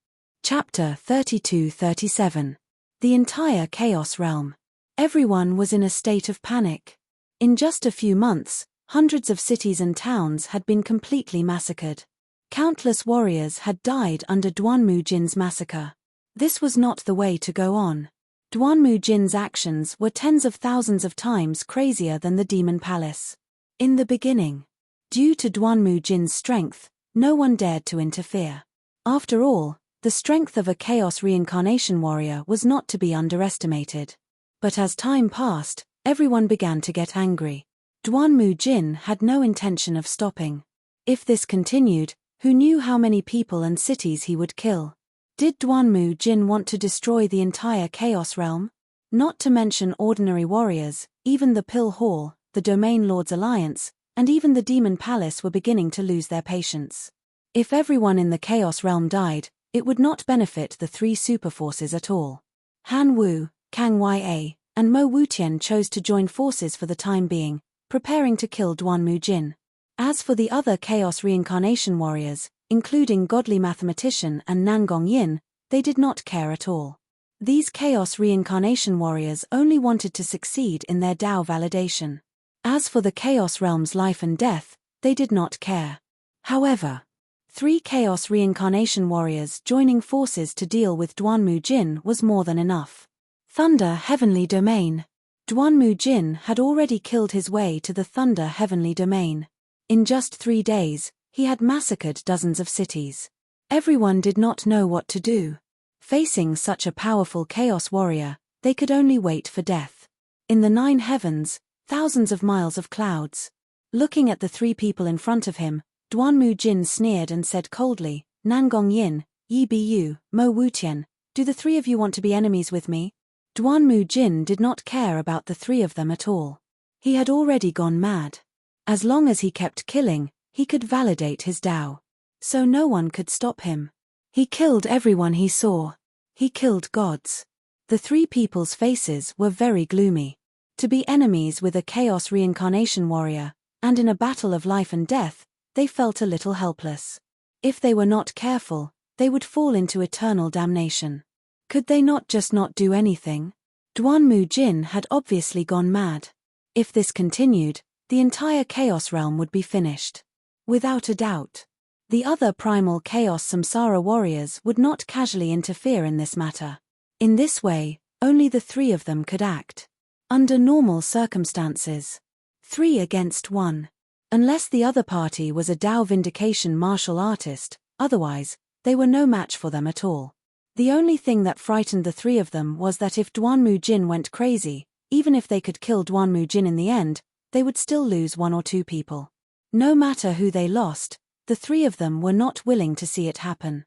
Chapter 32-37. The entire Chaos Realm. Everyone was in a state of panic. In just a few months, hundreds of cities and towns had been completely massacred. Countless warriors had died under Duanmu Jin's massacre. This was not the way to go on. Duanmu Jin's actions were tens of thousands of times crazier than the Demon Palace. In the beginning, due to Duanmu Jin's strength, no one dared to interfere. After all, the strength of a Chaos Reincarnation warrior was not to be underestimated. But as time passed, everyone began to get angry. Duanmu Jin had no intention of stopping. If this continued, who knew how many people and cities he would kill? Did Duanmu Jin want to destroy the entire Chaos Realm? Not to mention ordinary warriors, even the Pill Hall, the Domain Lords Alliance, and even the Demon Palace were beginning to lose their patience. If everyone in the Chaos Realm died, it would not benefit the 3 superforces at all. Han Wu, Kang Ya, and Mo Wutian chose to join forces for the time being, preparing to kill Duanmu Jin. As for the other Chaos Reincarnation warriors, including Godly Mathematician and Nangong Yin, they did not care at all. These Chaos Reincarnation warriors only wanted to succeed in their Dao validation. As for the Chaos Realm's life and death, they did not care. However, 3 Chaos Reincarnation warriors joining forces to deal with Duanmu Jin was more than enough. Thunder Heavenly Domain. Duanmu Jin had already killed his way to the Thunder Heavenly Domain. In just 3 days, he had massacred dozens of cities. Everyone did not know what to do. Facing such a powerful Chaos warrior, they could only wait for death. In the 9 heavens, thousands of miles of clouds. Looking at the 3 people in front of him, Duanmu Jin sneered and said coldly, Nangong Yin, Yi Bu, Mo Wutian, do the 3 of you want to be enemies with me? Duanmu Jin did not care about the 3 of them at all. He had already gone mad. As long as he kept killing, he could validate his Dao. So no one could stop him. He killed everyone he saw. He killed gods. The three people's faces were very gloomy. To be enemies with a chaos reincarnation warrior, and in a battle of life and death, they felt a little helpless. If they were not careful, they would fall into eternal damnation. Could they not just not do anything? Duanmu Jin had obviously gone mad. If this continued, the entire Chaos Realm would be finished. Without a doubt. The other primal Chaos Samsara warriors would not casually interfere in this matter. In this way, only the three of them could act. Under normal circumstances. 3 against 1. Unless the other party was a Dao Vindication martial artist, otherwise, they were no match for them at all. The only thing that frightened the three of them was that if Duanmu Jin went crazy, even if they could kill Duanmu Jin in the end, they would still lose 1 or 2 people. No matter who they lost, the three of them were not willing to see it happen.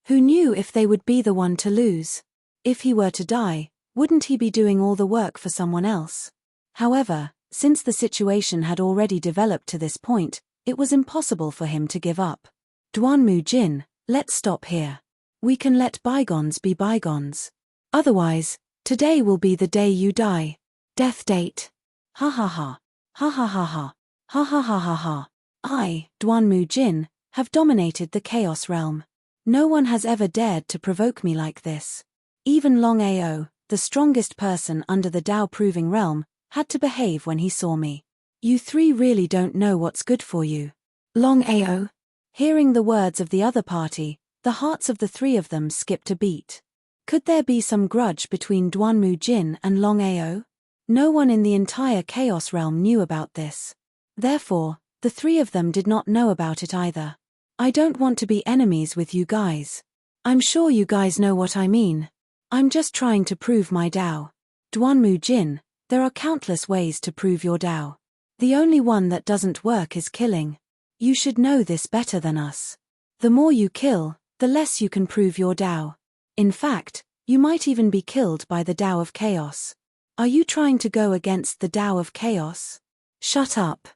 Who knew if they would be the one to lose? If he were to die, wouldn't he be doing all the work for someone else? However, since the situation had already developed to this point, it was impossible for him to give up. Duanmu Jin, let's stop here. We can let bygones be bygones. Otherwise, today will be the day you die. Death date. Ha ha ha. Ha ha ha ha. Ha ha ha ha ha. I, Duanmu Jin, have dominated the Chaos Realm. No one has ever dared to provoke me like this. Even Longao, the strongest person under the Dao Proving Realm, had to behave when he saw me. You three really don't know what's good for you. Longao. Hearing the words of the other party, the hearts of the three of them skipped a beat. Could there be some grudge between Duanmu Jin and Longao? No one in the entire Chaos Realm knew about this. Therefore, the three of them did not know about it either. I don't want to be enemies with you guys. I'm sure you guys know what I mean. I'm just trying to prove my Dao. Duanmu Jin, there are countless ways to prove your Dao. The only one that doesn't work is killing. You should know this better than us. The more you kill, the less you can prove your Dao. In fact, you might even be killed by the Dao of Chaos. Are you trying to go against the Dao of Chaos? Shut up.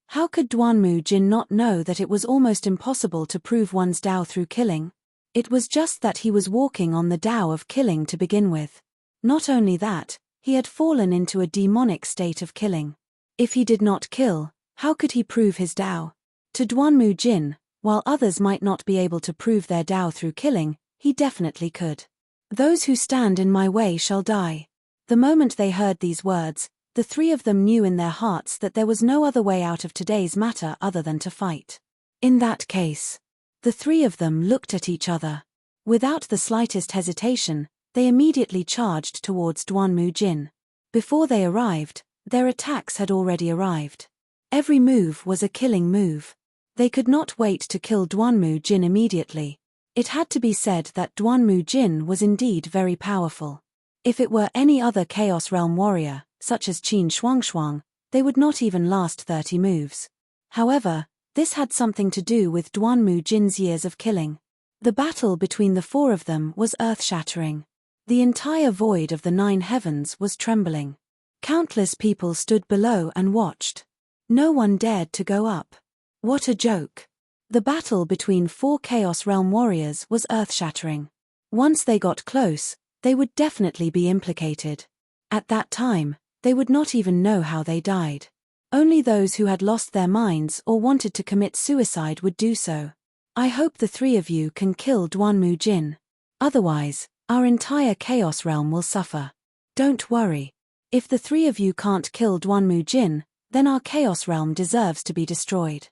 How could Duanmu Jin not know that it was almost impossible to prove one's Dao through killing? It was just that he was walking on the Dao of killing to begin with. Not only that, he had fallen into a demonic state of killing. If he did not kill, how could he prove his Dao? To Duanmu Jin, while others might not be able to prove their Dao through killing, he definitely could. Those who stand in my way shall die. The moment they heard these words, the three of them knew in their hearts that there was no other way out of today's matter other than to fight. In that case, the three of them looked at each other. Without the slightest hesitation, they immediately charged towards Duanmu Jin. Before they arrived, their attacks had already arrived. Every move was a killing move. They could not wait to kill Duanmu Jin immediately. It had to be said that Duanmu Jin was indeed very powerful. If it were any other Chaos Realm warrior, such as Qin Shuangshuang, they would not even last 30 moves. However, this had something to do with Duanmu Jin's years of killing. The battle between the four of them was earth-shattering. The entire void of the 9 heavens was trembling. Countless people stood below and watched. No one dared to go up. What a joke. The battle between 4 Chaos Realm warriors was earth-shattering. Once they got close, they would definitely be implicated. At that time, they would not even know how they died. Only those who had lost their minds or wanted to commit suicide would do so. I hope the three of you can kill Duanmu Jin. Otherwise, our entire Chaos Realm will suffer. Don't worry. If the three of you can't kill Duanmu Jin, then our Chaos Realm deserves to be destroyed.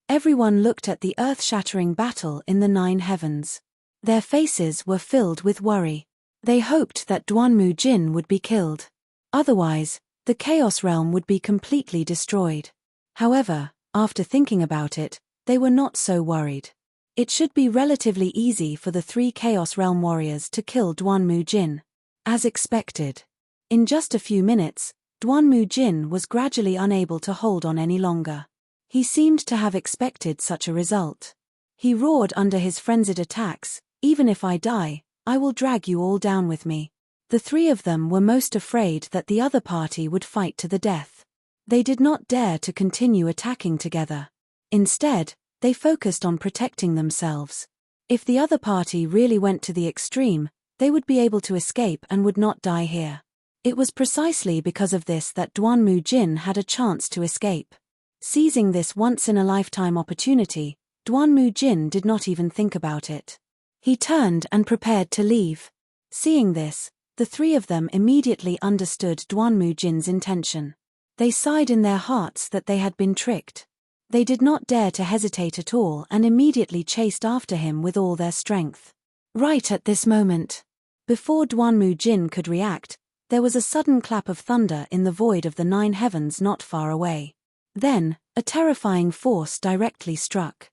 Everyone looked at the earth-shattering battle in the 9 heavens. Their faces were filled with worry. They hoped that Duanmu Jin would be killed. Otherwise, the Chaos Realm would be completely destroyed. However, after thinking about it, they were not so worried. It should be relatively easy for the 3 Chaos Realm warriors to kill Duanmu Jin. As expected. In just a few minutes, Duanmu Jin was gradually unable to hold on any longer. He seemed to have expected such a result. He roared under his frenzied attacks, "Even if I die, I will drag you all down with me." The three of them were most afraid that the other party would fight to the death. They did not dare to continue attacking together. Instead, they focused on protecting themselves. If the other party really went to the extreme, They would be able to escape and would not die here. It was precisely because of this that Duanmu Jin had a chance to escape. Seizing this once-in-a-lifetime opportunity, Duanmu Jin did not even think about it. He turned and prepared to leave. Seeing this, the three of them immediately understood Duanmu Jin's intention. They sighed in their hearts that they had been tricked. They did not dare to hesitate at all and immediately chased after him with all their strength. Right at this moment, before Duanmu Jin could react, there was a sudden clap of thunder in the void of the 9 heavens not far away. Then, a terrifying force directly struck.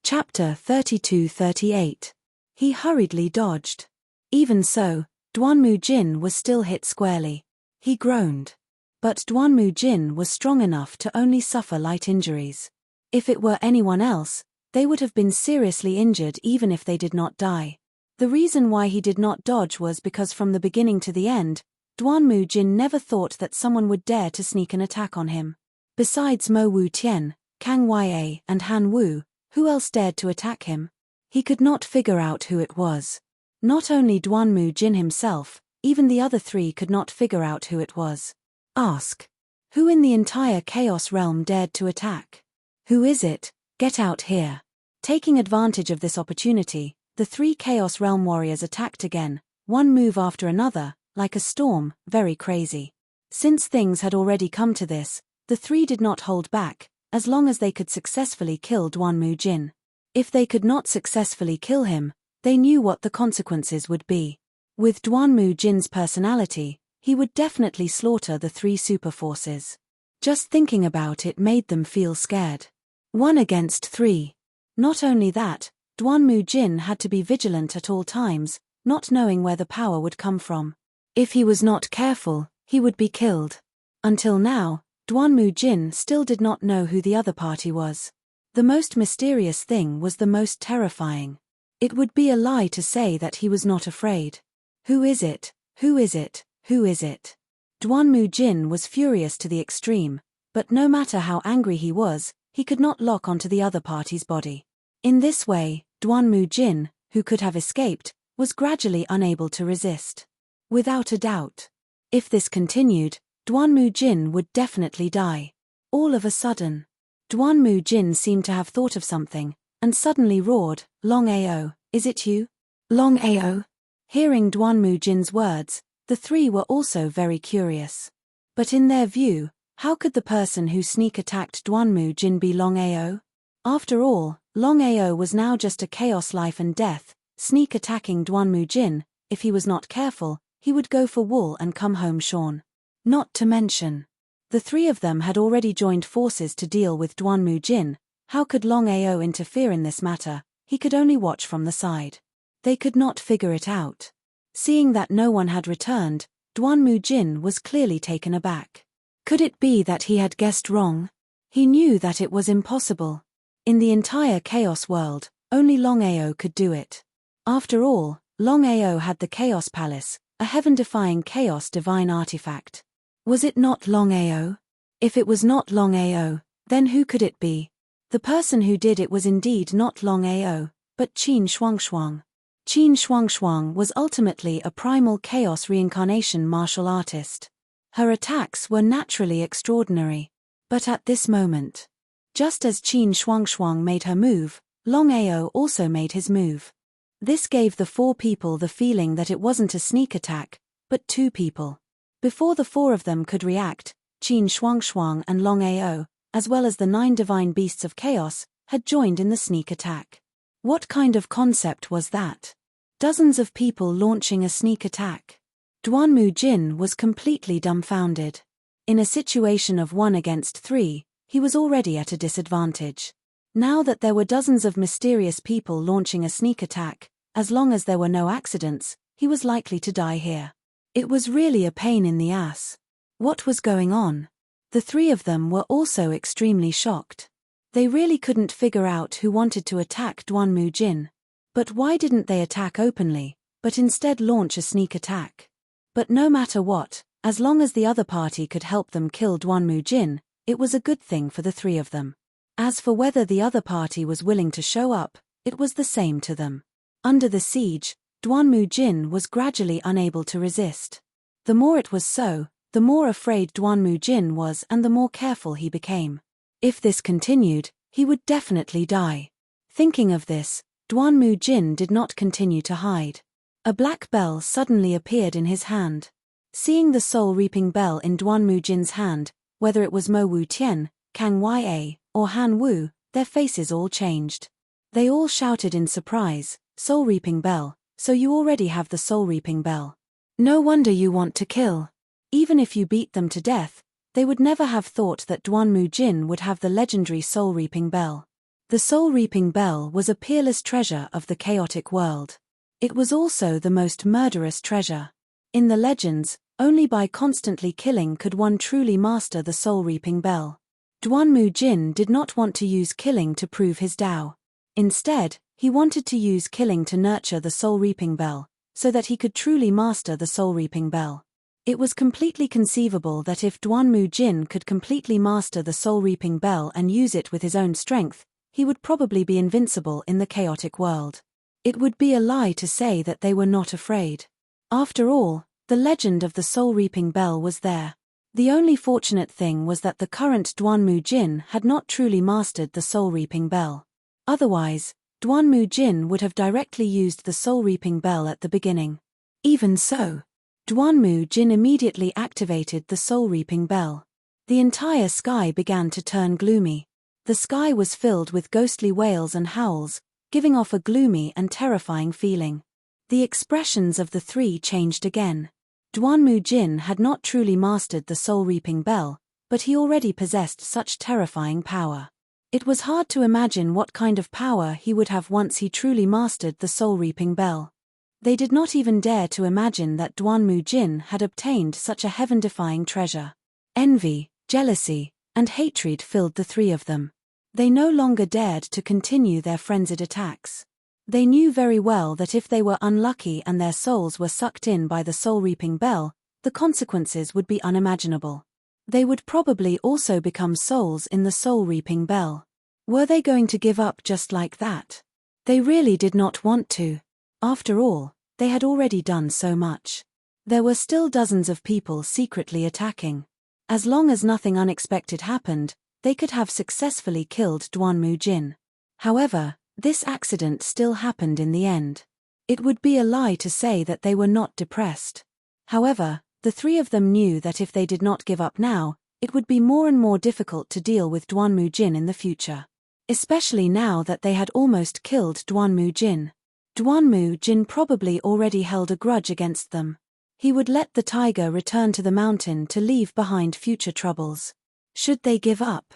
Chapter 32-38. He hurriedly dodged. Even so, Duanmu Jin was still hit squarely. He groaned. But Duanmu Jin was strong enough to only suffer light injuries. If it were anyone else, they would have been seriously injured even if they did not die. The reason why he did not dodge was because from the beginning to the end, Duanmu Jin never thought that someone would dare to sneak an attack on him. Besides Mo Wu Tian, Kang Ya, and Han Wu, who else dared to attack him? He could not figure out who it was. Not only Duanmu Jin himself, even the other three could not figure out who it was. Ask. Who in the entire Chaos Realm dared to attack? Who is it? Get out here. Taking advantage of this opportunity, the 3 Chaos Realm warriors attacked again, one move after another, like a storm, very crazy. Since things had already come to this, the 3 did not hold back, as long as they could successfully kill Duanmu Jin. If they could not successfully kill him, they knew what the consequences would be. With Duanmu Jin's personality, he would definitely slaughter the 3 super forces. Just thinking about it made them feel scared. 1 against 3. Not only that, Duanmu Jin had to be vigilant at all times, not knowing where the power would come from. If he was not careful, he would be killed. Until now, Duanmu Jin still did not know who the other party was. The most mysterious thing was the most terrifying. It would be a lie to say that he was not afraid. Who is it? Who is it? Who is it? Duanmu Jin was furious to the extreme, but no matter how angry he was, he could not lock onto the other party's body. In this way, Duanmu Jin, who could have escaped, was gradually unable to resist. Without a doubt. If this continued, Duanmu Jin would definitely die. All of a sudden, Duanmu Jin seemed to have thought of something, and suddenly roared, "Longao, is it you? Longao?" Hearing Duanmu Jin's words, the 3 were also very curious. But in their view, how could the person who sneak attacked Duanmu Jin be Longao? After all, Longao was now just a chaos life and death, sneak attacking Duanmu Jin. If he was not careful, he would go for wool and come home shorn. Not to mention, the 3 of them had already joined forces to deal with Duanmu Jin. How could Longao interfere in this matter? He could only watch from the side. They could not figure it out. Seeing that no one had returned, Duanmu Jin was clearly taken aback. Could it be that he had guessed wrong? He knew that it was impossible. In the entire Chaos world, only Longao could do it. After all, Longao had the Chaos Palace, a heaven-defying chaos divine artifact. Was it not Longao? If it was not Longao, then who could it be? The person who did it was indeed not Longao, but Qin Shuangshuang. Qin Shuangshuang was ultimately a primal chaos reincarnation martial artist. Her attacks were naturally extraordinary. But at this moment, just as Qin Shuangshuang made her move, Longao also made his move. This gave the 4 people the feeling that it wasn't a sneak attack, but 2 people. Before the 4 of them could react, Qin Shuangshuang and Longao, as well as the 9 divine beasts of chaos, had joined in the sneak attack. What kind of concept was that? Dozens of people launching a sneak attack. Duanmu Jin was completely dumbfounded. In a situation of 1 against 3, he was already at a disadvantage. Now that there were dozens of mysterious people launching a sneak attack, as long as there were no accidents, he was likely to die here. It was really a pain in the ass. What was going on? The 3 of them were also extremely shocked. They really couldn't figure out who wanted to attack Duanmu Jin. But why didn't they attack openly, but instead launch a sneak attack? But no matter what, as long as the other party could help them kill Duanmu Jin, it was a good thing for the 3 of them. As for whether the other party was willing to show up, it was the same to them. Under the siege, Duanmu Jin was gradually unable to resist. The more it was so, the more afraid Duanmu Jin was and the more careful he became. If this continued, he would definitely die. Thinking of this, Duanmu Jin did not continue to hide. A black bell suddenly appeared in his hand. Seeing the soul-reaping bell in Duanmu Jin's hand, whether it was Mo Wu Tian, Kang Ya, or Han Wu, their faces all changed. They all shouted in surprise, "Soul-reaping bell, so you already have the soul-reaping bell. No wonder you want to kill." Even if you beat them to death, they would never have thought that Duanmu Jin would have the legendary soul-reaping bell. The soul-reaping bell was a peerless treasure of the chaotic world. It was also the most murderous treasure. In the legends, only by constantly killing could one truly master the soul-reaping bell. Duanmu Jin did not want to use killing to prove his Tao. Instead, he wanted to use killing to nurture the soul-reaping bell, so that he could truly master the soul-reaping bell. It was completely conceivable that if Duanmu Jin could completely master the soul-reaping bell and use it with his own strength, he would probably be invincible in the chaotic world. It would be a lie to say that they were not afraid. After all, the legend of the soul-reaping bell was there. The only fortunate thing was that the current Duanmu Jin had not truly mastered the soul-reaping bell. Otherwise, Duanmu Jin would have directly used the soul-reaping bell at the beginning. Even so, Duanmu Jin immediately activated the soul-reaping bell. The entire sky began to turn gloomy. The sky was filled with ghostly wails and howls, giving off a gloomy and terrifying feeling. The expressions of the three changed again. Duanmu Jin had not truly mastered the soul-reaping bell, but he already possessed such terrifying power. It was hard to imagine what kind of power he would have once he truly mastered the soul-reaping bell. They did not even dare to imagine that Duanmu Jin had obtained such a heaven-defying treasure. Envy, jealousy, and hatred filled the three of them. They no longer dared to continue their frenzied attacks. They knew very well that if they were unlucky and their souls were sucked in by the soul-reaping bell, the consequences would be unimaginable. They would probably also become souls in the soul-reaping bell. Were they going to give up just like that? They really did not want to. After all, they had already done so much. There were still dozens of people secretly attacking. As long as nothing unexpected happened, they could have successfully killed Duanmu Jin. However, this accident still happened in the end. It would be a lie to say that they were not depressed. However, the three of them knew that if they did not give up now, it would be more and more difficult to deal with Duanmu Jin in the future. Especially now that they had almost killed Duanmu Jin. Duanmu Jin probably already held a grudge against them. He would let the tiger return to the mountain to leave behind future troubles. Should they give up?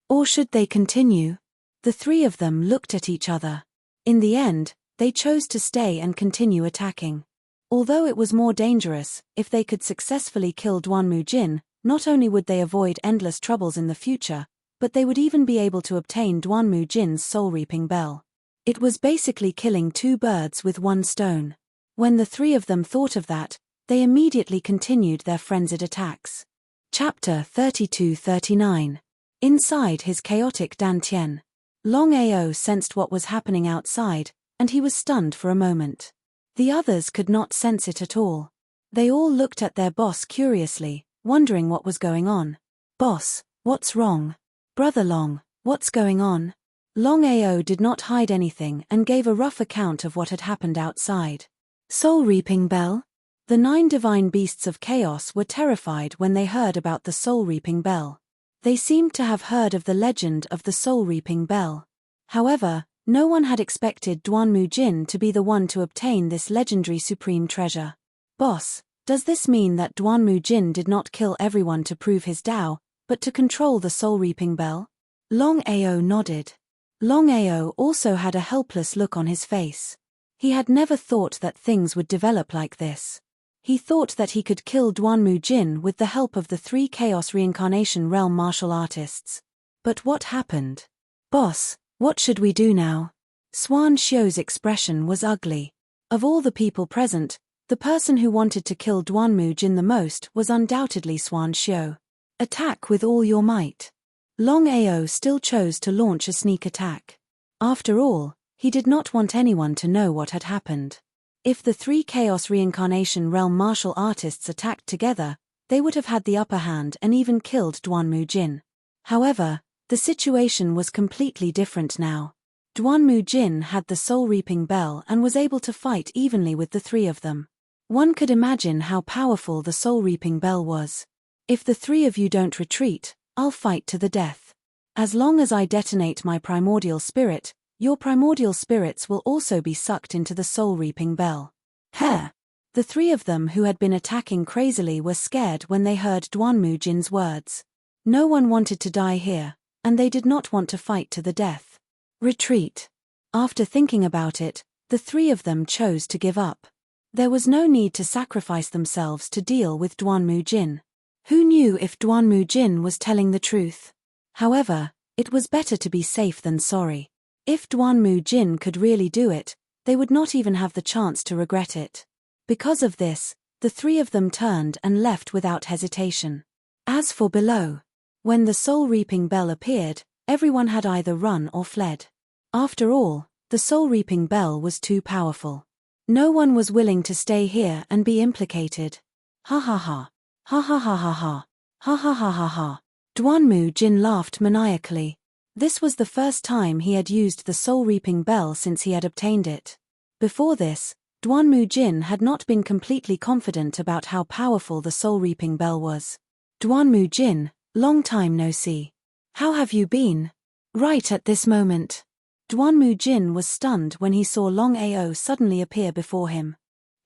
Or should they continue? The three of them looked at each other. In the end, they chose to stay and continue attacking. Although it was more dangerous, if they could successfully kill Duanmu Jin, not only would they avoid endless troubles in the future, but they would even be able to obtain Duanmu Jin's soul-reaping bell. It was basically killing two birds with one stone. When the three of them thought of that, they immediately continued their frenzied attacks. Chapter 32-39. Inside his chaotic dantian. Longao sensed what was happening outside, and he was stunned for a moment. The others could not sense it at all. They all looked at their boss curiously, wondering what was going on. "Boss, what's wrong? Brother Long, what's going on?" Longao did not hide anything and gave a rough account of what had happened outside. Soul-reaping bell? The 9 divine beasts of chaos were terrified when they heard about the soul-reaping bell. They seemed to have heard of the legend of the soul-reaping bell. However, no one had expected Duanmu Jin to be the one to obtain this legendary supreme treasure. "Boss, does this mean that Duanmu Jin did not kill everyone to prove his Tao, but to control the soul-reaping bell?" Longao nodded. Longao also had a helpless look on his face. He had never thought that things would develop like this. He thought that he could kill Duanmu Jin with the help of the 3 Chaos Reincarnation Realm martial artists. But what happened? "Boss, what should we do now?" Xuan Xiu's expression was ugly. Of all the people present, the person who wanted to kill Duanmu Jin the most was undoubtedly Xuan Xiu. "Attack with all your might." Longao still chose to launch a sneak attack. After all, he did not want anyone to know what had happened. If the 3 Chaos Reincarnation Realm martial artists attacked together, they would have had the upper hand and even killed Duanmu Jin. However, the situation was completely different now. Duanmu Jin had the soul-reaping bell and was able to fight evenly with the 3 of them. One could imagine how powerful the soul-reaping bell was. If the 3 of you don't retreat, I'll fight to the death. As long as I detonate my primordial spirit, your primordial spirits will also be sucked into the soul-reaping bell. Heh! The 3 of them who had been attacking crazily were scared when they heard Duanmu Jin's words. No one wanted to die here, and they did not want to fight to the death. Retreat. After thinking about it, the 3 of them chose to give up. There was no need to sacrifice themselves to deal with Duanmu Jin. Who knew if Duanmu Jin was telling the truth? However, it was better to be safe than sorry. If Duanmu Jin could really do it, they would not even have the chance to regret it. Because of this, the 3 of them turned and left without hesitation. As for below, when the soul-reaping bell appeared, everyone had either run or fled. After all, the soul-reaping bell was too powerful. No one was willing to stay here and be implicated. Ha ha ha. Ha ha ha ha ha. Ha ha ha ha ha. Duanmu Jin laughed maniacally. This was the first time he had used the soul-reaping bell since he had obtained it. Before this, Duanmu Jin had not been completely confident about how powerful the soul-reaping bell was. Duanmu Jin, long time no see. How have you been? Right at this moment. Duanmu Jin was stunned when he saw Longao suddenly appear before him.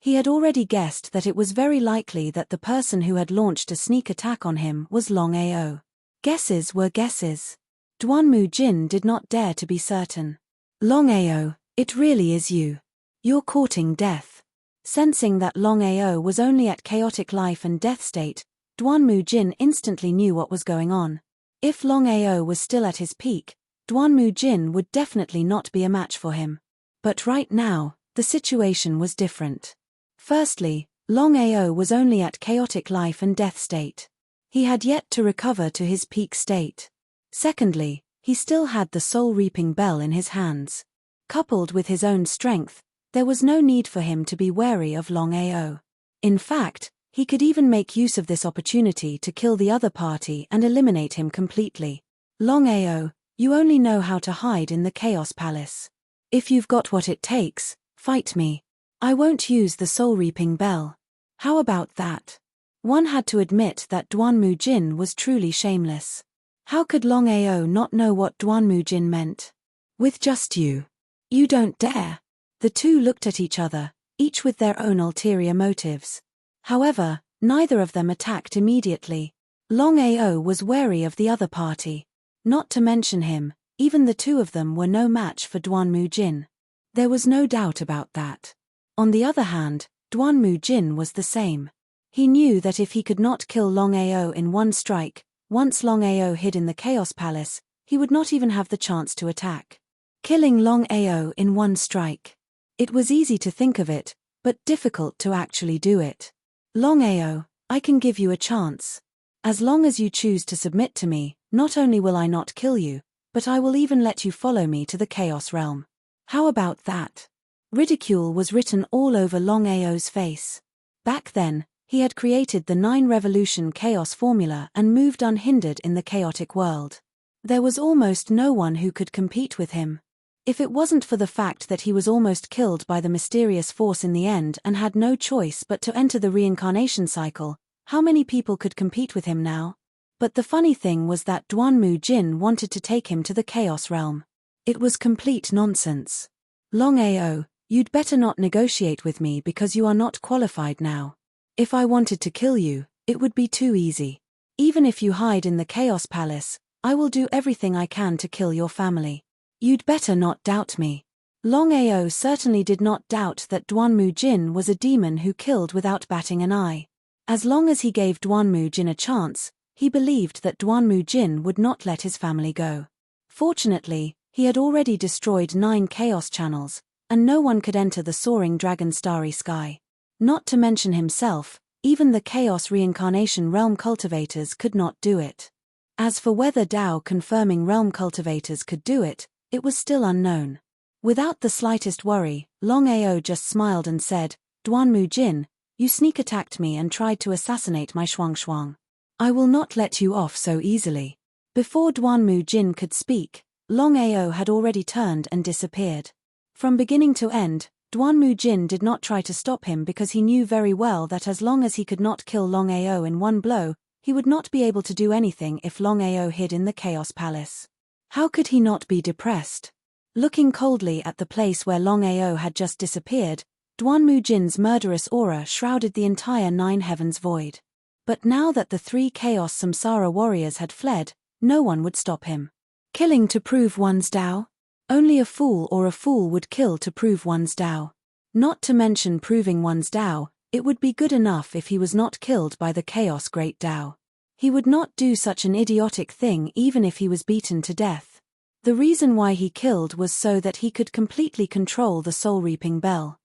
He had already guessed that it was very likely that the person who had launched a sneak attack on him was Longao. Guesses were guesses. Duanmu Jin did not dare to be certain. Longao, it really is you. You're courting death. Sensing that Longao was only at chaotic life and death state, Duanmu Jin instantly knew what was going on. If Longao was still at his peak, Duanmu Jin would definitely not be a match for him. But right now, the situation was different. Firstly, Longao was only at chaotic life and death state. He had yet to recover to his peak state. Secondly, he still had the soul-reaping bell in his hands. Coupled with his own strength, there was no need for him to be wary of Longao. In fact, he could even make use of this opportunity to kill the other party and eliminate him completely. Longao, you only know how to hide in the Chaos Palace. If you've got what it takes, fight me. I won't use the soul-reaping bell. How about that? One had to admit that Duanmu Jin was truly shameless. How could Longao not know what Duanmu Jin meant? With just you. You don't dare. The two looked at each other, each with their own ulterior motives. However, neither of them attacked immediately. Longao was wary of the other party. Not to mention him, even the 2 of them were no match for Duanmu Jin. There was no doubt about that. On the other hand, Duanmu Jin was the same. He knew that if he could not kill Longao in one strike, once Longao hid in the Chaos Palace, he would not even have the chance to attack. Killing Longao in one strike. It was easy to think of it, but difficult to actually do it. Longao, I can give you a chance. As long as you choose to submit to me, not only will I not kill you, but I will even let you follow me to the Chaos Realm. How about that? Ridicule was written all over Longao's face. Back then, he had created the 9-revolution chaos formula and moved unhindered in the chaotic world. There was almost no one who could compete with him. If it wasn't for the fact that he was almost killed by the mysterious force in the end and had no choice but to enter the reincarnation cycle, how many people could compete with him now? But the funny thing was that Duanmu Jin wanted to take him to the Chaos Realm. It was complete nonsense. Longao, you'd better not negotiate with me because you are not qualified now. If I wanted to kill you, it would be too easy. Even if you hide in the Chaos Palace, I will do everything I can to kill your family. You'd better not doubt me. Longao certainly did not doubt that Duanmu Jin was a demon who killed without batting an eye. As long as he gave Duanmu Jin a chance, he believed that Duanmu Jin would not let his family go. Fortunately, he had already destroyed 9 chaos channels, and no one could enter the soaring dragon starry sky. Not to mention himself, even the Chaos Reincarnation Realm cultivators could not do it. As for whether Dao confirming realm cultivators could do it, it was still unknown. Without the slightest worry, Longao just smiled and said, Duanmu Jin, you sneak attacked me and tried to assassinate my Shuang. I will not let you off so easily. Before Duanmu Jin could speak, Longao had already turned and disappeared. From beginning to end, Duanmu Jin did not try to stop him because he knew very well that as long as he could not kill Longao in one blow, he would not be able to do anything if Longao hid in the Chaos Palace. How could he not be depressed? Looking coldly at the place where Longao had just disappeared, Duanmu Jin's murderous aura shrouded the entire Nine Heavens void. But now that the 3 Chaos Samsara warriors had fled, no one would stop him. Killing to prove one's Tao? Only a fool or a fool would kill to prove one's Tao. Not to mention proving one's Tao, it would be good enough if he was not killed by the Chaos Great Tao. He would not do such an idiotic thing even if he was beaten to death. The reason why he killed was so that he could completely control the soul-reaping bell.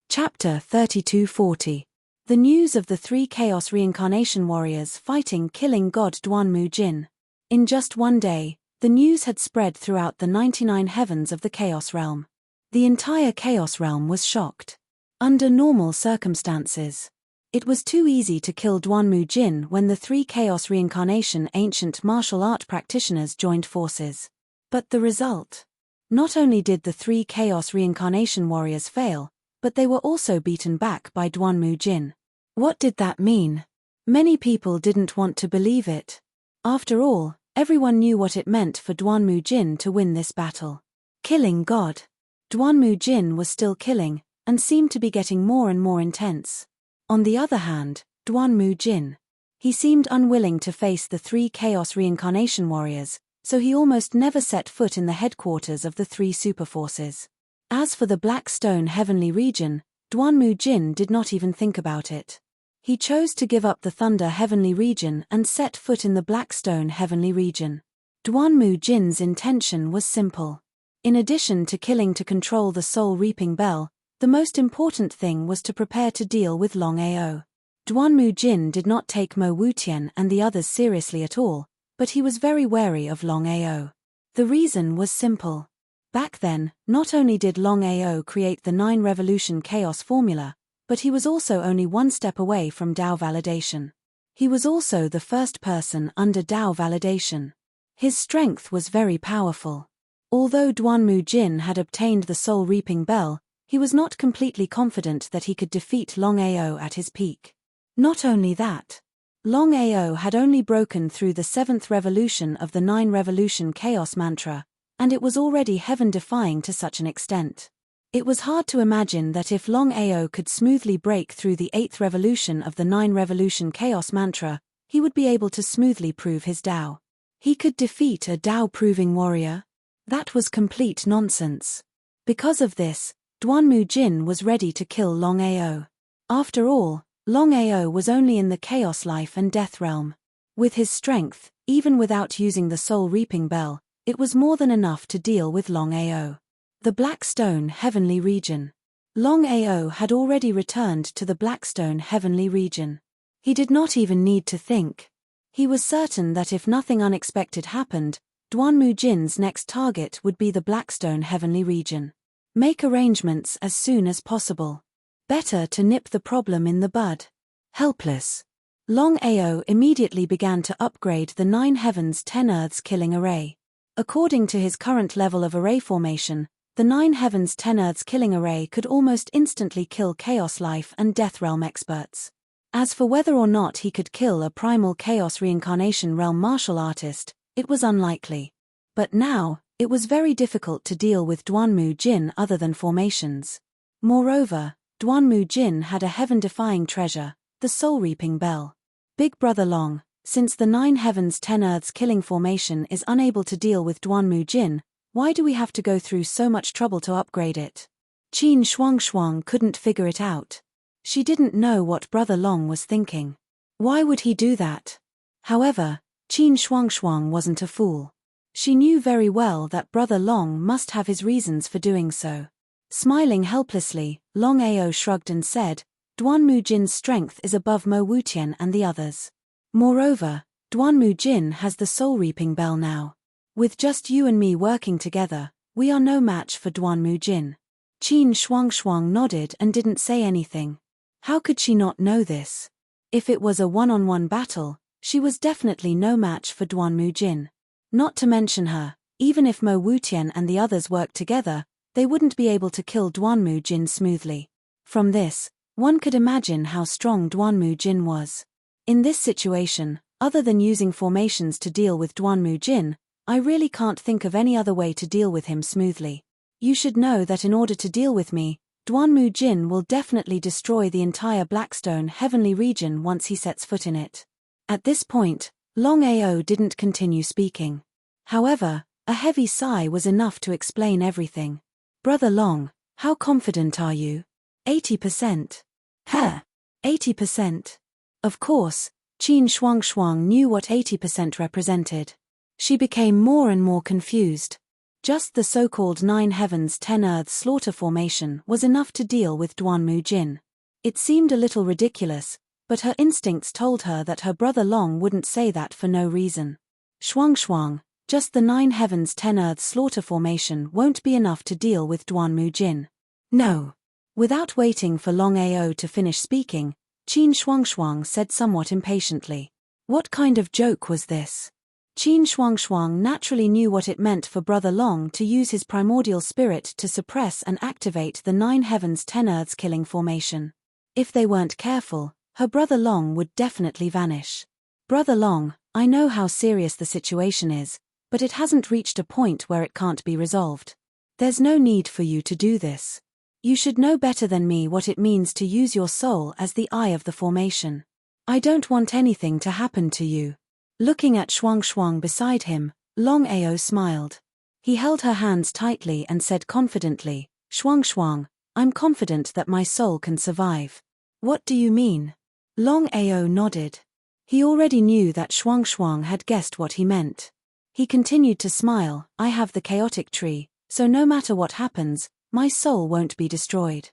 Chapter 3240. The news of the 3 Chaos Reincarnation Warriors fighting killing God Duanmu Jin. In just one day, the news had spread throughout the 99 heavens of the Chaos Realm. The entire Chaos Realm was shocked. Under normal circumstances, it was too easy to kill Duanmu Jin when the 3 Chaos Reincarnation ancient martial art practitioners joined forces. But the result? Not only did the 3 Chaos Reincarnation Warriors fail, but they were also beaten back by Duanmu Jin. What did that mean? Many people didn't want to believe it. After all, everyone knew what it meant for Duanmu Jin to win this battle. Killing God. Duanmu Jin was still killing, and seemed to be getting more and more intense. On the other hand, Duanmu Jin. He seemed unwilling to face the 3 Chaos Reincarnation Warriors, so he almost never set foot in the headquarters of the 3 superforces. As for the Black Stone Heavenly Region, Duanmu Jin did not even think about it. He chose to give up the Thunder Heavenly Region and set foot in the Black Stone Heavenly Region. Duanmu Jin's intention was simple. In addition to killing to control the soul-reaping bell, the most important thing was to prepare to deal with Longao. Duanmu Jin did not take Mo Wutian and the others seriously at all, but he was very wary of Longao. The reason was simple. Back then, not only did Longao create the 9 Revolution Chaos formula, but he was also only one step away from Tao validation. He was also the first person under Tao validation. His strength was very powerful. Although Duanmu Jin had obtained the soul-reaping bell, he was not completely confident that he could defeat Longao at his peak. Not only that, Longao had only broken through the 7th revolution of the 9 Revolution Chaos mantra, and it was already heaven-defying to such an extent. It was hard to imagine that if Longao could smoothly break through the 8th revolution of the 9 Revolution Chaos mantra, he would be able to smoothly prove his Tao. He could defeat a Tao-proving warrior? That was complete nonsense. Because of this, Duanmu Jin was ready to kill Longao. After all, Longao was only in the Chaos Life and Death realm. With his strength, even without using the soul-reaping bell, it was more than enough to deal with Longao. The Blackstone Heavenly Region. Longao had already returned to the Blackstone Heavenly Region. He did not even need to think. He was certain that if nothing unexpected happened, Duanmu Jin's next target would be the Blackstone Heavenly Region. Make arrangements as soon as possible. Better to nip the problem in the bud. Helpless. Longao immediately began to upgrade the 9 Heavens 10 Earths killing array. According to his current level of array formation, the 9 Heavens 10 Earths killing array could almost instantly kill Chaos Life and Death Realm experts. As for whether or not he could kill a primal Chaos Reincarnation Realm martial artist, it was unlikely. But now, it was very difficult to deal with Duanmu Jin other than formations. Moreover, Duanmu Jin had a heaven-defying treasure, the soul-reaping bell. Big Brother Long, since the 9 Heavens 10 Earths killing formation is unable to deal with Duanmu Jin, why do we have to go through so much trouble to upgrade it? Qin Shuang couldn't figure it out. She didn't know what Brother Long was thinking. Why would he do that? However, Qin Shuang wasn't a fool. She knew very well that Brother Long must have his reasons for doing so. Smiling helplessly, Longao shrugged and said, Duanmu Jin's strength is above Mo Wutian and the others. Moreover, Duanmu Jin has the soul-reaping bell now. With just you and me working together, We are no match for Duanmu Jin. Qin Shuangshuang nodded and didn't say anything. How could she not know this? If it was a one-on-one battle, she was definitely no match for Duanmu Jin. Not to mention her, even if Mo Wutian and the others worked together, they wouldn't be able to kill Duanmu Jin smoothly. From this, one could imagine how strong Duanmu Jin was. In this situation, other than using formations to deal with Duanmu Jin, I really can't think of any other way to deal with him smoothly. You should know that in order to deal with me, Duanmu Jin will definitely destroy the entire Blackstone Heavenly region once he sets foot in it. At this point, Longao didn't continue speaking. However, a heavy sigh was enough to explain everything. Brother Long, how confident are you? 80%. Huh. 80%. Of course, Qin Shuangshuang knew what 80% represented. She became more and more confused. Just the so-called 9 heavens 10 earths slaughter formation was enough to deal with Duanmu Jin. It seemed a little ridiculous, but her instincts told her that her brother Long wouldn't say that for no reason. Shuangshuang, just the 9 heavens 10 earths slaughter formation won't be enough to deal with Duanmu Jin. No. Without waiting for Longao to finish speaking, Qin Shuangshuang said somewhat impatiently. What kind of joke was this? Qin Shuangshuang naturally knew what it meant for Brother Long to use his primordial spirit to suppress and activate the 9 heavens 10 earths killing formation. If they weren't careful, her Brother Long would definitely vanish. Brother Long, I know how serious the situation is, but it hasn't reached a point where it can't be resolved. There's no need for you to do this. You should know better than me what it means to use your soul as the eye of the formation. I don't want anything to happen to you. Looking at Shuangshuang beside him, Longao smiled. He held her hands tightly and said confidently, Shuangshuang, I'm confident that my soul can survive. What do you mean? Longao nodded. He already knew that Shuangshuang had guessed what he meant. He continued to smile, I have the chaotic tree, so no matter what happens, my soul won't be destroyed.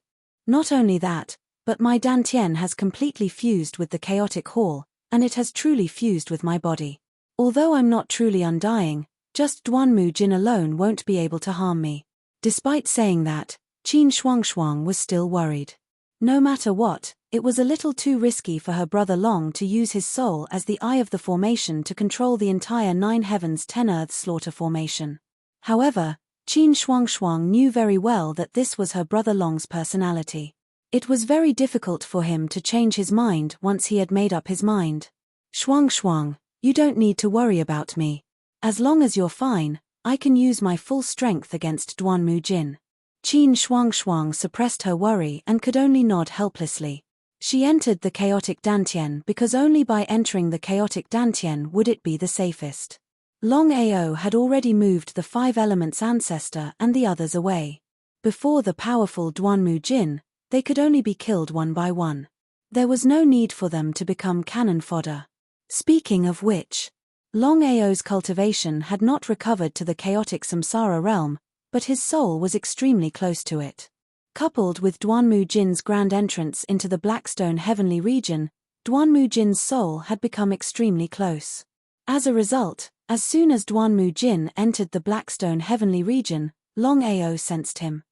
Not only that, but my dantian has completely fused with the chaotic hall, and it has truly fused with my body. Although I'm not truly undying, just Duanmu Jin alone won't be able to harm me. Despite saying that, Qin Shuangshuang was still worried. No matter what, it was a little too risky for her brother Long to use his soul as the eye of the formation to control the entire 9 heavens 10 earths slaughter formation. However, Qin Shuangshuang knew very well that this was her brother Long's personality. It was very difficult for him to change his mind once he had made up his mind. Shuangshuang, you don't need to worry about me. As long as you're fine, I can use my full strength against Duanmu Jin. Qin Shuangshuang suppressed her worry and could only nod helplessly. She entered the chaotic dantian because only by entering the chaotic dantian would it be the safest. Longao had already moved the 5 elements ancestor and the others away. Before the powerful Duanmu Jin, they could only be killed one by one. There was no need for them to become cannon fodder. Speaking of which, Longao's cultivation had not recovered to the chaotic samsara realm, but his soul was extremely close to it. Coupled with Duanmu Jin's grand entrance into the Blackstone Heavenly region, Duanmu Jin's soul had become extremely close. As a result, as soon as Duanmu Jin entered the Blackstone Heavenly region, Longao sensed him.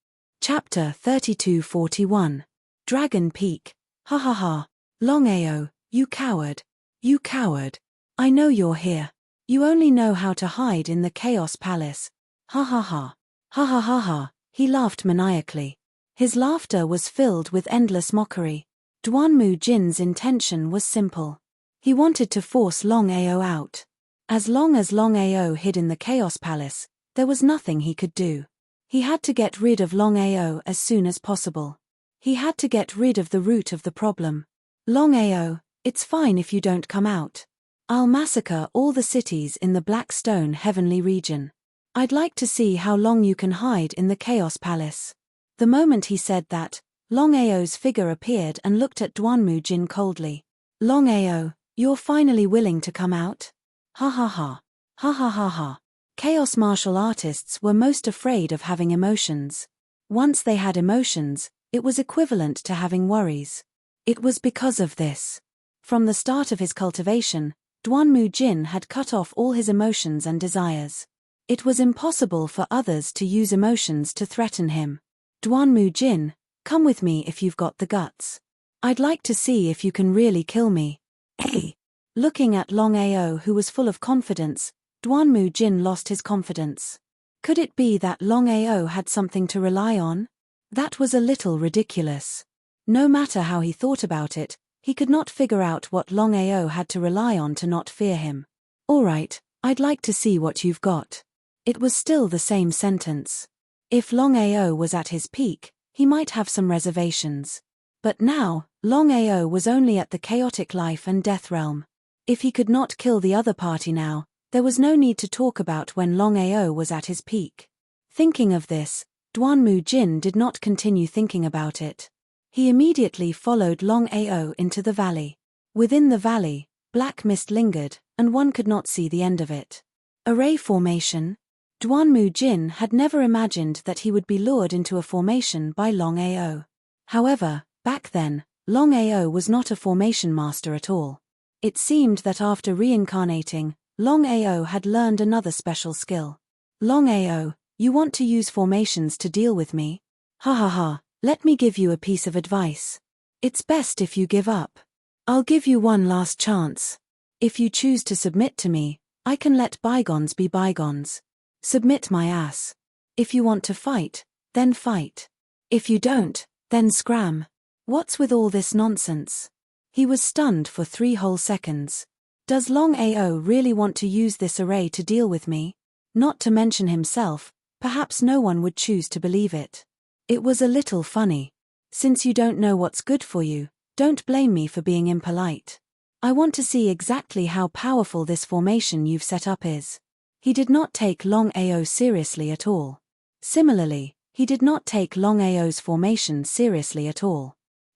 Chapter 3241. Dragon Peak. Ha ha ha. Longao, you coward. You coward. I know you're here. You only know how to hide in the Chaos Palace. Ha ha ha. Ha ha ha ha. He laughed maniacally. His laughter was filled with endless mockery. Duanmu Jin's intention was simple. He wanted to force Longao out. As long as Longao hid in the Chaos Palace, there was nothing he could do. He had to get rid of Longao as soon as possible. He had to get rid of the root of the problem. Longao, it's fine if you don't come out. I'll massacre all the cities in the Blackstone Heavenly region. I'd like to see how long you can hide in the Chaos Palace. The moment he said that, Longao's figure appeared and looked at Duanmu Jin coldly. Longao, you're finally willing to come out? Ha ha ha. Ha ha ha ha. Chaos martial artists were most afraid of having emotions. Once they had emotions, it was equivalent to having worries. It was because of this. From the start of his cultivation, Duanmu Jin had cut off all his emotions and desires. It was impossible for others to use emotions to threaten him. Duanmu Jin, come with me if you've got the guts. I'd like to see if you can really kill me. Hey! Looking at Longao, who was full of confidence, Duanmu Jin lost his confidence. Could it be that Longao had something to rely on? That was a little ridiculous. No matter how he thought about it, he could not figure out what Longao had to rely on to not fear him. All right, I'd like to see what you've got. It was still the same sentence. If Longao was at his peak, he might have some reservations. But now, Longao was only at the chaotic life and death realm. If he could not kill the other party now, there was no need to talk about when Longao was at his peak. Thinking of this, Duanmu Jin did not continue thinking about it. He immediately followed Longao into the valley. Within the valley, black mist lingered, and one could not see the end of it. Array formation? Duanmu Jin had never imagined that he would be lured into a formation by Longao. However, back then, Longao was not a formation master at all. It seemed that after reincarnating, Longao had learned another special skill. Longao, you want to use formations to deal with me? Ha ha ha, let me give you a piece of advice. It's best if you give up. I'll give you one last chance. If you choose to submit to me, I can let bygones be bygones. Submit my ass. If you want to fight, then fight. If you don't, then scram. What's with all this nonsense? He was stunned for 3 whole seconds. Does Longao really want to use this array to deal with me? Not to mention himself, perhaps no one would choose to believe it. It was a little funny. Since you don't know what's good for you, don't blame me for being impolite. I want to see exactly how powerful this formation you've set up is. He did not take Longao seriously at all. Similarly, he did not take Longao's formation seriously at all.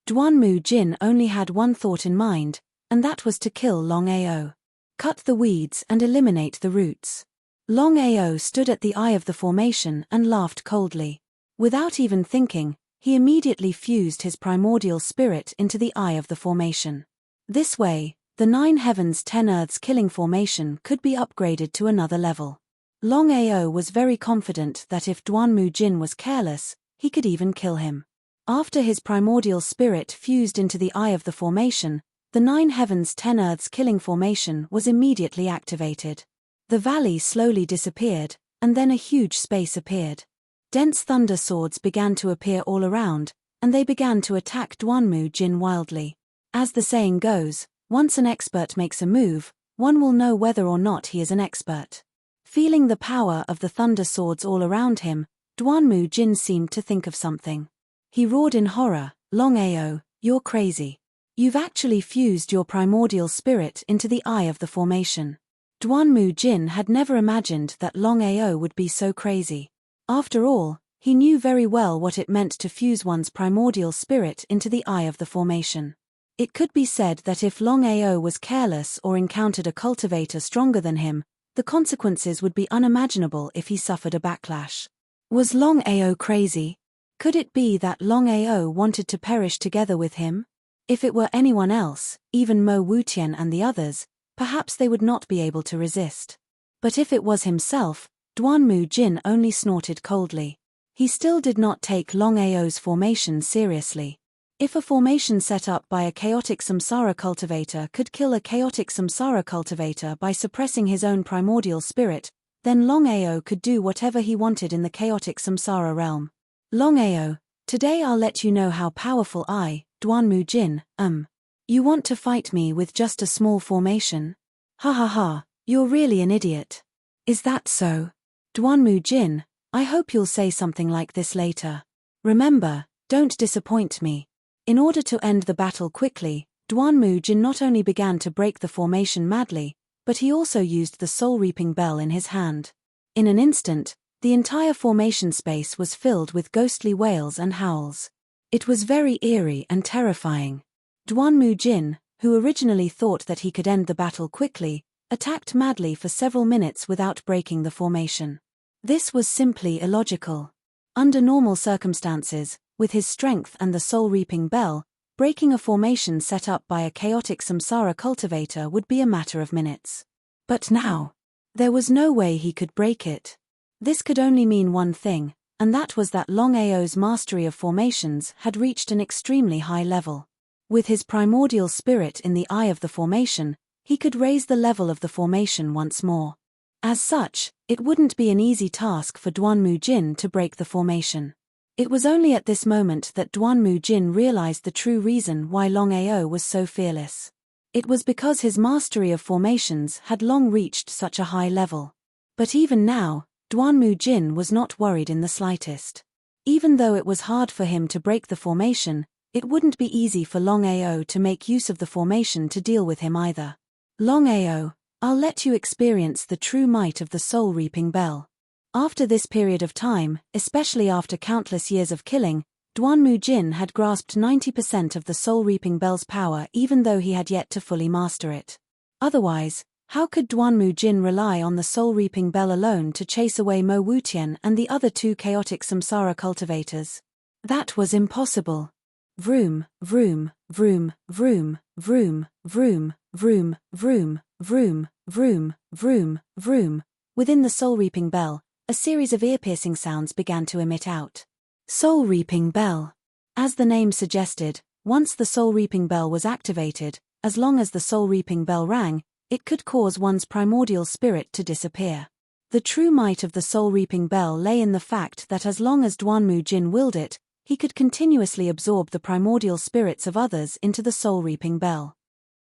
Duanmu Jin only had one thought in mind, and that was to kill Longao. Cut the weeds and eliminate the roots. Longao stood at the eye of the formation and laughed coldly. Without even thinking, he immediately fused his primordial spirit into the eye of the formation. This way, the 9 heavens 10 earths killing formation could be upgraded to another level. Longao was very confident that if Duanmu Jin was careless, he could even kill him. After his primordial spirit fused into the eye of the formation, the 9 heavens 10 earths killing formation was immediately activated. The valley slowly disappeared, and then a huge space appeared. Dense thunder swords began to appear all around, and they began to attack Duanmu Jin wildly. As the saying goes, once an expert makes a move, one will know whether or not he is an expert. Feeling the power of the thunder swords all around him, Duanmu Jin seemed to think of something. He roared in horror, Longao, you're crazy. You've actually fused your primordial spirit into the eye of the formation. Duanmu Jin had never imagined that Longao would be so crazy. After all, he knew very well what it meant to fuse one's primordial spirit into the eye of the formation. It could be said that if Longao was careless or encountered a cultivator stronger than him, the consequences would be unimaginable if he suffered a backlash. Was Longao crazy? Could it be that Longao wanted to perish together with him? If it were anyone else, even Mo Wutian and the others, perhaps they would not be able to resist. But if it was himself, Duanmu Jin only snorted coldly. He still did not take Longao's formation seriously. If a formation set up by a chaotic samsara cultivator could kill a chaotic samsara cultivator by suppressing his own primordial spirit, then Longao could do whatever he wanted in the chaotic samsara realm. Longao, today I'll let you know how powerful I, Duanmu Jin, am. You want to fight me with just a small formation? Ha ha ha, you're really an idiot. Is that so? Duanmu Jin, I hope you'll say something like this later. Remember, don't disappoint me. In order to end the battle quickly, Duanmu Jin not only began to break the formation madly, but he also used the soul-reaping bell in his hand. In an instant, the entire formation space was filled with ghostly wails and howls. It was very eerie and terrifying. Duanmu Jin, who originally thought that he could end the battle quickly, attacked madly for several minutes without breaking the formation. This was simply illogical. Under normal circumstances, with his strength and the soul-reaping bell, breaking a formation set up by a chaotic samsara cultivator would be a matter of minutes. But now, There was no way he could break it. This could only mean one thing, and that was that Longao's mastery of formations had reached an extremely high level. With his primordial spirit in the eye of the formation, he could raise the level of the formation once more. As such, it wouldn't be an easy task for Duanmu Jin to break the formation. It was only at this moment that Duanmu Jin realized the true reason why Longao was so fearless. It was because his mastery of formations had long reached such a high level. But even now, Duanmu Jin was not worried in the slightest. Even though it was hard for him to break the formation, it wouldn't be easy for Longao to make use of the formation to deal with him either. Longao, I'll let you experience the true might of the soul-reaping bell. After this period of time, especially after countless years of killing, Duanmu Jin had grasped 90% of the soul-reaping bell's power even though he had yet to fully master it. Otherwise, how could Duanmu Jin rely on the soul-reaping bell alone to chase away Mo Wutian and the other two chaotic samsara cultivators? That was impossible. Vroom, vroom, vroom, vroom, vroom, vroom, vroom, vroom, vroom, vroom, vroom, vroom. Within the soul-reaping bell, a series of ear-piercing sounds began to emit out. Soul-reaping bell. As the name suggested, once the soul-reaping bell was activated, as long as the soul-reaping bell rang, it could cause one's primordial spirit to disappear. The true might of the soul-reaping bell lay in the fact that as long as Duanmu Jin willed it, he could continuously absorb the primordial spirits of others into the soul-reaping bell.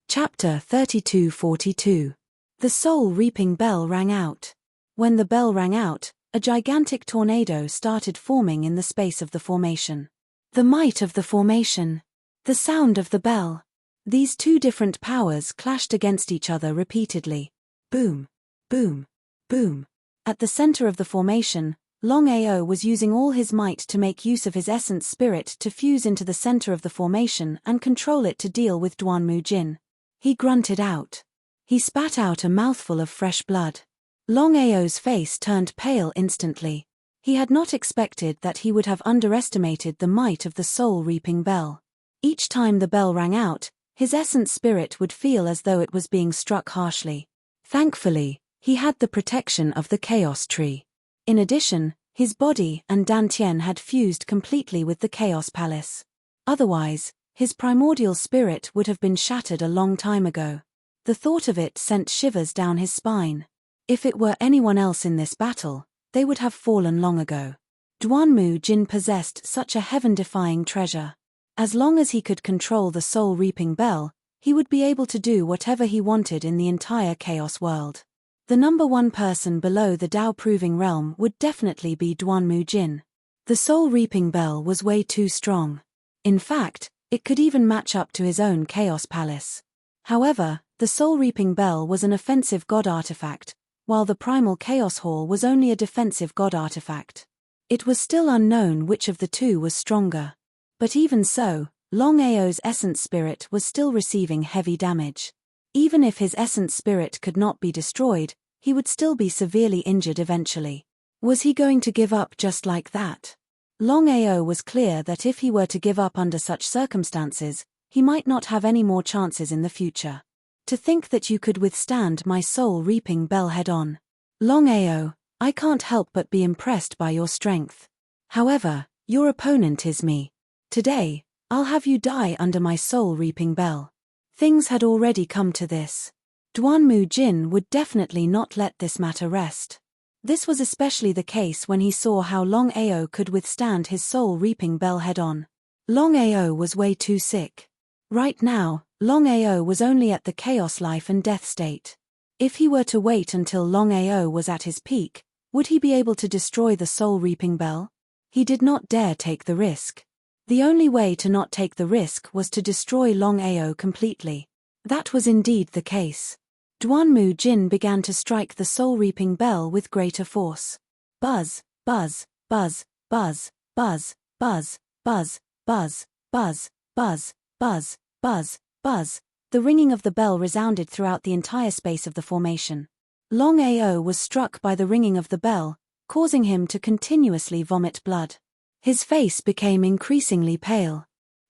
Chapter 3242. The soul-reaping bell rang out. When the bell rang out, a gigantic tornado started forming in the space of the formation. The might of the formation. The sound of the bell. These two different powers clashed against each other repeatedly. Boom, boom, boom. At the center of the formation, Longao was using all his might to make use of his essence spirit to fuse into the center of the formation and control it to deal with Duanmu Jin. He grunted out. He spat out a mouthful of fresh blood. Longao's face turned pale instantly. He had not expected that he would have underestimated the might of the soul-reaping bell. Each time the bell rang out, his essence spirit would feel as though it was being struck harshly. Thankfully, he had the protection of the Chaos Tree. In addition, his body and Dantian had fused completely with the Chaos Palace. Otherwise, his primordial spirit would have been shattered a long time ago. The thought of it sent shivers down his spine. If it were anyone else in this battle, they would have fallen long ago. Duanmu Jin possessed such a heaven-defying treasure. As long as he could control the soul-reaping bell, he would be able to do whatever he wanted in the entire chaos world. The number one person below the Dao-proving realm would definitely be Duanmu Jin. The soul-reaping bell was way too strong. In fact, it could even match up to his own Chaos Palace. However, the soul-reaping bell was an offensive god artifact, while the primal Chaos Hall was only a defensive god artifact. It was still unknown which of the two was stronger. But even so, Longao's essence spirit was still receiving heavy damage. Even if his essence spirit could not be destroyed, he would still be severely injured eventually. Was he going to give up just like that? Longao was clear that if he were to give up under such circumstances, he might not have any more chances in the future. To think that you could withstand my soul-reaping bell head-on. Longao, I can't help but be impressed by your strength. However, your opponent is me. Today, I'll have you die under my soul-reaping bell. Things had already come to this. Duanmu Jin would definitely not let this matter rest. This was especially the case when he saw how Longao could withstand his soul-reaping bell head-on. Longao was way too sick. Right now, Longao was only at the chaos life and death state. If he were to wait until Longao was at his peak, would he be able to destroy the soul-reaping bell? He did not dare take the risk. The only way to not take the risk was to destroy Longao completely. That was indeed the case. Duanmu Jin began to strike the soul-reaping bell with greater force. Buzz, buzz, buzz, buzz, buzz, buzz, buzz, buzz, buzz, buzz, buzz, buzz, buzz. The ringing of the bell resounded throughout the entire space of the formation. Longao was struck by the ringing of the bell, causing him to continuously vomit blood. His face became increasingly pale.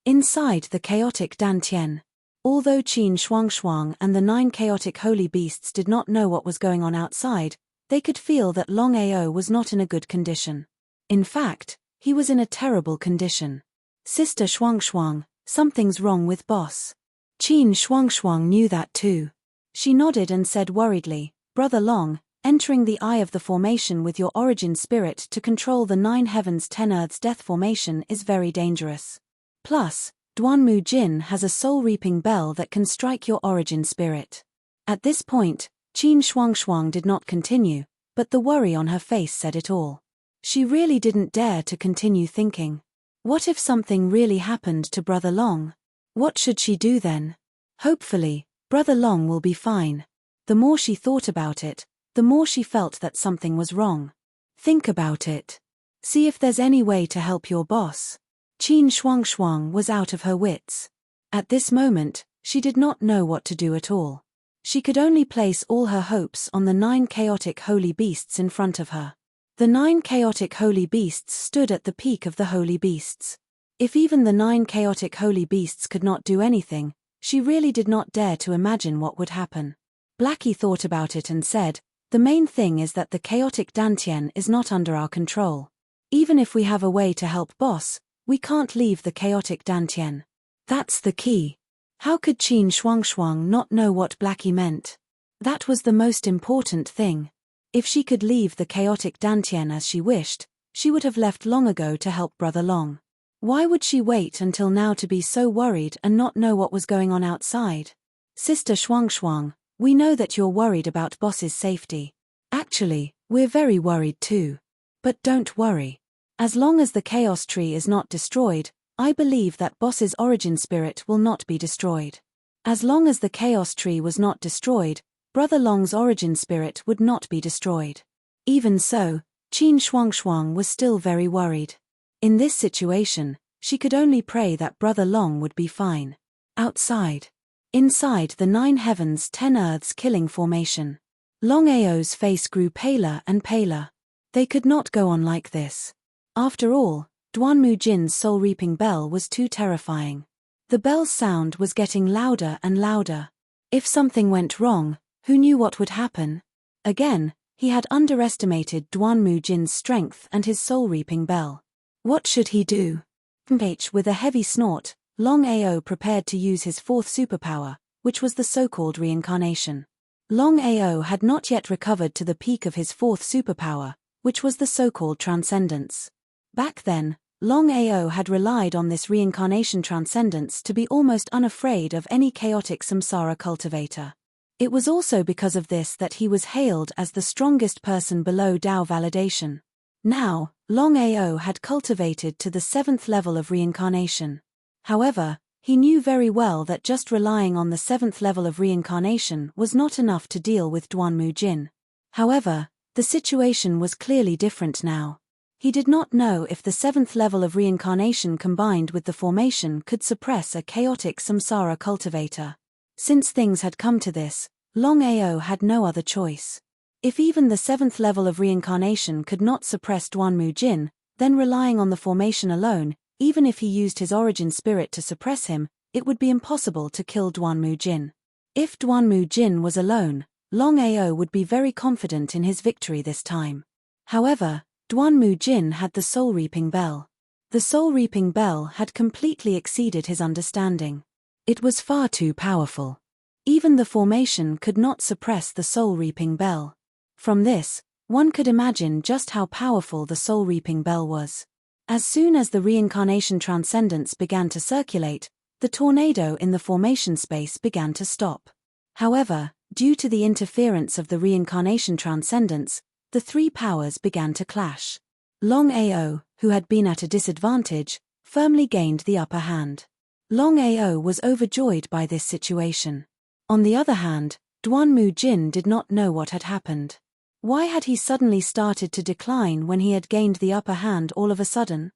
Inside the chaotic Dantian. Although Qin Shuangshuang and the 9 chaotic holy beasts did not know what was going on outside, they could feel that Longao was not in a good condition. In fact, he was in a terrible condition. Sister Shuangshuang, something's wrong with boss. Qin Shuangshuang knew that too. She nodded and said worriedly, Brother Long, entering the eye of the formation with your origin spirit to control the 9 heavens 10 earths death formation is very dangerous. Plus, Duanmu Jin has a soul-reaping bell that can strike your origin spirit. At this point, Qin Shuangshuang did not continue, but the worry on her face said it all. She really didn't dare to continue thinking. What if something really happened to Brother Long? What should she do then? Hopefully, Brother Long will be fine. The more she thought about it, the more she felt that something was wrong. Think about it. See if there's any way to help your boss. Qin Shuangshuang was out of her wits. At this moment, she did not know what to do at all. She could only place all her hopes on the 9 chaotic holy beasts in front of her. The 9 chaotic holy beasts stood at the peak of the holy beasts. If even the 9 chaotic holy beasts could not do anything, she really did not dare to imagine what would happen. Blackie thought about it and said, the main thing is that the chaotic Dantian is not under our control. Even if we have a way to help boss, we can't leave the chaotic Dantian. That's the key. How could Qin Shuangshuang not know what Blackie meant? That was the most important thing. If she could leave the chaotic Dantian as she wished, she would have left long ago to help Brother Long. Why would she wait until now to be so worried and not know what was going on outside? Sister Shuangshuang, we know that you're worried about boss's safety. Actually, we're very worried too. But don't worry. As long as the chaos tree is not destroyed, I believe that boss's origin spirit will not be destroyed. As long as the chaos tree was not destroyed, Brother Long's origin spirit would not be destroyed. Even so, Qin Shuangshuang was still very worried. In this situation, she could only pray that Brother Long would be fine. Outside. Inside the 9 heavens 10 earths killing formation. Longao's face grew paler and paler. They could not go on like this. After all, Duanmu Jin's soul-reaping bell was too terrifying. The bell's sound was getting louder and louder. If something went wrong, who knew what would happen? Again, he had underestimated Duanmu Jin's strength and his soul-reaping bell. What should he do? With a heavy snort, Longao prepared to use his 4th superpower, which was the so-called reincarnation. Longao had not yet recovered to the peak of his 4th superpower, which was the so-called transcendence. Back then, Longao had relied on this reincarnation transcendence to be almost unafraid of any chaotic samsara cultivator. It was also because of this that he was hailed as the strongest person below Dao validation. Now, Longao had cultivated to the 7th level of reincarnation. However, he knew very well that just relying on the 7th level of reincarnation was not enough to deal with Duanmu Jin. However, the situation was clearly different now. He did not know if the 7th level of reincarnation combined with the formation could suppress a chaotic samsara cultivator. Since things had come to this, Longao had no other choice. If even the 7th level of reincarnation could not suppress Duanmu Jin, then relying on the formation alone, even if he used his origin spirit to suppress him, it would be impossible to kill Duanmu Jin. If Duanmu Jin was alone, Longao would be very confident in his victory this time. However, Duanmu Jin had the soul-reaping bell. The soul-reaping bell had completely exceeded his understanding. It was far too powerful. Even the formation could not suppress the soul-reaping bell. From this, one could imagine just how powerful the soul-reaping bell was. As soon as the reincarnation transcendence began to circulate, the tornado in the formation space began to stop. However, due to the interference of the reincarnation transcendence, the 3 powers began to clash. Longao, who had been at a disadvantage, firmly gained the upper hand. Longao was overjoyed by this situation. On the other hand, Duanmu Jin did not know what had happened. Why had he suddenly started to decline when he had gained the upper hand all of a sudden?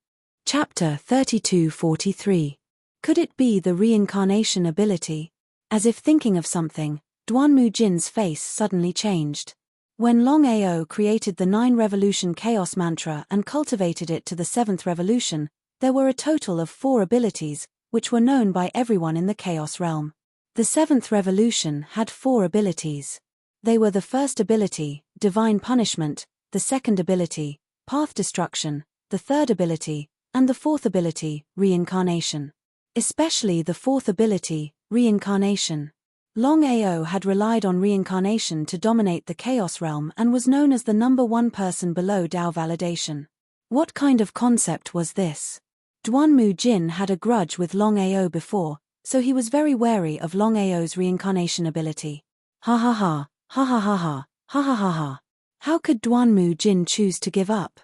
Chapter 32:43. Could it be the reincarnation ability? As if thinking of something, Duanmu Jin's face suddenly changed. When Longao created the 9 revolution chaos mantra and cultivated it to the 7th revolution, there were a total of 4 abilities, which were known by everyone in the chaos realm. The seventh revolution had 4 abilities. They were the first ability, divine punishment, the second ability, path destruction, the third ability, and the fourth ability, reincarnation. Especially the fourth ability, reincarnation. Longao had relied on reincarnation to dominate the Chaos Realm and was known as the #1 person below Dao validation. What kind of concept was this? Duanmu Jin had a grudge with Longao before, so he was very wary of Longao's reincarnation ability. Ha ha ha, ha ha ha ha, ha ha ha ha. How could Duanmu Jin choose to give up?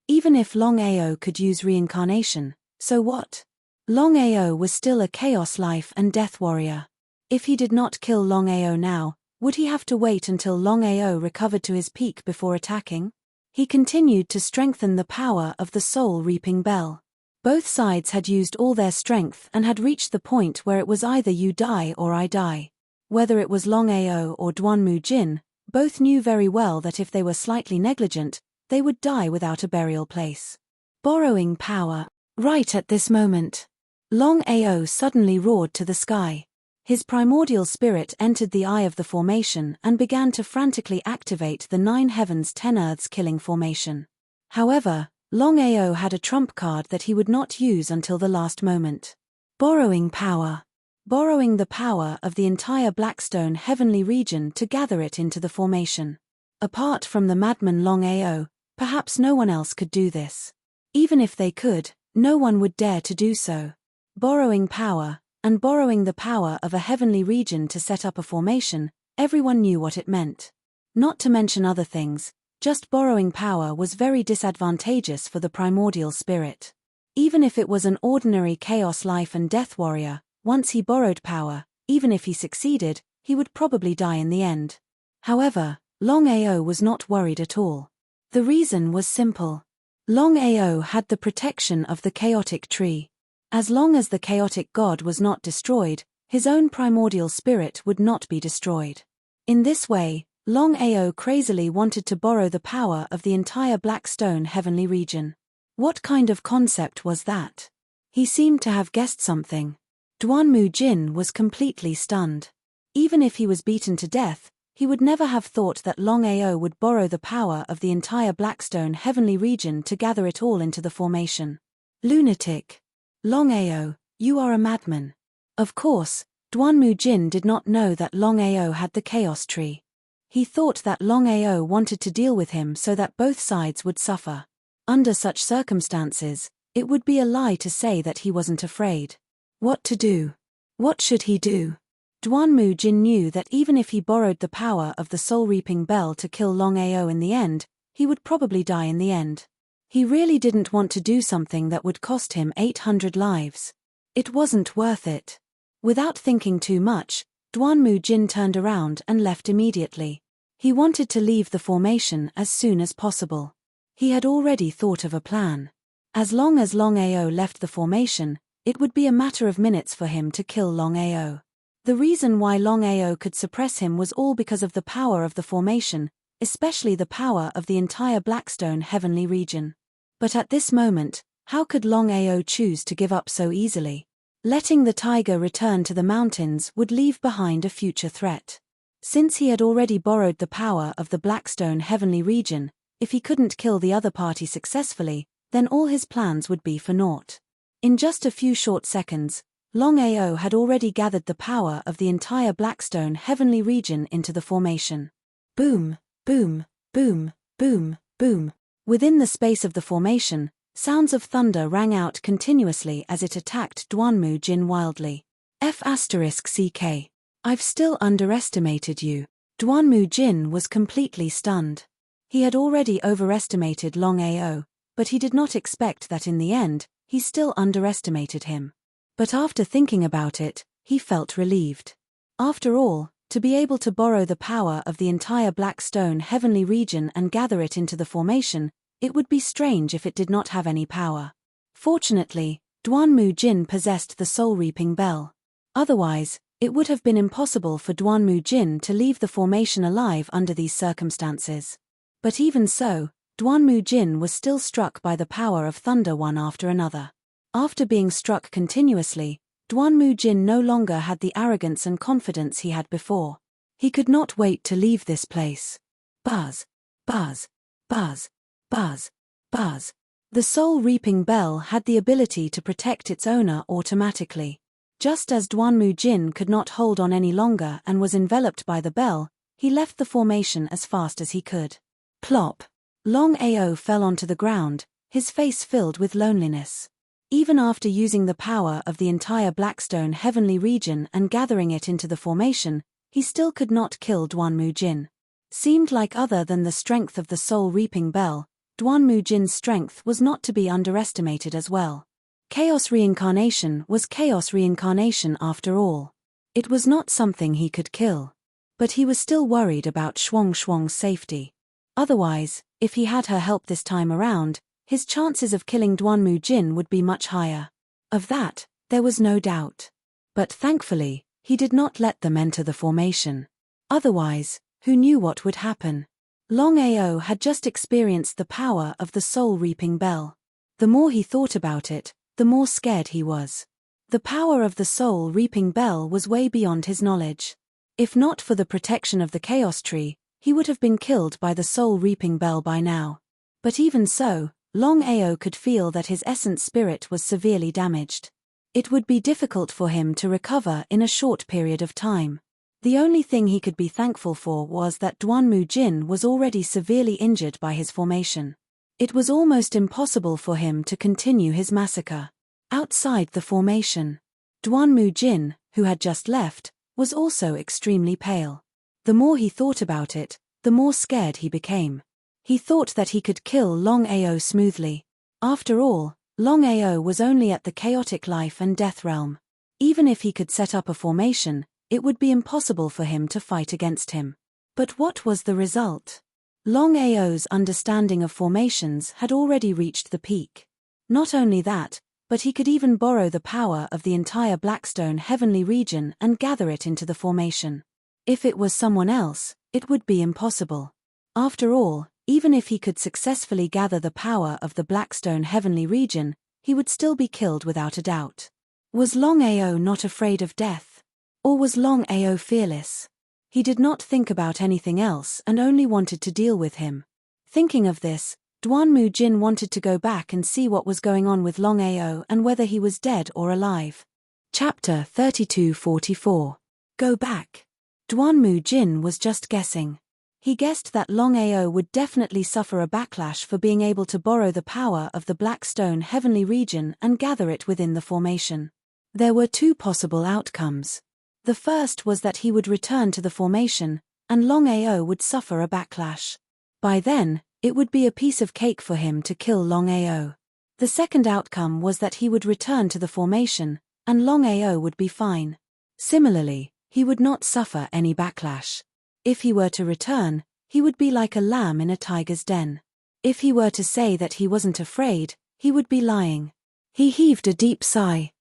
Even if Longao could use reincarnation, so what? Longao was still a chaos life and death warrior. If he did not kill Longao now, would he have to wait until Longao recovered to his peak before attacking? He continued to strengthen the power of the soul-reaping bell. Both sides had used all their strength and had reached the point where it was either you die or I die. Whether it was Longao or Duanmu Jin, both knew very well that if they were slightly negligent, they would die without a burial place. Borrowing power. Right at this moment, Longao suddenly roared to the sky. His primordial spirit entered the eye of the formation and began to frantically activate the 9 heavens 10 earths killing formation. However, Longao had a trump card that he would not use until the last moment. Borrowing power. Borrowing the power of the entire Blackstone heavenly region to gather it into the formation. Apart from the madman Longao, perhaps no one else could do this. Even if they could, no one would dare to do so. Borrowing power, and borrowing the power of a heavenly region to set up a formation, everyone knew what it meant. Not to mention other things, just borrowing power was very disadvantageous for the primordial spirit. Even if it was an ordinary chaos life and death warrior, once he borrowed power, even if he succeeded, he would probably die in the end. However, Longao was not worried at all. The reason was simple. Longao had the protection of the chaotic tree. As long as the chaotic god was not destroyed, his own primordial spirit would not be destroyed. In this way, Longao crazily wanted to borrow the power of the entire Blackstone heavenly region. What kind of concept was that? He seemed to have guessed something. Duanmu Jin was completely stunned. Even if he was beaten to death, he would never have thought that Longao would borrow the power of the entire Blackstone heavenly region to gather it all into the formation. Lunatic. Longao, you are a madman. Of course, Duanmu Jin did not know that Longao had the chaos tree. He thought that Longao wanted to deal with him so that both sides would suffer. Under such circumstances, it would be a lie to say that he wasn't afraid. What to do? What should he do? Duanmu Jin knew that even if he borrowed the power of the soul-reaping bell to kill Longao in the end, he would probably die in the end. He really didn't want to do something that would cost him 800 lives. It wasn't worth it. Without thinking too much, Duanmu Jin turned around and left immediately. He wanted to leave the formation as soon as possible. He had already thought of a plan. As long as Longao left the formation, it would be a matter of minutes for him to kill Longao. The reason why Longao could suppress him was all because of the power of the formation, especially the power of the entire Blackstone heavenly region. But at this moment, how could Longao choose to give up so easily? Letting the tiger return to the mountains would leave behind a future threat. Since he had already borrowed the power of the Blackstone heavenly region, if he couldn't kill the other party successfully, then all his plans would be for naught. In just a few short seconds, Longao had already gathered the power of the entire Blackstone heavenly region into the formation. Boom, boom, boom, boom, boom. Within the space of the formation, sounds of thunder rang out continuously as it attacked Duanmu Jin wildly. F***CK. I've still underestimated you. Duanmu Jin was completely stunned. He had already overestimated Longao, but he did not expect that in the end, he still underestimated him. But after thinking about it, he felt relieved. After all, to be able to borrow the power of the entire Blackstone heavenly region and gather it into the formation, it would be strange if it did not have any power. Fortunately, Duanmu Jin possessed the soul-reaping bell. Otherwise, it would have been impossible for Duanmu Jin to leave the formation alive under these circumstances. But even so, Duanmu Jin was still struck by the power of thunder one after another. After being struck continuously, Duan Jin no longer had the arrogance and confidence he had before. He could not wait to leave this place. Buzz, buzz, buzz, buzz, buzz. The soul-reaping bell had the ability to protect its owner automatically. Just as Duan Jin could not hold on any longer and was enveloped by the bell, he left the formation as fast as he could. Plop! Longao fell onto the ground, his face filled with loneliness. Even after using the power of the entire Blackstone heavenly region and gathering it into the formation, he still could not kill Duan Jin. Seemed like other than the strength of the soul-reaping bell, Duan Jin's strength was not to be underestimated as well. Chaos reincarnation was chaos reincarnation after all. It was not something he could kill. But he was still worried about Shuang's safety. Otherwise, if he had her help this time around, his chances of killing Duan Jin would be much higher. Of that, there was no doubt. But thankfully, he did not let them enter the formation. Otherwise, who knew what would happen? Longao had just experienced the power of the soul-reaping bell. The more he thought about it, the more scared he was. The power of the soul-reaping bell was way beyond his knowledge. If not for the protection of the Chaos Tree, he would have been killed by the soul-reaping bell by now. But even so, Longao could feel that his essence spirit was severely damaged. It would be difficult for him to recover in a short period of time. The only thing he could be thankful for was that Duan Jin was already severely injured by his formation. It was almost impossible for him to continue his massacre. Outside the formation, Duan Jin, who had just left, was also extremely pale. The more he thought about it, the more scared he became. He thought that he could kill Longao smoothly. After all, Longao was only at the chaotic life and death realm. Even if he could set up a formation, it would be impossible for him to fight against him. But what was the result? Longao's understanding of formations had already reached the peak. Not only that, but he could even borrow the power of the entire Blackstone heavenly region and gather it into the formation. If it was someone else, it would be impossible. After all, even if he could successfully gather the power of the Blackstone heavenly region, he would still be killed without a doubt. Was Longao not afraid of death? Or was Longao fearless? He did not think about anything else and only wanted to deal with him. Thinking of this, Duan Jin wanted to go back and see what was going on with Longao and whether he was dead or alive. Chapter 3244. Go back. Duan Jin was just guessing. He guessed that Longao would definitely suffer a backlash for being able to borrow the power of the Blackstone heavenly region and gather it within the formation. There were two possible outcomes. The first was that he would return to the formation, and Longao would suffer a backlash. By then, it would be a piece of cake for him to kill Longao. The second outcome was that he would return to the formation, and Longao would be fine. Similarly, he would not suffer any backlash. If he were to return, he would be like a lamb in a tiger's den. If he were to say that he wasn't afraid, he would be lying. He heaved a deep sigh.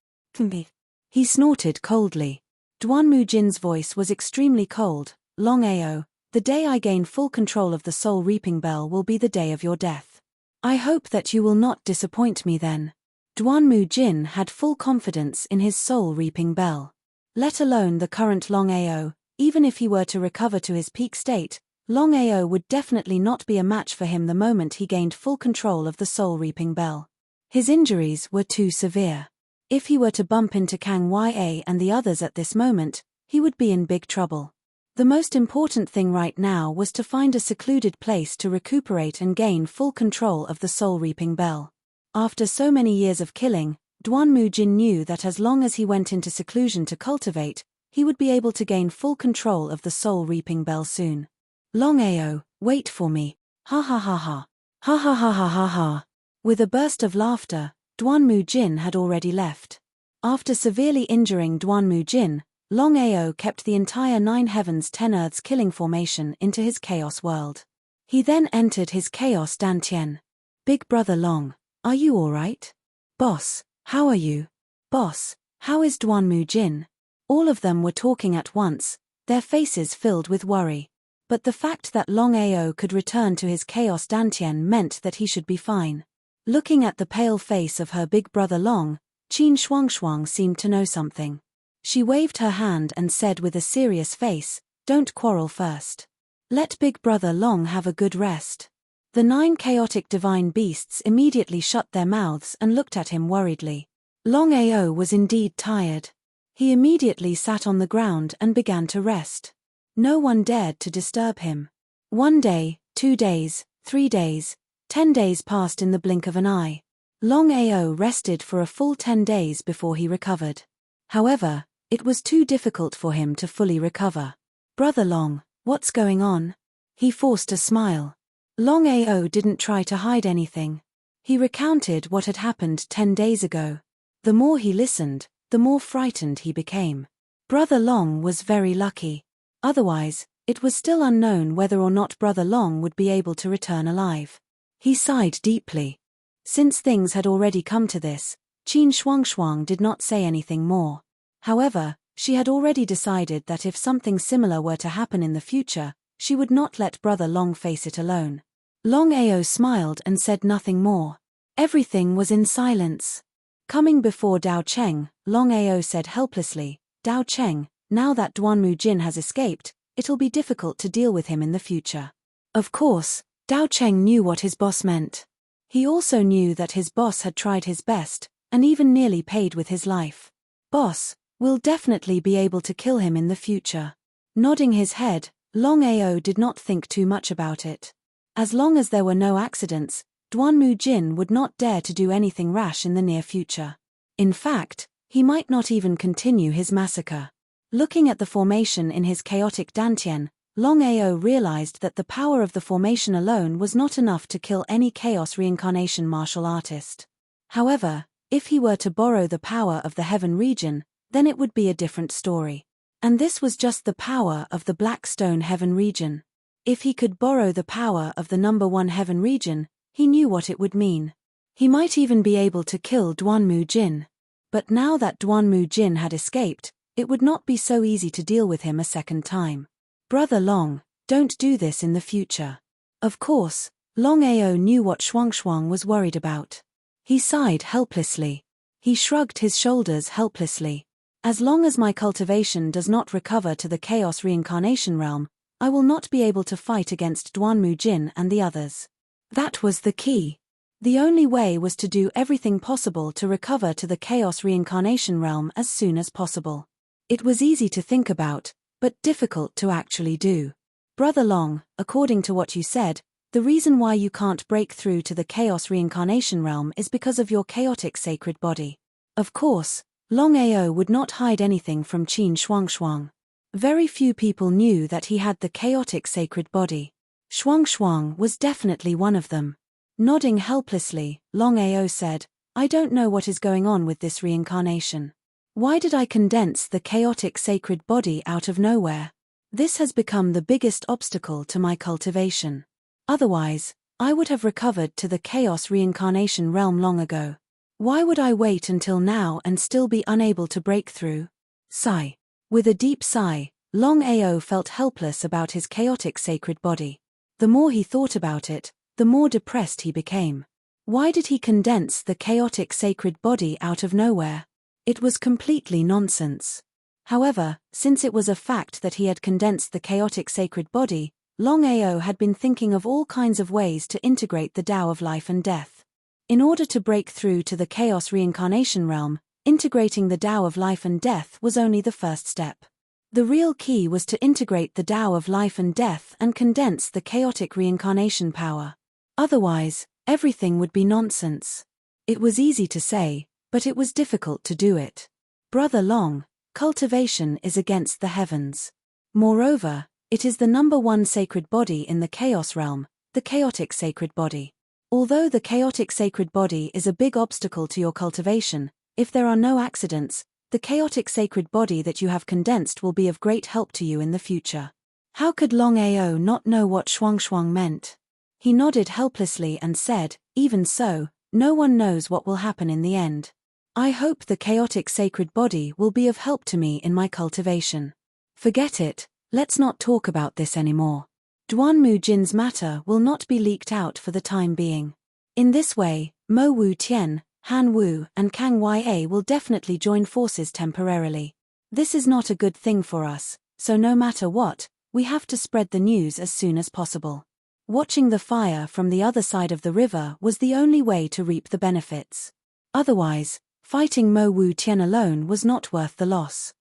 He snorted coldly. Duan Jin's voice was extremely cold. Longao, the day I gain full control of the soul-reaping bell will be the day of your death. I hope that you will not disappoint me then. Duan Jin had full confidence in his soul-reaping bell. Let alone the current Longao, even if he were to recover to his peak state, Longao would definitely not be a match for him the moment he gained full control of the soul-reaping bell. His injuries were too severe. If he were to bump into Kang Ya and the others at this moment, he would be in big trouble. The most important thing right now was to find a secluded place to recuperate and gain full control of the soul-reaping bell. After so many years of killing, Duan Jin knew that as long as he went into seclusion to cultivate, he would be able to gain full control of the soul-reaping bell soon. Longao, wait for me. Ha ha ha ha. Ha ha ha ha ha ha. With a burst of laughter, Duan Jin had already left. After severely injuring Duan Jin, Longao kept the entire 9 heavens 10 earths killing formation into his chaos world. He then entered his chaos dantian. Big brother Long, are you alright? Boss, how are you? Boss, how is Duan Jin? All of them were talking at once, their faces filled with worry. But the fact that Longao could return to his chaos dantian meant that he should be fine. Looking at the pale face of her big brother Long, Qin Shuangshuang seemed to know something. She waved her hand and said with a serious face, "Don't quarrel first. Let Big Brother Long have a good rest." The 9 chaotic divine beasts immediately shut their mouths and looked at him worriedly. Longao was indeed tired. He immediately sat on the ground and began to rest. No one dared to disturb him. 1 day, 2 days, 3 days, 10 days passed in the blink of an eye. Longao rested for a full 10 days before he recovered. However, it was too difficult for him to fully recover. "Brother Long, what's going on?" He forced a smile. Longao didn't try to hide anything. He recounted what had happened 10 days ago. The more he listened, the more frightened he became. Brother Long was very lucky. Otherwise, it was still unknown whether or not Brother Long would be able to return alive. He sighed deeply. Since things had already come to this, Qin Shuangshuang did not say anything more. However, she had already decided that if something similar were to happen in the future, she would not let Brother Long face it alone. Longao smiled and said nothing more. Everything was in silence. Coming before Dao Cheng, Longao said helplessly, "Dao Cheng, now that Duanmu Jin has escaped, it'll be difficult to deal with him in the future." Of course, Dao Cheng knew what his boss meant. He also knew that his boss had tried his best, and even nearly paid with his life. "Boss, we'll definitely be able to kill him in the future." Nodding his head, Longao did not think too much about it. As long as there were no accidents, Duanmu Jin would not dare to do anything rash in the near future. In fact, he might not even continue his massacre. Looking at the formation in his chaotic dantian, Longao realized that the power of the formation alone was not enough to kill any chaos reincarnation martial artist. However, if he were to borrow the power of the heaven region, then it would be a different story. And this was just the power of the Black Stone Heaven region. If he could borrow the power of the number 1 heaven region, he knew what it would mean. He might even be able to kill Duanmu Jin. But now that Duanmu Jin had escaped, it would not be so easy to deal with him a second time. "Brother Long, don't do this in the future." Of course, Longao knew what Shuangshuang was worried about. He sighed helplessly. He shrugged his shoulders helplessly. "As long as my cultivation does not recover to the Chaos Reincarnation Realm, I will not be able to fight against Duanmu Jin and the others." That was the key. The only way was to do everything possible to recover to the Chaos Reincarnation Realm as soon as possible. It was easy to think about, but difficult to actually do. "Brother Long, according to what you said, the reason why you can't break through to the Chaos Reincarnation Realm is because of your chaotic sacred body." Of course, Longao would not hide anything from Qin Shuangshuang. Very few people knew that he had the chaotic sacred body. Shuangshuang was definitely one of them. Nodding helplessly, Longao said, "I don't know what is going on with this reincarnation. Why did I condense the chaotic sacred body out of nowhere? This has become the biggest obstacle to my cultivation. Otherwise, I would have recovered to the Chaos Reincarnation Realm long ago. Why would I wait until now and still be unable to break through?" Sigh. With a deep sigh, Longao felt helpless about his chaotic sacred body. The more he thought about it, the more depressed he became. Why did he condense the chaotic sacred body out of nowhere? It was completely nonsense. However, since it was a fact that he had condensed the chaotic sacred body, Longao had been thinking of all kinds of ways to integrate the Tao of life and death. In order to break through to the Chaos Reincarnation Realm, integrating the Tao of life and death was only the first step. The real key was to integrate the Tao of life and death and condense the chaotic reincarnation power. Otherwise, everything would be nonsense. It was easy to say, but it was difficult to do it. "Brother Long, cultivation is against the heavens. Moreover, it is the number 1 sacred body in the chaos realm, the chaotic sacred body. Although the chaotic sacred body is a big obstacle to your cultivation, if there are no accidents, the chaotic sacred body that you have condensed will be of great help to you in the future." How could Longao not know what Shuangshuang meant? He nodded helplessly and said, "Even so, no one knows what will happen in the end. I hope the chaotic sacred body will be of help to me in my cultivation. Forget it, let's not talk about this anymore. Duanmu Jin's matter will not be leaked out for the time being." In this way, Mo Wu Tian, Han Wu and Kang Ya will definitely join forces temporarily. This is not a good thing for us, so no matter what, we have to spread the news as soon as possible. Watching the fire from the other side of the river was the only way to reap the benefits. Otherwise, fighting Mo Wutian alone was not worth the loss.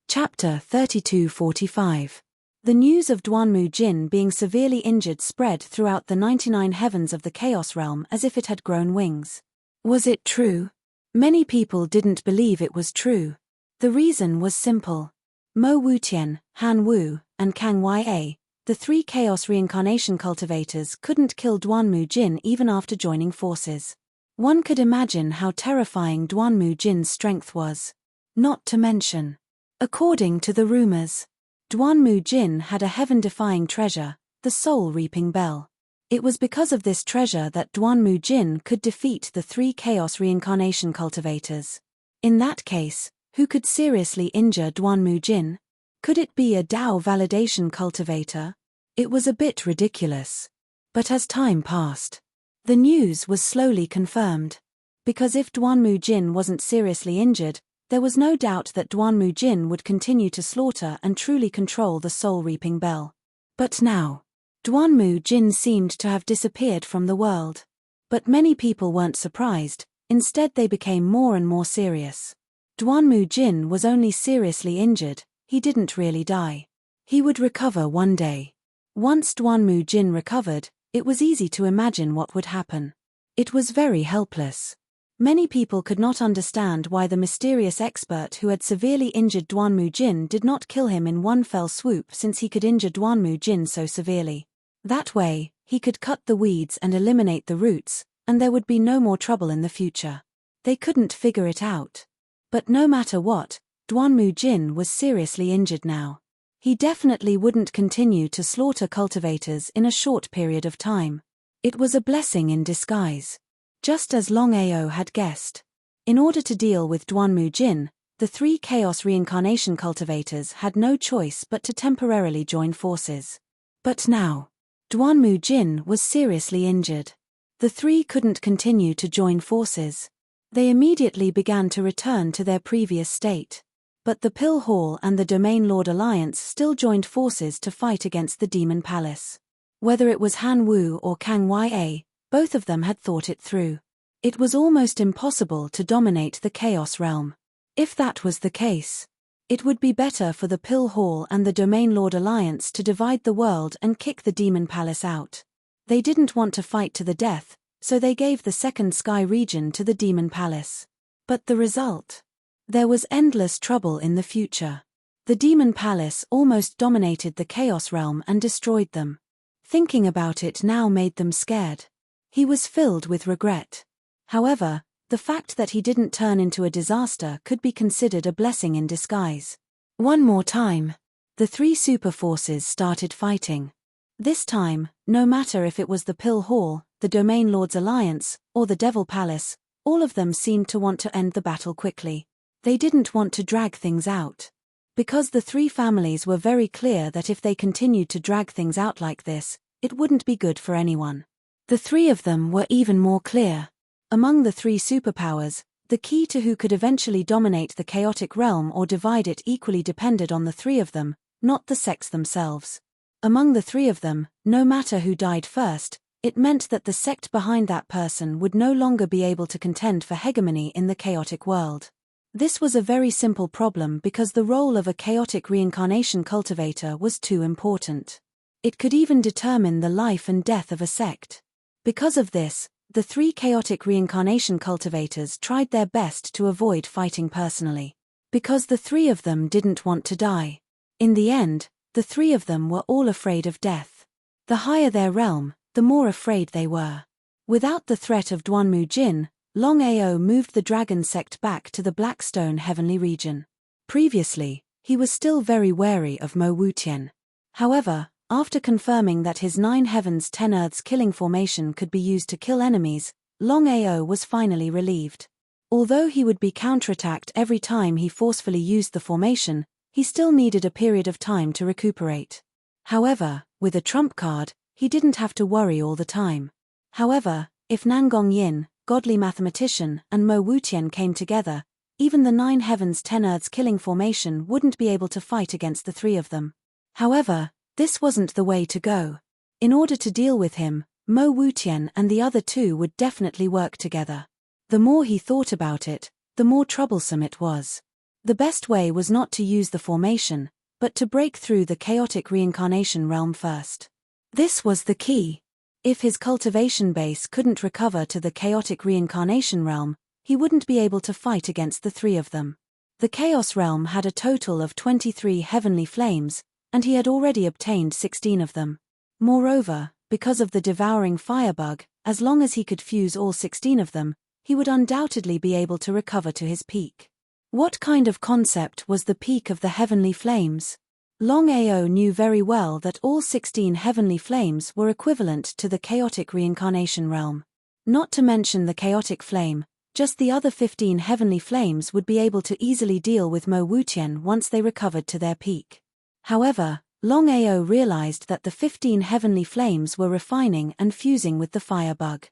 Chapter 3245. The news of Duanmu Jin being severely injured spread throughout the 99 heavens of the Chaos Realm as if it had grown wings. Was it true? Many people didn't believe it was true. The reason was simple. Mo Wutian, Han Wu, and Kang Ya, the three Chaos Reincarnation cultivators, couldn't kill Duanmu Jin even after joining forces. One could imagine how terrifying Duanmu Jin's strength was. Not to mention, according to the rumors, Duanmu Jin had a heaven-defying treasure, the soul-reaping bell. It was because of this treasure that Duanmu Jin could defeat the three Chaos Reincarnation cultivators. In that case, who could seriously injure Duanmu Jin? Could it be a Dao validation cultivator? It was a bit ridiculous. But as time passed, the news was slowly confirmed. Because if Duanmu Jin wasn't seriously injured, there was no doubt that Duanmu Jin would continue to slaughter and truly control the soul-reaping bell. But now, Duanmu Jin seemed to have disappeared from the world. But many people weren't surprised, instead they became more and more serious. Duanmu Jin was only seriously injured, he didn't really die. He would recover one day. Once Duanmu Jin recovered, it was easy to imagine what would happen. It was very helpless. Many people could not understand why the mysterious expert who had severely injured Duanmu Jin did not kill him in one fell swoop, since he could injure Duanmu Jin so severely. That way, he could cut the weeds and eliminate the roots, and there would be no more trouble in the future. They couldn't figure it out. But no matter what, Duanmu Jin was seriously injured now. He definitely wouldn't continue to slaughter cultivators in a short period of time. It was a blessing in disguise. Just as Longao had guessed. In order to deal with Duanmu Jin, the three Chaos Reincarnation cultivators had no choice but to temporarily join forces. But now, Duanmu Jin was seriously injured. The three couldn't continue to join forces. They immediately began to return to their previous state. But the Pill Hall and the Domain Lord Alliance still joined forces to fight against the Demon Palace. Whether it was Han Wu or Kang Ya, both of them had thought it through. It was almost impossible to dominate the Chaos Realm. If that was the case, it would be better for the Pill Hall and the Domain Lord Alliance to divide the world and kick the Demon Palace out. They didn't want to fight to the death, so they gave the second sky region to the Demon Palace. But the result? There was endless trouble in the future. The Demon Palace almost dominated the Chaos Realm and destroyed them. Thinking about it now made them scared. He was filled with regret. However, the fact that he didn't turn into a disaster could be considered a blessing in disguise. One more time, the three super forces started fighting. This time, no matter if it was the Pill Hall, the Domain Lords Alliance, or the Devil Palace, all of them seemed to want to end the battle quickly. They didn't want to drag things out. Because the three families were very clear that if they continued to drag things out like this, it wouldn't be good for anyone. The three of them were even more clear. Among the three superpowers, the key to who could eventually dominate the chaotic realm or divide it equally depended on the three of them, not the sects themselves. Among the three of them, no matter who died first, it meant that the sect behind that person would no longer be able to contend for hegemony in the chaotic world. This was a very simple problem because the role of a chaotic reincarnation cultivator was too important. It could even determine the life and death of a sect. Because of this, the three chaotic reincarnation cultivators tried their best to avoid fighting personally. Because the three of them didn't want to die. In the end, the three of them were all afraid of death. The higher their realm, the more afraid they were. Without the threat of Duanmu Jin, Longao moved the dragon sect back to the Blackstone Heavenly region. Previously, he was still very wary of Mo Wutian. However, after confirming that his 9 heavens 10 earths killing formation could be used to kill enemies, Longao was finally relieved. Although he would be counterattacked every time he forcefully used the formation, he still needed a period of time to recuperate. However, with a trump card, he didn't have to worry all the time. However, if Nangong Yin, godly mathematician, and Mo Wutian came together, even the 9 heavens 10 earths killing formation wouldn't be able to fight against the 3 of them. However, this wasn't the way to go. In order to deal with him, Mo Wutian and the other 2 would definitely work together. The more he thought about it, the more troublesome it was. The best way was not to use the formation, but to break through the chaotic reincarnation realm first. This was the key. If his cultivation base couldn't recover to the chaotic reincarnation realm, he wouldn't be able to fight against the 3 of them. The Chaos Realm had a total of 23 heavenly flames, and he had already obtained 16 of them. Moreover, because of the devouring fire bug, as long as he could fuse all 16 of them, he would undoubtedly be able to recover to his peak. What kind of concept was the peak of the heavenly flames? Longao knew very well that all 16 heavenly flames were equivalent to the chaotic reincarnation realm. Not to mention the chaotic flame, just the other 15 heavenly flames would be able to easily deal with Mo Wutian once they recovered to their peak. However, Longao realized that the 15 heavenly flames were refining and fusing with the fire bug.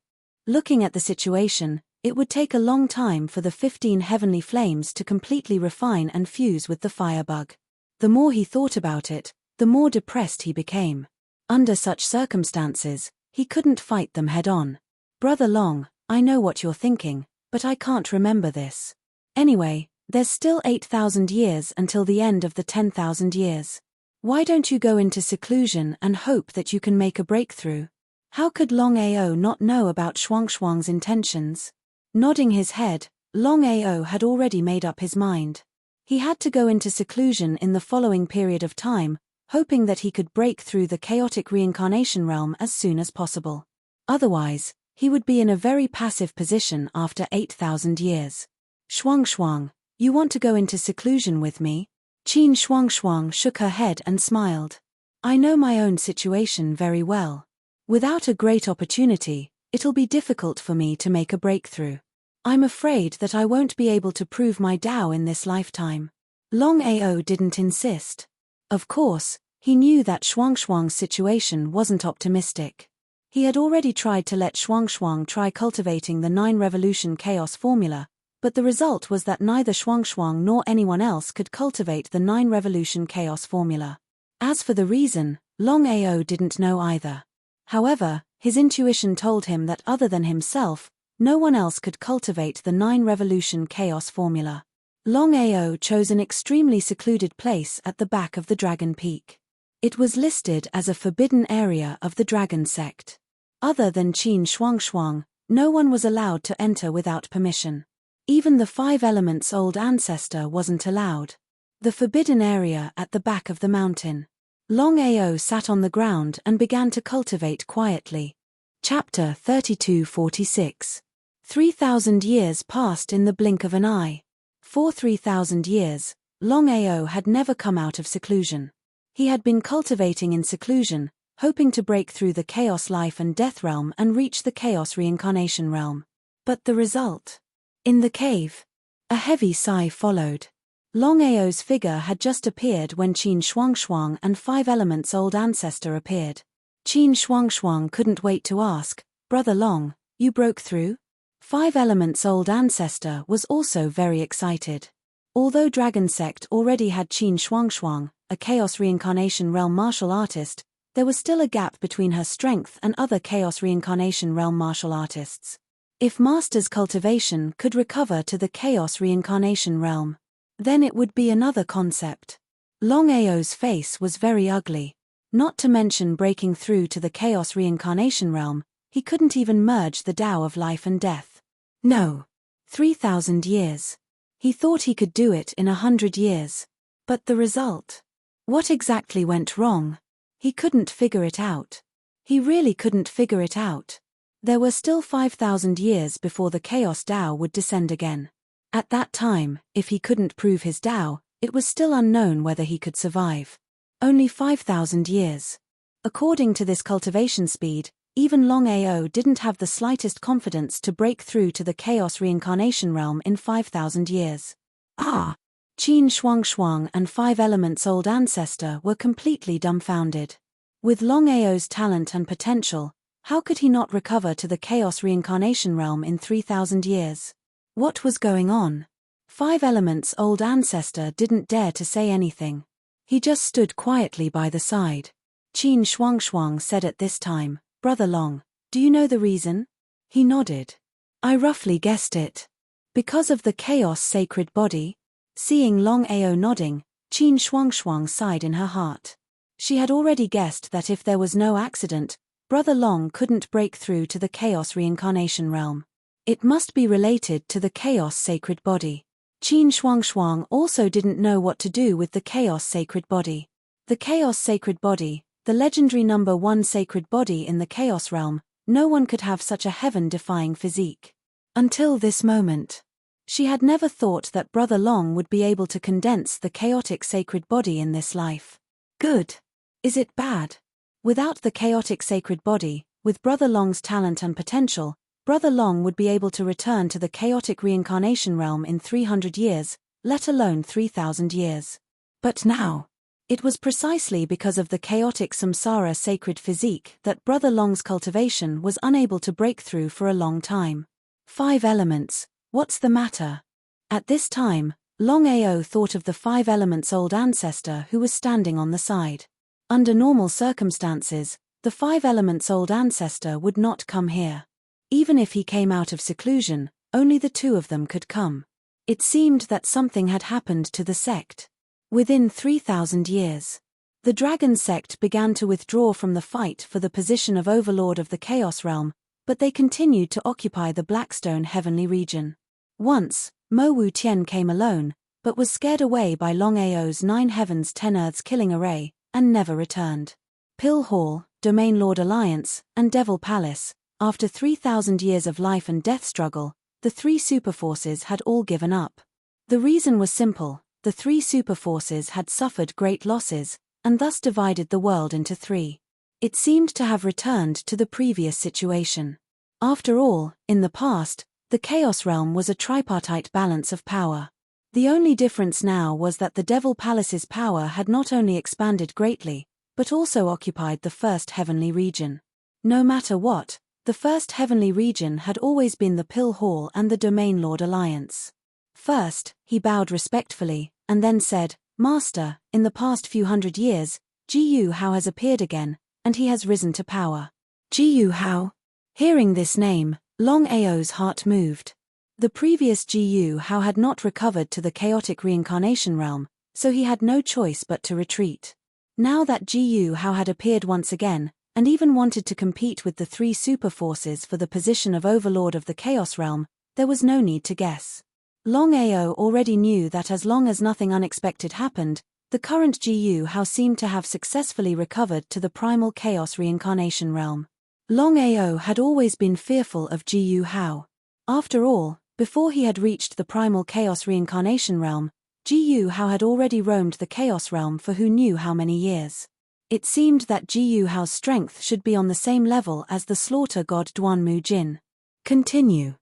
Looking at the situation, it would take a long time for the 15 heavenly flames to completely refine and fuse with the fire bug. The more he thought about it, the more depressed he became. Under such circumstances, he couldn't fight them head-on. Brother Long, I know what you're thinking, but I can't remember this. Anyway, there's still 8,000 years until the end of the 10,000 years. Why don't you go into seclusion and hope that you can make a breakthrough? How could Longao not know about Shuang's intentions? Nodding his head, Longao had already made up his mind. He had to go into seclusion in the following period of time, hoping that he could break through the chaotic reincarnation realm as soon as possible. Otherwise, he would be in a very passive position after 8,000 years. Shuang, you want to go into seclusion with me? Qin Shuang shook her head and smiled. I know my own situation very well. Without a great opportunity, it'll be difficult for me to make a breakthrough. I'm afraid that I won't be able to prove my Tao in this lifetime. Longao didn't insist. Of course, he knew that Shuang's situation wasn't optimistic. He had already tried to let Shuang try cultivating the 9 revolution chaos formula, but the result was that neither Shuang nor anyone else could cultivate the 9 revolution chaos formula. As for the reason, Longao didn't know either. However, his intuition told him that other than himself, no one else could cultivate the 9 revolution chaos formula. Longao chose an extremely secluded place at the back of the Dragon Peak. It was listed as a forbidden area of the Dragon Sect. Other than Qin Shuang, no one was allowed to enter without permission. Even the 5 elements old ancestor wasn't allowed. The forbidden area at the back of the mountain. Longao sat on the ground and began to cultivate quietly. Chapter 3246. 3,000 years passed in the blink of an eye. For 3,000 years, Longao had never come out of seclusion. He had been cultivating in seclusion, hoping to break through the chaos life and death realm and reach the chaos reincarnation realm. But the result? In the cave. A heavy sigh followed. Longao's figure had just appeared when Qin Shuang and 5 elements old ancestor appeared. Qin Shuang couldn't wait to ask, Brother Long, you broke through? 5 elements old ancestor was also very excited. Although Dragon Sect already had Qin Shuang, a chaos reincarnation realm martial artist, there was still a gap between her strength and other chaos reincarnation realm martial artists. If Master's cultivation could recover to the chaos reincarnation realm, then it would be another concept. Longao's face was very ugly. Not to mention breaking through to the chaos reincarnation realm, he couldn't even merge the Tao of life and death. No. 3,000 years. He thought he could do it in 100 years. But the result? What exactly went wrong? He couldn't figure it out. He really couldn't figure it out. There were still 5,000 years before the Chaos Tao would descend again. At that time, if he couldn't prove his Tao, it was still unknown whether he could survive. Only 5,000 years. According to this cultivation speed, even Longao didn't have the slightest confidence to break through to the Chaos Reincarnation Realm in 5,000 years. Qin Shuang and 5 elements old ancestor were completely dumbfounded. With Longao's talent and potential, How could he not recover to the Chaos Reincarnation Realm in 3,000 years? What was going on? Five Elements' old ancestor didn't dare to say anything. He just stood quietly by the side. Qin Shuangshuang said at this time, "Brother Long, do you know the reason?" He nodded. "I roughly guessed it. Because of the Chaos Sacred Body?" Seeing Longao nodding, Qin Shuangshuang sighed in her heart. She had already guessed that if there was no accident, Brother Long couldn't break through to the Chaos Reincarnation Realm. It must be related to the Chaos Sacred Body. Qin Shuangshuang also didn't know what to do with the Chaos Sacred Body. The Chaos Sacred Body, the legendary number 1 sacred body in the Chaos Realm, no one could have such a heaven-defying physique. Until this moment. She had never thought that Brother Long would be able to condense the chaotic sacred body in this life. Good. Is it bad? Without the chaotic sacred body, with Brother Long's talent and potential, Brother Long would be able to return to the chaotic reincarnation realm in 300 years, let alone 3,000 years. But now, it was precisely because of the chaotic samsara sacred physique that Brother Long's cultivation was unable to break through for a long time. 5 Elements, what's the matter? At this time, Longao thought of the 5 Elements' old ancestor who was standing on the side. Under normal circumstances, the 5 Elements' old ancestor would not come here. Even if he came out of seclusion, only the 2 of them could come. It seemed that something had happened to the sect. Within 3,000 years, the Dragon sect began to withdraw from the fight for the position of overlord of the Chaos Realm, but they continued to occupy the Blackstone Heavenly region. Once, Mo Wu Tian came alone, but was scared away by Longao's 9 Heavens 10 Earths killing array, and never returned. Pill Hall, Domain Lord Alliance, and Devil Palace, after 3,000 years of life and death struggle, the 3 superforces had all given up. The reason was simple, the 3 superforces had suffered great losses, and thus divided the world into 3. It seemed to have returned to the previous situation. After all, in the past, the Chaos Realm was a tripartite balance of power. The only difference now was that the Devil Palace's power had not only expanded greatly, but also occupied the first heavenly region. No matter what, the first heavenly region had always been the Pill Hall and the Domain Lord Alliance. First, he bowed respectfully, and then said, "Master, in the past few hundred years, Jiyu Hao has appeared again, and he has risen to power." Jiyu Hao? Hearing this name, Longao's heart moved. The previous Jiyu Hao had not recovered to the chaotic reincarnation realm, so he had no choice but to retreat. Now that Jiyu Hao had appeared once again, and even wanted to compete with the 3 superforces for the position of overlord of the Chaos Realm, there was no need to guess. Longao already knew that as long as nothing unexpected happened, the current Jiyu Hao seemed to have successfully recovered to the primal Chaos Reincarnation Realm. Longao had always been fearful of Jiyu Hao. After all, before he had reached the primal Chaos Reincarnation Realm, Jiyu Hao had already roamed the Chaos Realm for who knew how many years. It seemed that Jiyu Hao's strength should be on the same level as the slaughter god Duan Mu Jin. Continue.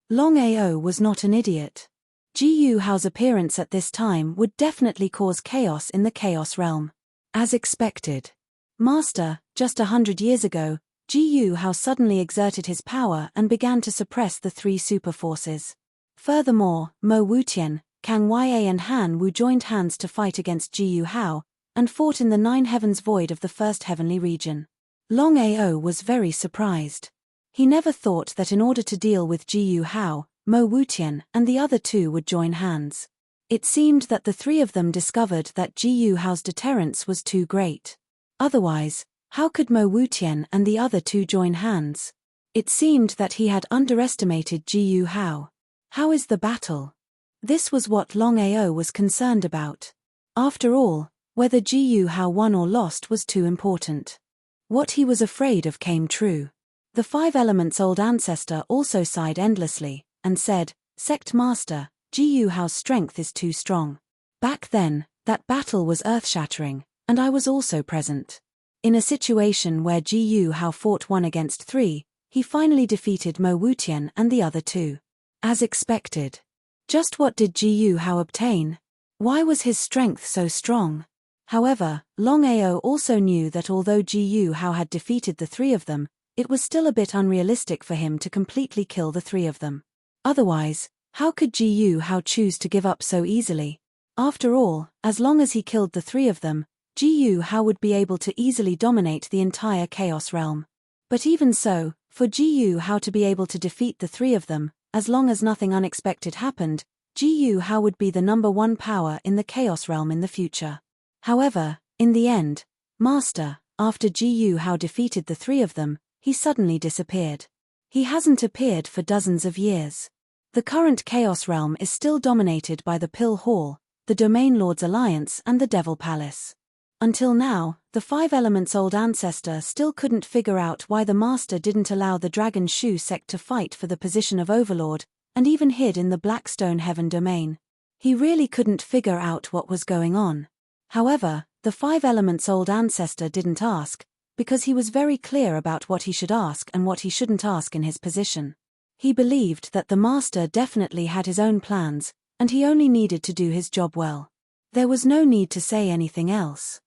Longao was not an idiot. Jiyu Hao's appearance at this time would definitely cause chaos in the Chaos Realm. As expected. Master, just 100 years ago, Jiyu Hao suddenly exerted his power and began to suppress the 3 superforces. Furthermore, Mo Wutian, Kang Ya and Han Wu joined hands to fight against Jiyu Hao, and fought in the 9 heavens void of the first heavenly region. Longao was very surprised. He never thought that in order to deal with Jiyu Hao, Mo Wutian and the other 2 would join hands. It seemed that the 3 of them discovered that Jiyu Hao's deterrence was too great. Otherwise, how could Mo Wutian and the other 2 join hands? It seemed that he had underestimated Jiyu Hao. How is the battle? This was what Longao was concerned about. After all, whether Jiyu Hao won or lost was too important. What he was afraid of came true. The 5 Elements' old ancestor also sighed endlessly, and said, "Sect Master, Jiyu Hao's strength is too strong. Back then, that battle was earth-shattering, and I was also present. In a situation where Jiyu Hao fought 1 against 3, he finally defeated Mo Wutian and the other 2. As expected. Just what did Jiyu Hao obtain? Why was his strength so strong? However, Longao also knew that although Jiyu Hao had defeated the 3 of them, it was still a bit unrealistic for him to completely kill the three of them. Otherwise, how could Ji Hao choose to give up so easily? After all, as long as he killed the three of them, Ji Hao would be able to easily dominate the entire Chaos Realm. But even so, for Ji Hao to be able to defeat the three of them, as long as nothing unexpected happened, Ji Hao would be the #1 power in the Chaos Realm in the future. However, in the end, Master, after Ji Hao defeated the three of them, he suddenly disappeared. He hasn't appeared for dozens of years. The current Chaos Realm is still dominated by the Pill Hall, the Domain Lords Alliance and the Devil Palace. Until now, the 5 Elements Old Ancestor still couldn't figure out why the Master didn't allow the Dragon Shoe sect to fight for the position of Overlord, and even hid in the Blackstone Heaven domain. He really couldn't figure out what was going on. However, the 5 Elements Old Ancestor didn't ask, because he was very clear about what he should ask and what he shouldn't ask in his position. He believed that the Master definitely had his own plans, and he only needed to do his job well. There was no need to say anything else.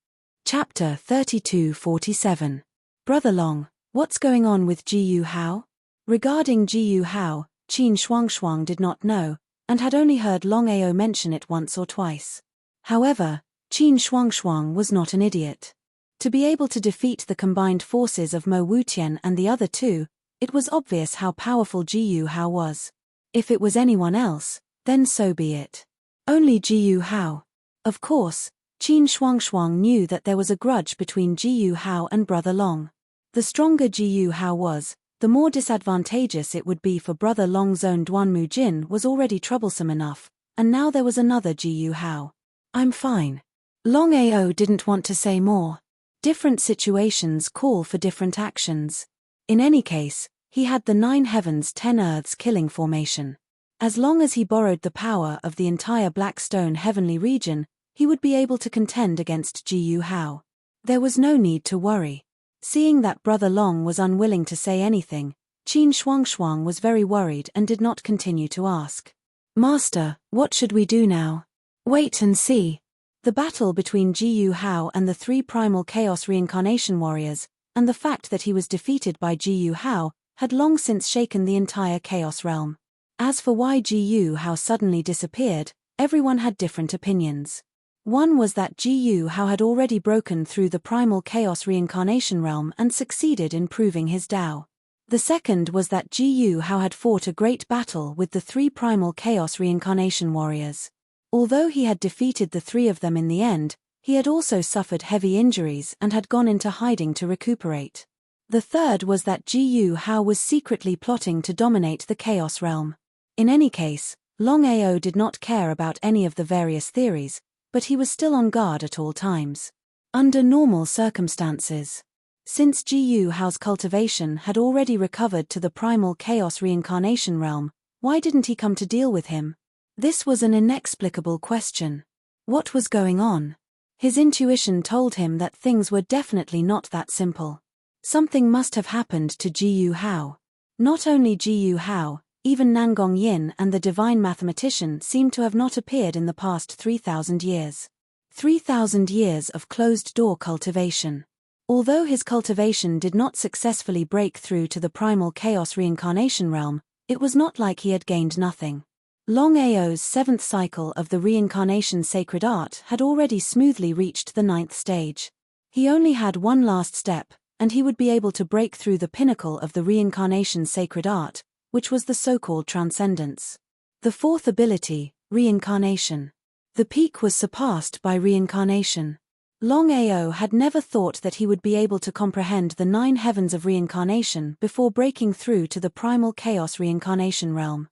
Chapter 3247. Brother Long, what's going on with Ji Hao? Regarding Ji Hao, Qin Shuangshuang did not know, and had only heard Longao mention it once or twice. However, Qin Shuangshuang was not an idiot. To be able to defeat the combined forces of Mo Wutian and the other two, it was obvious how powerful Ji Hao was. If it was anyone else, then so be it. Only Ji Hao. Of course, Qin Shuangshuang knew that there was a grudge between Ji Hao and Brother Long. The stronger Ji Hao was, the more disadvantageous it would be for Brother Long's own Duanmu Jin was already troublesome enough, and now there was another Ji Hao. I'm fine. Longao didn't want to say more. Different situations call for different actions. In any case, he had the 9 heavens 10 earths killing formation. As long as he borrowed the power of the entire Blackstone heavenly region, he would be able to contend against Ji Hao. There was no need to worry. Seeing that Brother Long was unwilling to say anything, Qin Shuangshuang was very worried and did not continue to ask. Master, what should we do now? Wait and see. The battle between Ji Hao and the 3 primal chaos reincarnation warriors, and the fact that he was defeated by Ji Hao, had long since shaken the entire Chaos Realm. As for why Ji Hao suddenly disappeared, everyone had different opinions. One was that Ji Hao had already broken through the primal chaos reincarnation realm and succeeded in proving his Tao. The second was that Ji Hao had fought a great battle with the 3 primal chaos reincarnation warriors. Although he had defeated the 3 of them in the end, he had also suffered heavy injuries and had gone into hiding to recuperate. The third was that Ji Hao was secretly plotting to dominate the Chaos Realm. In any case, Longao did not care about any of the various theories, but he was still on guard at all times. Under normal circumstances. Since Ji Hao's cultivation had already recovered to the primal chaos reincarnation realm, why didn't he come to deal with him? This was an inexplicable question. What was going on? His intuition told him that things were definitely not that simple. Something must have happened to Ji Hao. Not only Ji Hao, even Nangong Yin and the divine mathematician seemed to have not appeared in the past 3,000 years. 3,000 years of closed-door cultivation. Although his cultivation did not successfully break through to the primal chaos reincarnation realm, it was not like he had gained nothing. Longao's 7th cycle of the reincarnation sacred art had already smoothly reached the 9th stage. He only had one last step, and he would be able to break through the pinnacle of the reincarnation sacred art, which was the so-called transcendence. The 4th ability, reincarnation. The peak was surpassed by reincarnation. Longao had never thought that he would be able to comprehend the 9 heavens of reincarnation before breaking through to the primal chaos reincarnation realm.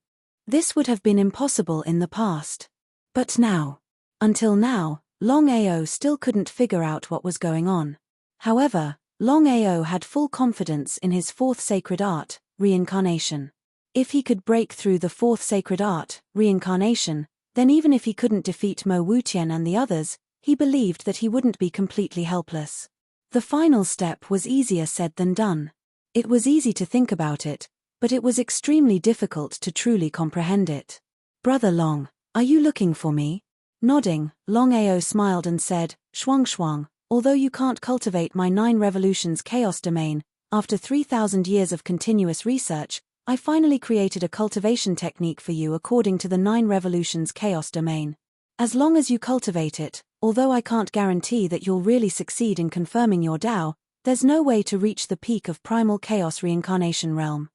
This would have been impossible in the past. But now. Until now, Longao still couldn't figure out what was going on. However, Longao had full confidence in his 4th sacred art, reincarnation. If he could break through the 4th sacred art, reincarnation, then even if he couldn't defeat Mo Wutian and the others, he believed that he wouldn't be completely helpless. The final step was easier said than done. It was easy to think about it, but it was extremely difficult to truly comprehend it. Brother Long, are you looking for me? Nodding, Longao smiled and said, Shuang, although you can't cultivate my 9 revolutions chaos domain, after 3,000 years of continuous research, I finally created a cultivation technique for you according to the 9 revolutions chaos domain. As long as you cultivate it, although I can't guarantee that you'll really succeed in confirming your Tao, there's no way to reach the peak of primal chaos reincarnation realm.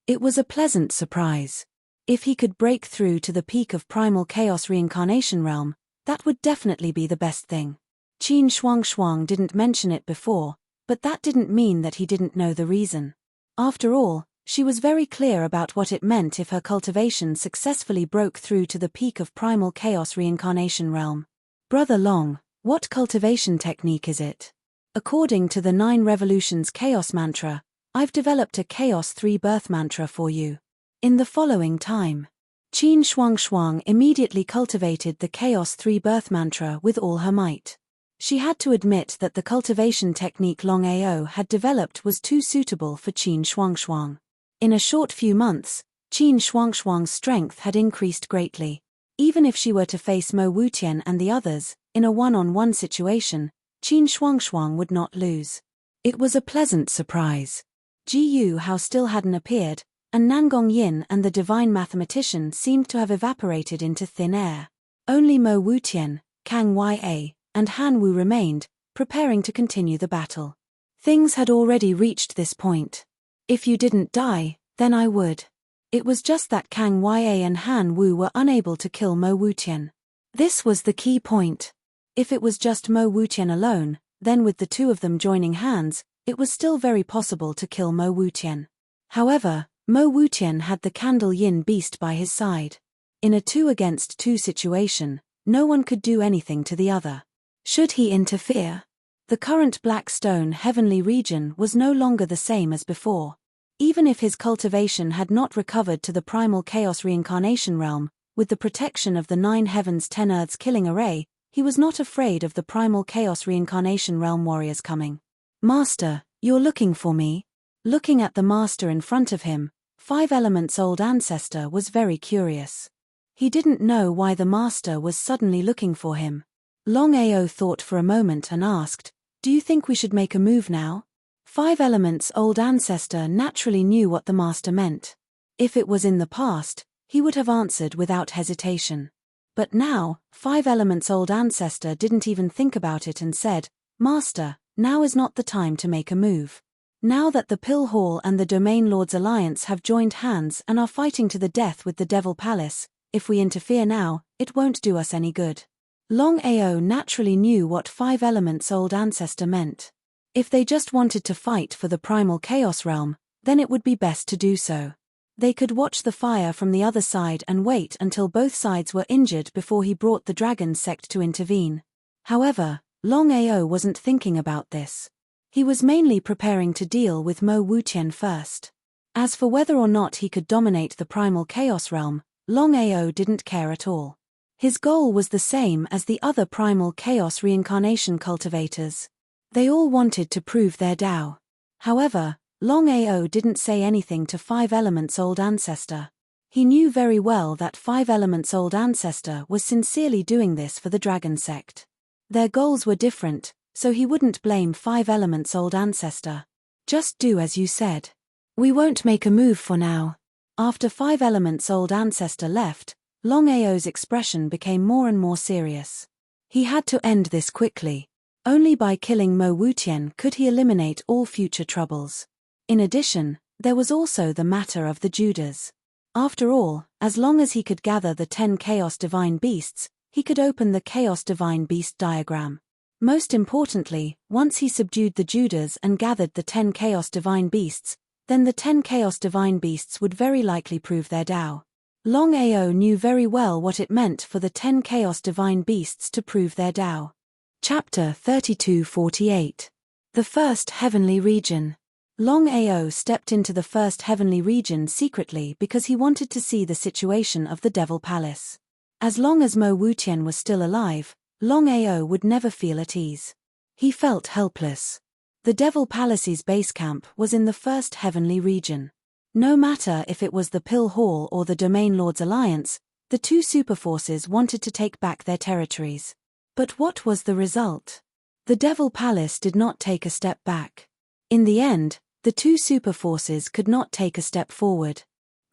It was a pleasant surprise. If he could break through to the peak of primal chaos reincarnation realm, that would definitely be the best thing. Qin Shuang didn't mention it before, but that didn't mean that he didn't know the reason. After all, she was very clear about what it meant if her cultivation successfully broke through to the peak of primal chaos reincarnation realm. Brother Long, what cultivation technique is it? According to the 9 revolutions chaos mantra, I've developed a chaos 3 birth mantra for you. In the following time, Qin Shuang immediately cultivated the chaos 3 birth mantra with all her might. She had to admit that the cultivation technique Longao had developed was too suitable for Qin Shuang. In a short few months, Qin Shuang's strength had increased greatly. Even if she were to face Mo Wutian and the others, in a one-on-one situation, Qin Shuang would not lose. It was a pleasant surprise. Ji Yu Hao still hadn't appeared, and Nangong Yin and the divine mathematician seemed to have evaporated into thin air. Only Mo Wutian, Kang Ya, and Han Wu remained, preparing to continue the battle. Things had already reached this point. If you didn't die, then I would. It was just that Kang Ya and Han Wu were unable to kill Mo Wutian. This was the key point. If it was just Mo Wutian alone, then with the two of them joining hands, it was still very possible to kill Mo Wutian. However, Mo Wutian had the Candle Yin beast by his side. In a 2-against-2 situation, no one could do anything to the other. Should he interfere? The current Black Stone heavenly region was no longer the same as before. Even if his cultivation had not recovered to the primal chaos reincarnation realm, with the protection of the 9 heavens 10 earths killing array, he was not afraid of the primal chaos reincarnation realm warriors coming. Master, you're looking for me? Looking at the master in front of him, 5 Elements old ancestor was very curious. He didn't know why the master was suddenly looking for him. Longao thought for a moment and asked, "Do you think we should make a move now?" 5 Elements old ancestor naturally knew what the master meant. If it was in the past, he would have answered without hesitation. But now, 5 Elements old ancestor didn't even think about it and said, "Master, now is not the time to make a move. Now that the Pill Hall and the Domain Lords Alliance have joined hands and are fighting to the death with the Devil Palace, if we interfere now, it won't do us any good." Longao naturally knew what 5 Elements old ancestor meant. If they just wanted to fight for the primal chaos realm, then it would be best to do so. They could watch the fire from the other side and wait until both sides were injured before he brought the dragon sect to intervene. However, Longao wasn't thinking about this. He was mainly preparing to deal with Mo Wutian first. As for whether or not he could dominate the primal chaos realm, Longao didn't care at all. His goal was the same as the other primal chaos reincarnation cultivators. They all wanted to prove their Tao. However, Longao didn't say anything to 5 Elements old ancestor. He knew very well that 5 Elements old ancestor was sincerely doing this for the dragon sect. Their goals were different, so he wouldn't blame 5 Elements old ancestor. Just do as you said. We won't make a move for now. After 5 Elements old ancestor left, Longao's expression became more and more serious. He had to end this quickly. Only by killing Mo Wutian could he eliminate all future troubles. In addition, there was also the matter of the Judas. After all, as long as he could gather the 10 Chaos Divine Beasts, he could open the Chaos Divine Beast diagram. Most importantly, once he subdued the Judas and gathered the 10 Chaos Divine Beasts, then the 10 Chaos Divine Beasts would very likely prove their Tao. Longao knew very well what it meant for the 10 Chaos Divine Beasts to prove their Tao. Chapter 3248. The First Heavenly Region. Longao stepped into the First Heavenly Region secretly because he wanted to see the situation of the Devil Palace. As long as Mo Wutian was still alive, Longao would never feel at ease. He felt helpless. The Devil Palace's base camp was in the First Heavenly Region. No matter if it was the Pill Hall or the Domain Lords Alliance, the two superforces wanted to take back their territories. But what was the result? The Devil Palace did not take a step back. In the end, the two superforces could not take a step forward.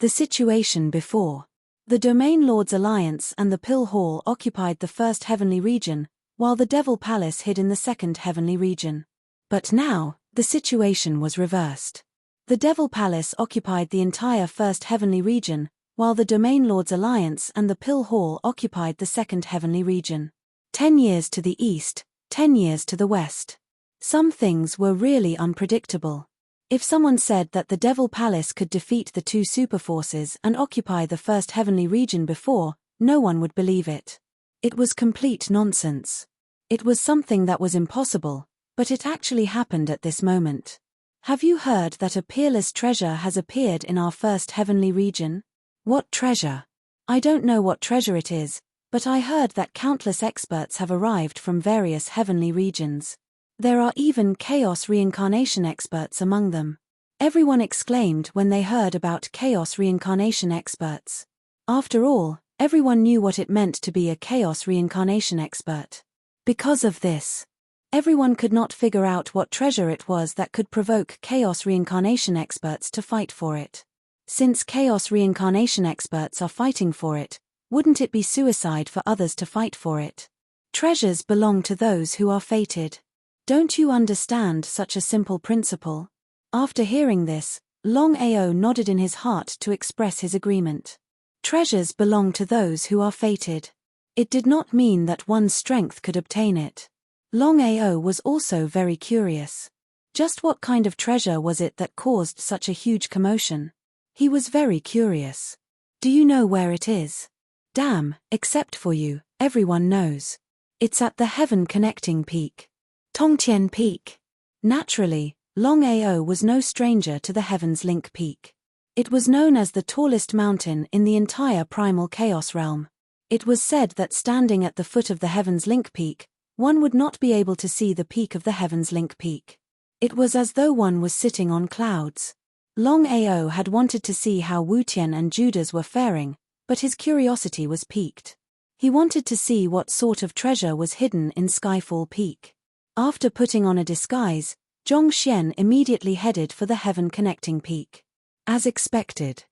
The situation before. The Domain Lords Alliance and the Pill Hall occupied the first heavenly region, while the Devil Palace hid in the second heavenly region. But now, the situation was reversed. The Devil Palace occupied the entire first heavenly region, while the Domain Lords Alliance and the Pill Hall occupied the second heavenly region. 10 years to the east, 10 years to the west. Some things were really unpredictable. If someone said that the Devil Palace could defeat the two superforces and occupy the first heavenly region before, no one would believe it. It was complete nonsense. It was something that was impossible, but it actually happened at this moment. Have you heard that a peerless treasure has appeared in our first heavenly region? What treasure? I don't know what treasure it is, but I heard that countless experts have arrived from various heavenly regions. There are even chaos reincarnation experts among them. Everyone exclaimed when they heard about chaos reincarnation experts. After all, everyone knew what it meant to be a chaos reincarnation expert. Because of this, everyone could not figure out what treasure it was that could provoke chaos reincarnation experts to fight for it. Since chaos reincarnation experts are fighting for it, wouldn't it be suicide for others to fight for it? Treasures belong to those who are fated. Don't you understand such a simple principle? After hearing this, Longao nodded in his heart to express his agreement. Treasures belong to those who are fated. It did not mean that one's strength could obtain it. Longao was also very curious. Just what kind of treasure was it that caused such a huge commotion? He was very curious. Do you know where it is? Damn, except for you, everyone knows. It's at the Heaven Connecting Peak. Tongtian Peak. Naturally, Longao was no stranger to the Heaven's Link Peak. It was known as the tallest mountain in the entire primal chaos realm. It was said that standing at the foot of the Heaven's Link Peak, one would not be able to see the peak of the Heaven's Link Peak. It was as though one was sitting on clouds. Longao had wanted to see how Wutian and Judas were faring, but his curiosity was piqued. He wanted to see what sort of treasure was hidden in Skyfall Peak. After putting on a disguise, Zhongxian immediately headed for the Heaven Connecting Peak. As expected,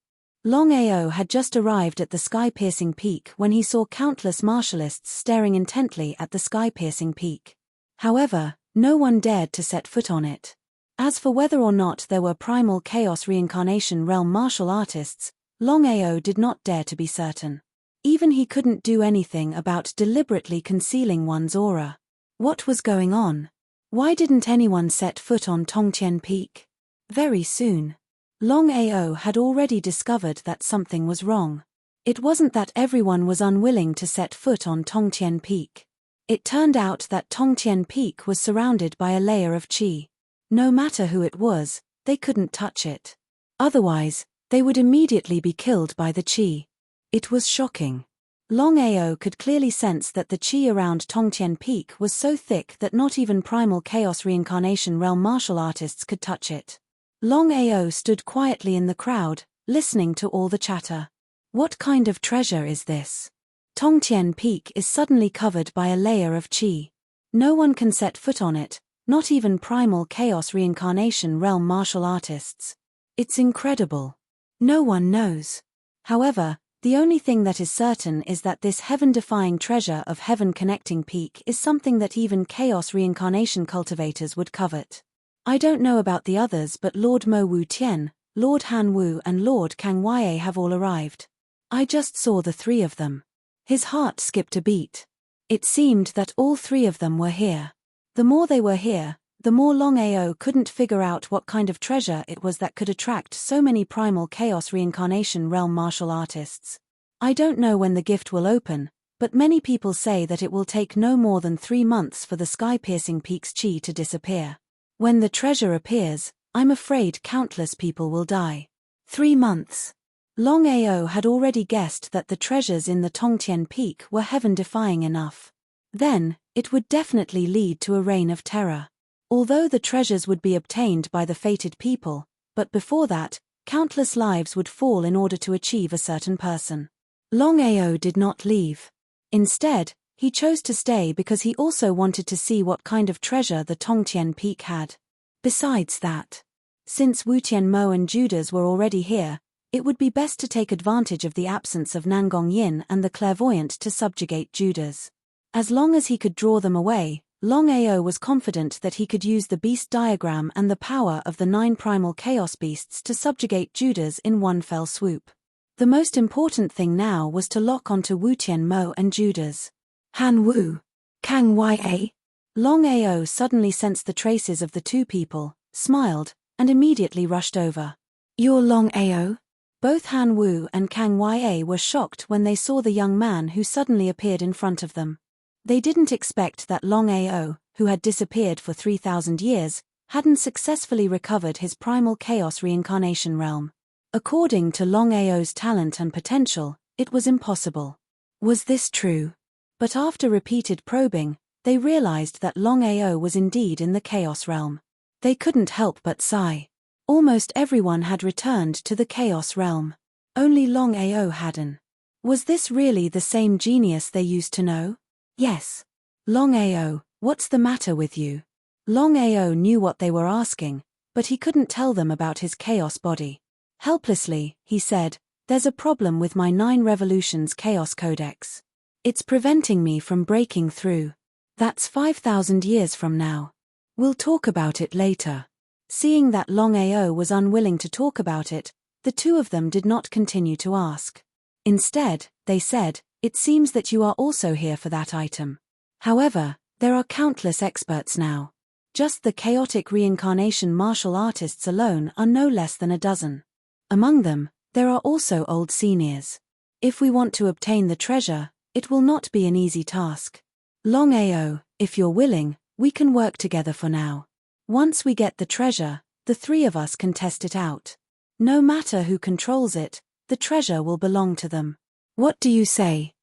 Longao had just arrived at the sky-piercing peak when he saw countless martialists staring intently at the sky-piercing peak. However, no one dared to set foot on it. As for whether or not there were primal chaos reincarnation realm martial artists, Longao did not dare to be certain. Even he couldn't do anything about deliberately concealing one's aura. What was going on? Why didn't anyone set foot on Tongtian Peak? Very soon, Longao had already discovered that something was wrong. It wasn't that everyone was unwilling to set foot on Tongtian Peak. It turned out that Tongtian Peak was surrounded by a layer of qi. No matter who it was, they couldn't touch it. Otherwise, they would immediately be killed by the qi. It was shocking. Longao could clearly sense that the qi around Tongtian Peak was so thick that not even primal chaos reincarnation realm martial artists could touch it. Longao stood quietly in the crowd, listening to all the chatter. What kind of treasure is this? Tongtian Peak is suddenly covered by a layer of qi. No one can set foot on it, not even primal chaos reincarnation realm martial artists. It's incredible. No one knows. However, the only thing that is certain is that this heaven-defying treasure of Heaven Connecting Peak is something that even chaos reincarnation cultivators would covet. I don't know about the others, but Lord Mo Wu Tian, Lord Han Wu and Lord Kang Wei have all arrived. I just saw the three of them. His heart skipped a beat. It seemed that all three of them were here. The more they were here, the more Longao couldn't figure out what kind of treasure it was that could attract so many primal chaos reincarnation realm martial artists. I don't know when the gift will open, but many people say that it will take no more than 3 months for the sky-piercing peak's qi to disappear. When the treasure appears, I'm afraid countless people will die. 3 months. Longao had already guessed that the treasures in the Tongtian Peak were heaven-defying enough. Then, it would definitely lead to a reign of terror. Although the treasures would be obtained by the fated people, but before that, countless lives would fall in order to achieve a certain person. Longao did not leave. Instead, he chose to stay because he also wanted to see what kind of treasure the Tongtian Peak had. Besides that, since Wu Tianmo and Judas were already here, it would be best to take advantage of the absence of Nangong Yin and the clairvoyant to subjugate Judas. As long as he could draw them away, Longao was confident that he could use the beast diagram and the power of the 9 primal chaos beasts to subjugate Judas in one fell swoop. The most important thing now was to lock onto Wu Tianmo and Judas. Han Wu. Kang Ya. Longao suddenly sensed the traces of the two people, smiled, and immediately rushed over. You're Longao? Both Han Wu and Kang Ya were shocked when they saw the young man who suddenly appeared in front of them. They didn't expect that Longao, who had disappeared for 3,000 years, hadn't successfully recovered his primal chaos reincarnation realm. According to Longao's talent and potential, it was impossible. Was this true? But after repeated probing, they realized that Longao was indeed in the chaos realm. They couldn't help but sigh. Almost everyone had returned to the chaos realm. Only Longao hadn't. Was this really the same genius they used to know? Yes. Longao, what's the matter with you? Longao knew what they were asking, but he couldn't tell them about his chaos body. Helplessly, he said, there's a problem with my 9 Revolutions Chaos Codex. It's preventing me from breaking through. That's 5,000 years from now. We'll talk about it later. Seeing that Longao was unwilling to talk about it, the two of them did not continue to ask. Instead, they said, it seems that you are also here for that item. However, there are countless experts now. Just the chaotic reincarnation martial artists alone are no less than a dozen. Among them, there are also old seniors. If we want to obtain the treasure, it will not be an easy task. Longao, if you're willing, we can work together for now. Once we get the treasure, the 3 of us can test it out. No matter who controls it, the treasure will belong to them. What do you say?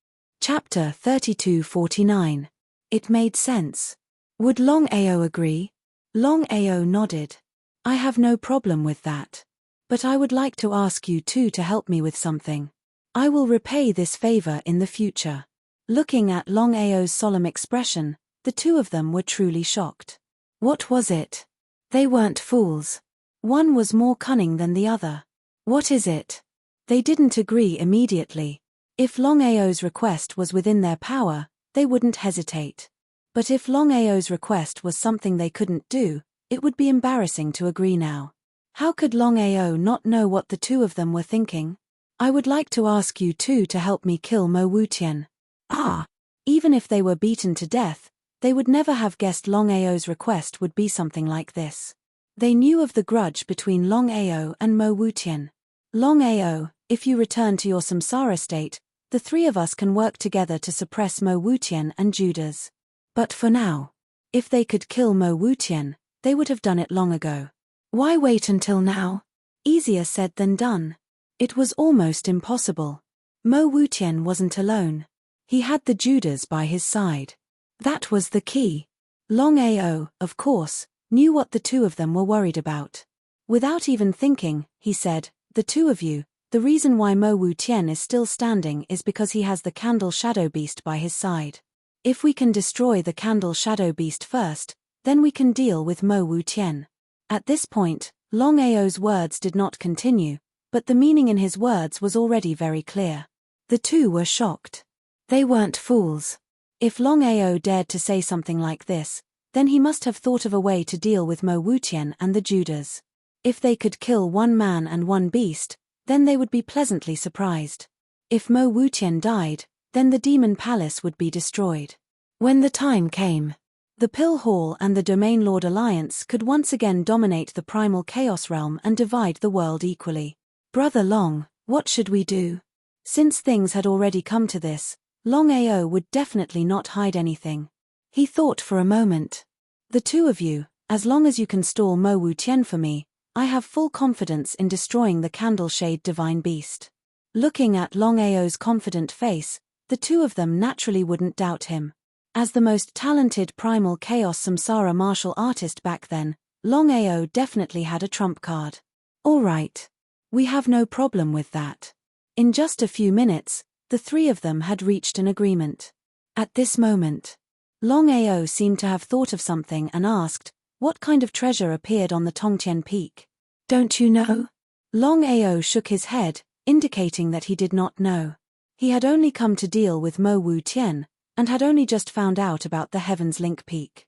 Chapter 3249. It made sense. Would Longao agree? Longao nodded. I have no problem with that. But I would like to ask you two to help me with something. I will repay this favor in the future. Looking at Longao's solemn expression, the two of them were truly shocked. What was it? They weren't fools. One was more cunning than the other. What is it? They didn't agree immediately. If Longao's request was within their power, they wouldn't hesitate. But if Longao's request was something they couldn't do, it would be embarrassing to agree now. How could Longao not know what the two of them were thinking? I would like to ask you two to help me kill Mo Wutian. Ah! Even if they were beaten to death, they would never have guessed Longao's request would be something like this. They knew of the grudge between Longao and Mo Wutian. Longao, if you return to your samsara state, the 3 of us can work together to suppress Mo Wutian and Judas. But for now, if they could kill Mo Wutian, they would have done it long ago. Why wait until now? Easier said than done. It was almost impossible. Mo Wutian wasn't alone. He had the Judas by his side. That was the key. Longao, of course, knew what the two of them were worried about. Without even thinking, he said, the two of you, the reason why Mo Wutian is still standing is because he has the Candle Shadow Beast by his side. If we can destroy the Candle Shadow Beast first, then we can deal with Mo Wutian. At this point, Longao's words did not continue, but the meaning in his words was already very clear. The two were shocked. They weren't fools. If Longao dared to say something like this, then he must have thought of a way to deal with Mo Wutian and the Judas. If they could kill one man and one beast, then they would be pleasantly surprised. If Mo Wutian died, then the Demon Palace would be destroyed. When the time came, the Pill Hall and the Domain Lord Alliance could once again dominate the primal chaos realm and divide the world equally. Brother Long, what should we do? Since things had already come to this, Longao would definitely not hide anything. He thought for a moment. The two of you, as long as you can stall Mo Wutian for me, I have full confidence in destroying the Candleshade Divine Beast. Looking at Longao's confident face, the two of them naturally wouldn't doubt him. As the most talented primal chaos samsara martial artist back then, Longao definitely had a trump card. All right. We have no problem with that. In just a few minutes, the 3 of them had reached an agreement. At this moment, Longao seemed to have thought of something and asked, What kind of treasure appeared on the Tongtian Peak? Don't you know? Longao shook his head, indicating that he did not know. He had only come to deal with Mo Wu Tian, and had only just found out about the Heaven's Link Peak.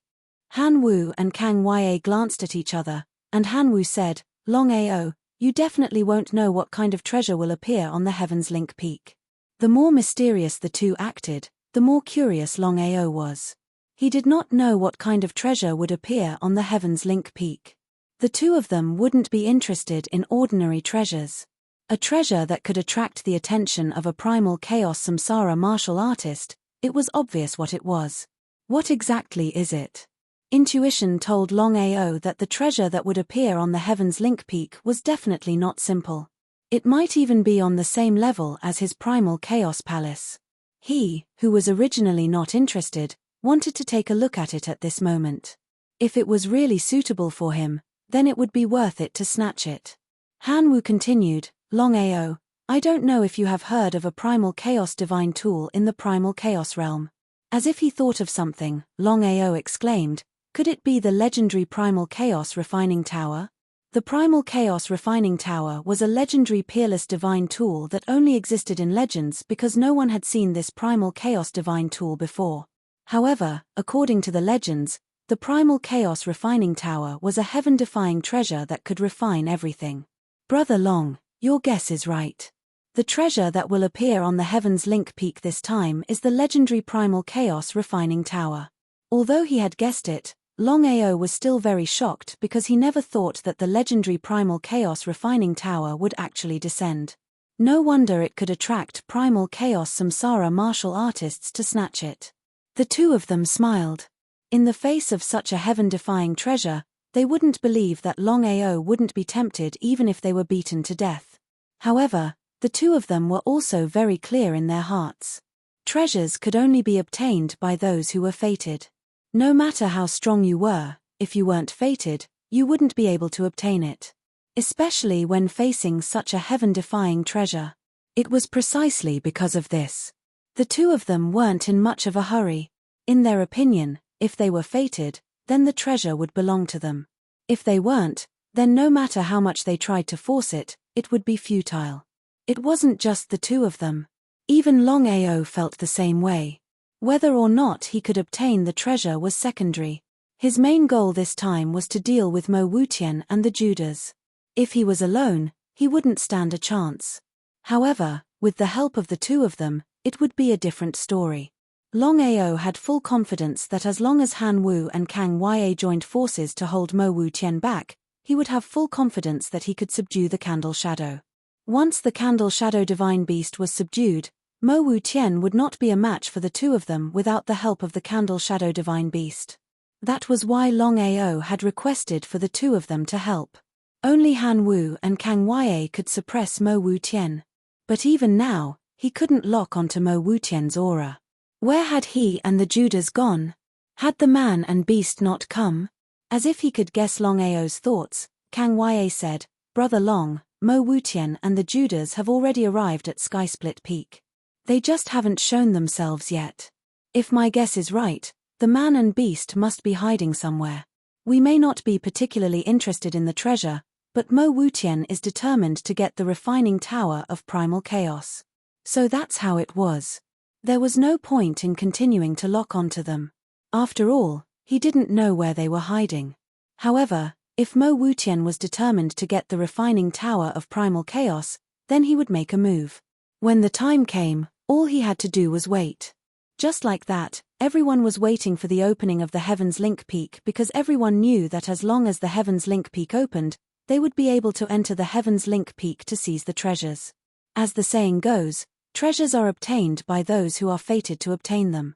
Han Wu and Kang Yue glanced at each other, and Han Wu said, Longao, you definitely won't know what kind of treasure will appear on the Heaven's Link Peak. The more mysterious the two acted, the more curious Longao was. He did not know what kind of treasure would appear on the Heaven's Link Peak. The two of them wouldn't be interested in ordinary treasures. A treasure that could attract the attention of a primal chaos samsara martial artist, it was obvious what it was. What exactly is it? Intuition told Longao that the treasure that would appear on the Heaven's Link Peak was definitely not simple. It might even be on the same level as his primal chaos palace. He, who was originally not interested, wanted to take a look at it at this moment. If it was really suitable for him, then it would be worth it to snatch it. Han Wu continued, Longao, I don't know if you have heard of a primal chaos divine tool in the primal chaos realm. As if he thought of something, Longao exclaimed, could it be the legendary primal chaos refining tower? The primal chaos refining tower was a legendary peerless divine tool that only existed in legends because no one had seen this primal chaos divine tool before. However, according to the legends, the primal chaos refining tower was a heaven-defying treasure that could refine everything. Brother Long, your guess is right. The treasure that will appear on the Heaven's Link Peak this time is the legendary primal chaos refining tower. Although he had guessed it, Longao was still very shocked because he never thought that the legendary primal chaos refining tower would actually descend. No wonder it could attract primal chaos samsara martial artists to snatch it. The two of them smiled. In the face of such a heaven-defying treasure, they wouldn't believe that Longao wouldn't be tempted even if they were beaten to death. However, the two of them were also very clear in their hearts. Treasures could only be obtained by those who were fated. No matter how strong you were, if you weren't fated, you wouldn't be able to obtain it. Especially when facing such a heaven-defying treasure. It was precisely because of this. The two of them weren't in much of a hurry. In their opinion, if they were fated, then the treasure would belong to them. If they weren't, then no matter how much they tried to force it, it would be futile. It wasn't just the two of them. Even Longao felt the same way. Whether or not he could obtain the treasure was secondary. His main goal this time was to deal with Mo Wutian and the Judas. If he was alone, he wouldn't stand a chance. However, with the help of the two of them, it would be a different story. Longao had full confidence that as long as Han Wu and Kang Yue joined forces to hold Mo Wutian back, he would have full confidence that he could subdue the Candle Shadow. Once the Candle Shadow Divine Beast was subdued, Mo Wutian would not be a match for the two of them without the help of the Candle Shadow Divine Beast. That was why Longao had requested for the two of them to help. Only Han Wu and Kang Yue could suppress Mo Wutian. But even now, he couldn't lock onto Mo Wutian's aura. Where had he and the Judas gone? Had the man and beast not come? As if he could guess Longao's thoughts, Kang Yue said, Brother Long, Mo Wutian and the Judas have already arrived at Skysplit Peak. They just haven't shown themselves yet. If my guess is right, the man and beast must be hiding somewhere. We may not be particularly interested in the treasure, but Mo Wutian is determined to get the refining tower of primal chaos. So that's how it was. There was no point in continuing to lock onto them. After all, he didn't know where they were hiding. However, if Mo Wutian was determined to get the refining tower of primal chaos, then he would make a move. When the time came, all he had to do was wait. Just like that, everyone was waiting for the opening of the Heaven's Link Peak because everyone knew that as long as the Heaven's Link Peak opened, they would be able to enter the Heaven's Link Peak to seize the treasures. As the saying goes, treasures are obtained by those who are fated to obtain them.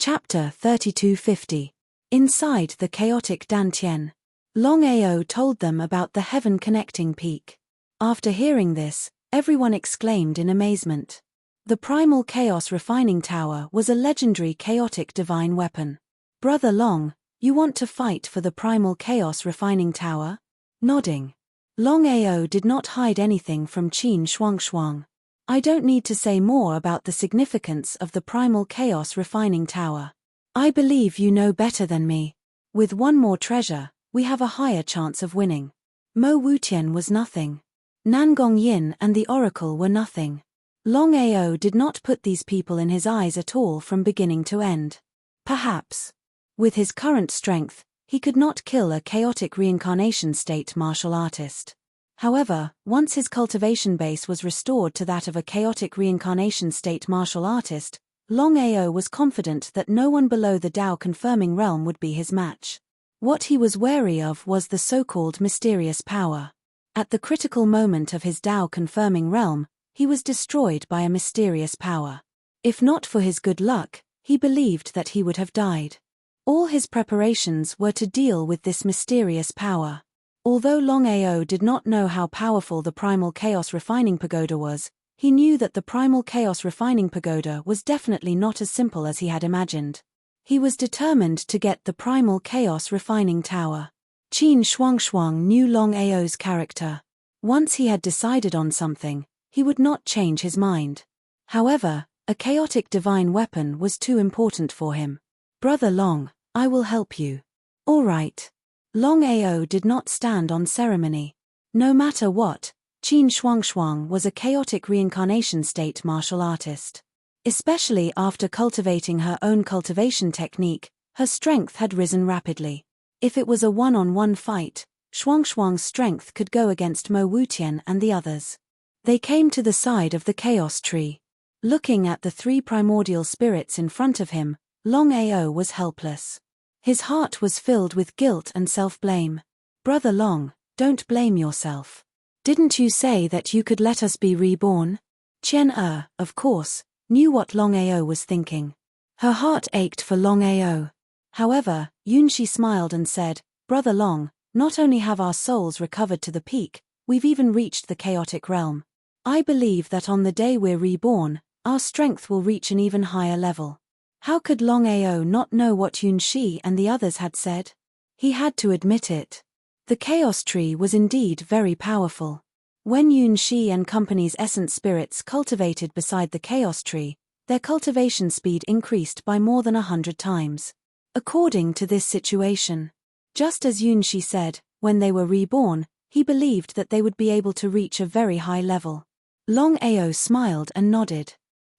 Chapter 3250. Inside the chaotic Dantian. Longao told them about the heaven-connecting peak. After hearing this, everyone exclaimed in amazement. The primal chaos refining tower was a legendary chaotic divine weapon. Brother Long, you want to fight for the primal chaos refining tower? Nodding. Longao did not hide anything from Qin Shuangxuang. I don't need to say more about the significance of the primal chaos refining tower. I believe you know better than me. With one more treasure, we have a higher chance of winning. Mo Wutian was nothing. Nangong Yin and the Oracle were nothing. Longao did not put these people in his eyes at all from beginning to end. Perhaps, with his current strength, he could not kill a chaotic reincarnation state martial artist. However, once his cultivation base was restored to that of a chaotic reincarnation state martial artist, Longao was confident that no one below the Tao confirming realm would be his match. What he was wary of was the so-called mysterious power. At the critical moment of his Tao confirming realm, he was destroyed by a mysterious power. If not for his good luck, he believed that he would have died. All his preparations were to deal with this mysterious power. Although Longao did not know how powerful the Primal Chaos Refining Pagoda was, he knew that the Primal Chaos Refining Pagoda was definitely not as simple as he had imagined. He was determined to get the Primal Chaos Refining Tower. Qin Shuangshuang knew Longao's character. Once he had decided on something, he would not change his mind. However, a chaotic divine weapon was too important for him. Brother Long, I will help you. All right. Longao did not stand on ceremony. No matter what, Qin Shuangshuang was a chaotic reincarnation state martial artist. Especially after cultivating her own cultivation technique, her strength had risen rapidly. If it was a one-on-one fight, Shuangshuang's strength could go against Mo Wutian and the others. They came to the side of the chaos tree. Looking at the three primordial spirits in front of him, Longao was helpless. His heart was filled with guilt and self-blame. Brother Long, don't blame yourself. Didn't you say that you could let us be reborn? Qian of course, knew what Longao was thinking. Her heart ached for Longao. However, Yunshi smiled and said, Brother Long, not only have our souls recovered to the peak, we've even reached the chaotic realm. I believe that on the day we're reborn, our strength will reach an even higher level. How could Longao not know what Yunshi and the others had said? He had to admit it. The chaos tree was indeed very powerful. When Yunshi and company's essence spirits cultivated beside the chaos tree, their cultivation speed increased by more than 100 times. According to this situation, just as Yunshi said, when they were reborn, he believed that they would be able to reach a very high level. Longao smiled and nodded.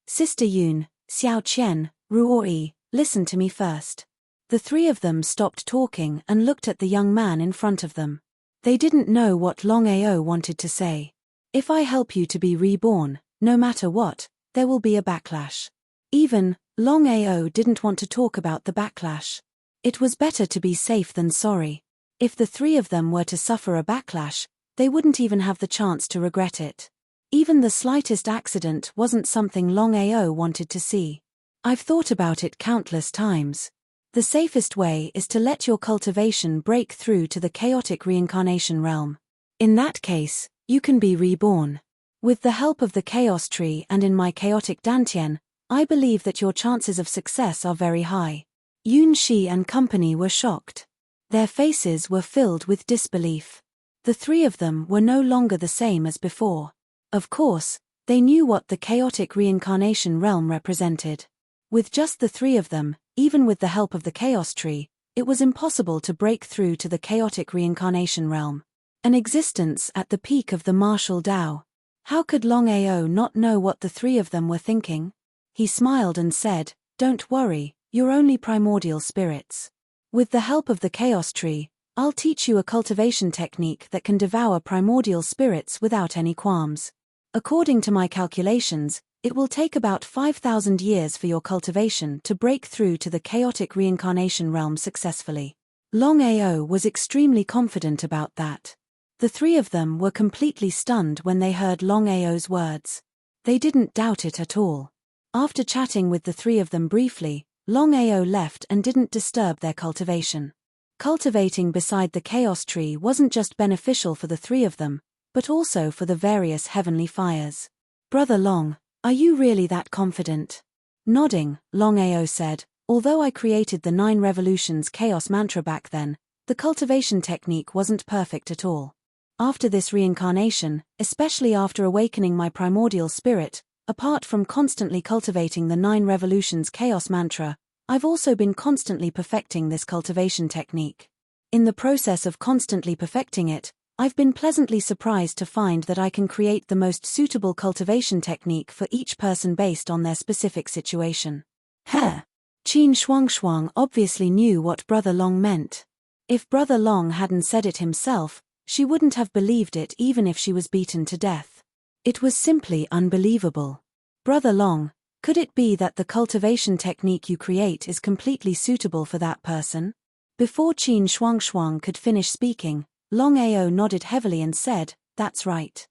Sister Yun, Xiao Qian, Ruoyi, listen to me first. The three of them stopped talking and looked at the young man in front of them. They didn't know what Longao wanted to say. If I help you to be reborn, no matter what, there will be a backlash. Even, Longao didn't want to talk about the backlash. It was better to be safe than sorry. If the three of them were to suffer a backlash, they wouldn't even have the chance to regret it. Even the slightest accident wasn't something Longao wanted to see. I've thought about it countless times. The safest way is to let your cultivation break through to the chaotic reincarnation realm. In that case, you can be reborn. With the help of the chaos tree and in my chaotic dantian, I believe that your chances of success are very high. Yunshi and company were shocked. Their faces were filled with disbelief. The three of them were no longer the same as before. Of course, they knew what the chaotic reincarnation realm represented. With just the three of them, even with the help of the chaos tree, it was impossible to break through to the chaotic reincarnation realm. An existence at the peak of the martial Tao. How could Longao not know what the three of them were thinking? He smiled and said, Don't worry, you're only primordial spirits. With the help of the chaos tree, I'll teach you a cultivation technique that can devour primordial spirits without any qualms. According to my calculations, it will take about 5,000 years for your cultivation to break through to the chaotic reincarnation realm successfully. Longao was extremely confident about that. The three of them were completely stunned when they heard Longao's words. They didn't doubt it at all. After chatting with the three of them briefly, Longao left and didn't disturb their cultivation. Cultivating beside the chaos tree wasn't just beneficial for the three of them, but also for the various heavenly fires. Brother Long, are you really that confident? Nodding, Longao said, although I created the 9 revolutions chaos mantra back then, the cultivation technique wasn't perfect at all. After this reincarnation, especially after awakening my primordial spirit, apart from constantly cultivating the 9 revolutions chaos mantra, I've also been constantly perfecting this cultivation technique. In the process of constantly perfecting it, I've been pleasantly surprised to find that I can create the most suitable cultivation technique for each person based on their specific situation. Heh! Qin Shuangshuang obviously knew what Brother Long meant. If Brother Long hadn't said it himself, she wouldn't have believed it even if she was beaten to death. It was simply unbelievable. Brother Long, could it be that the cultivation technique you create is completely suitable for that person? Before Qin Shuangshuang could finish speaking, Longao nodded heavily and said, "That's right.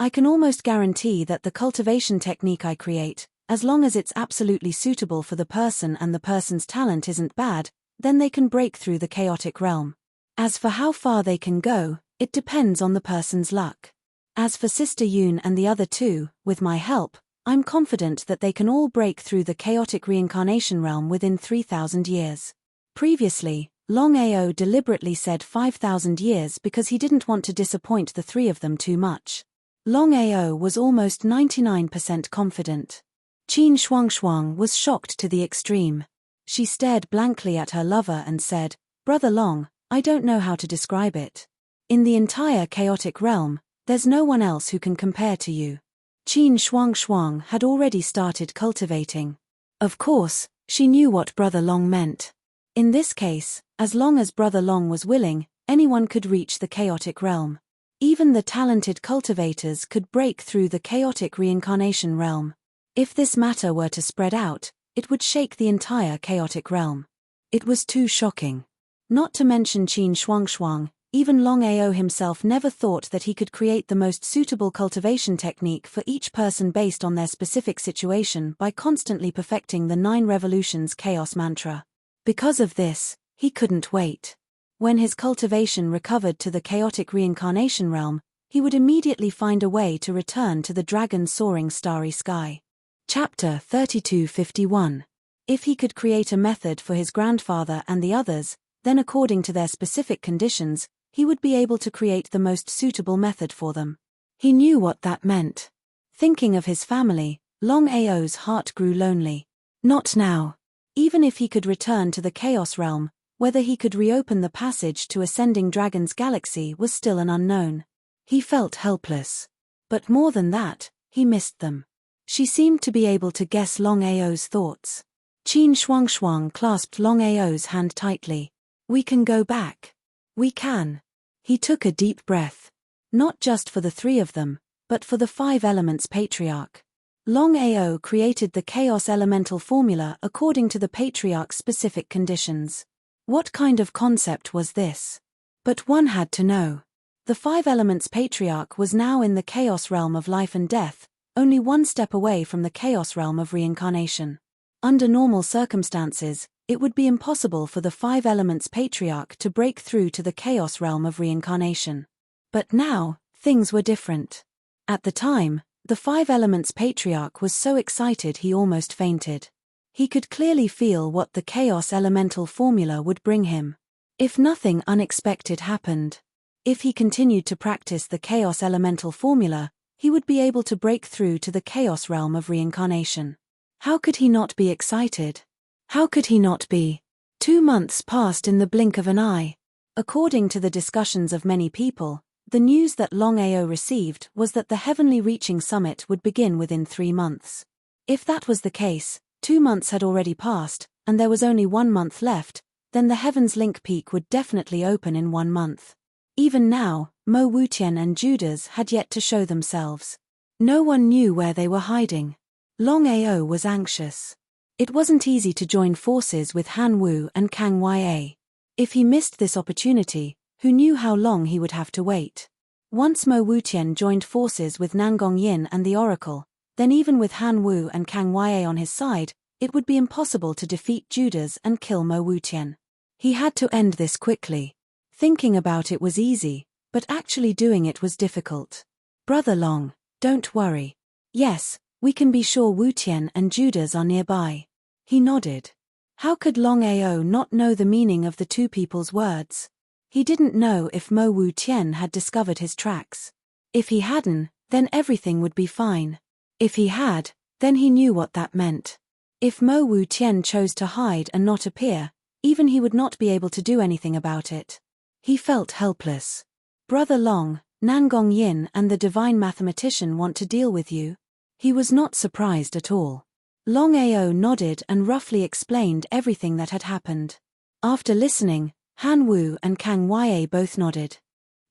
I can almost guarantee that the cultivation technique I create, as long as it's absolutely suitable for the person and the person's talent isn't bad, then they can break through the chaotic realm. As for how far they can go, it depends on the person's luck. As for Sister Yoon and the other two, with my help, I'm confident that they can all break through the chaotic reincarnation realm within 3,000 years." Previously, Longao deliberately said 5,000 years because he didn't want to disappoint the three of them too much. Longao was almost 99% confident. Qin Shuangshuang was shocked to the extreme. She stared blankly at her lover and said, "Brother Long, I don't know how to describe it. In the entire chaotic realm, there's no one else who can compare to you." Qin Shuangshuang had already started cultivating. Of course, she knew what Brother Long meant. In this case, as long as Brother Long was willing, anyone could reach the chaotic realm. Even the talented cultivators could break through the chaotic reincarnation realm. If this matter were to spread out, it would shake the entire chaotic realm. It was too shocking. Not to mention Qin Shuangshuang, even Longao himself never thought that he could create the most suitable cultivation technique for each person based on their specific situation by constantly perfecting the 9 revolutions chaos mantra. Because of this, he couldn't wait. When his cultivation recovered to the chaotic reincarnation realm, he would immediately find a way to return to the dragon's soaring starry sky. Chapter 3251. If he could create a method for his grandfather and the others, then according to their specific conditions, he would be able to create the most suitable method for them. He knew what that meant. Thinking of his family, Longao's heart grew lonely. Not now. Even if he could return to the Chaos Realm, whether he could reopen the passage to Ascending Dragon's Galaxy was still an unknown. He felt helpless. But more than that, he missed them. She seemed to be able to guess Longao's thoughts. Qin Shuangshuang clasped Longao's hand tightly. "We can go back. We can." He took a deep breath. Not just for the 3 of them, but for the 5 Elements Patriarch. Longao created the Chaos Elemental formula according to the Patriarch's specific conditions. What kind of concept was this? But one had to know. The 5 Elements Patriarch was now in the Chaos Realm of life and death, only one step away from the Chaos Realm of reincarnation. Under normal circumstances, it would be impossible for the 5 Elements Patriarch to break through to the Chaos Realm of reincarnation. But now, things were different. At the time, the 5 Elements Patriarch was so excited he almost fainted. He could clearly feel what the Chaos Elemental formula would bring him. If nothing unexpected happened, if he continued to practice the Chaos Elemental formula, he would be able to break through to the Chaos Realm of reincarnation. How could he not be excited? How could he not be? 2 months passed in the blink of an eye. According to the discussions of many people, the news that Longao received was that the Heavenly Reaching Summit would begin within 3 months. If that was the case, 2 months had already passed, and there was only 1 month left, then the Heaven's Link Peak would definitely open in 1 month. Even now, Mo Wutian and Judas had yet to show themselves. No one knew where they were hiding. Longao was anxious. It wasn't easy to join forces with Han Wu and Kang Ya. If he missed this opportunity, who knew how long he would have to wait? Once Mo Wutian joined forces with Nangong Yin and the Oracle, then even with Han Wu and Kang Ya on his side, it would be impossible to defeat Judas and kill Mo Wutian. He had to end this quickly. Thinking about it was easy, but actually doing it was difficult. "Brother Long, don't worry. Yes, we can be sure Wutian and Judas are nearby." He nodded. How could Longao not know the meaning of the 2 people's words? He didn't know if Mo Wutian had discovered his tracks. If he hadn't, then everything would be fine. If he had, then he knew what that meant. If Mo Wutian chose to hide and not appear, even he would not be able to do anything about it. He felt helpless. Brother Long, Nangong Yin and the divine mathematician want to deal with you? He was not surprised at all. Longao nodded and roughly explained everything that had happened. After listening, Han Wu and Kang Ye both nodded.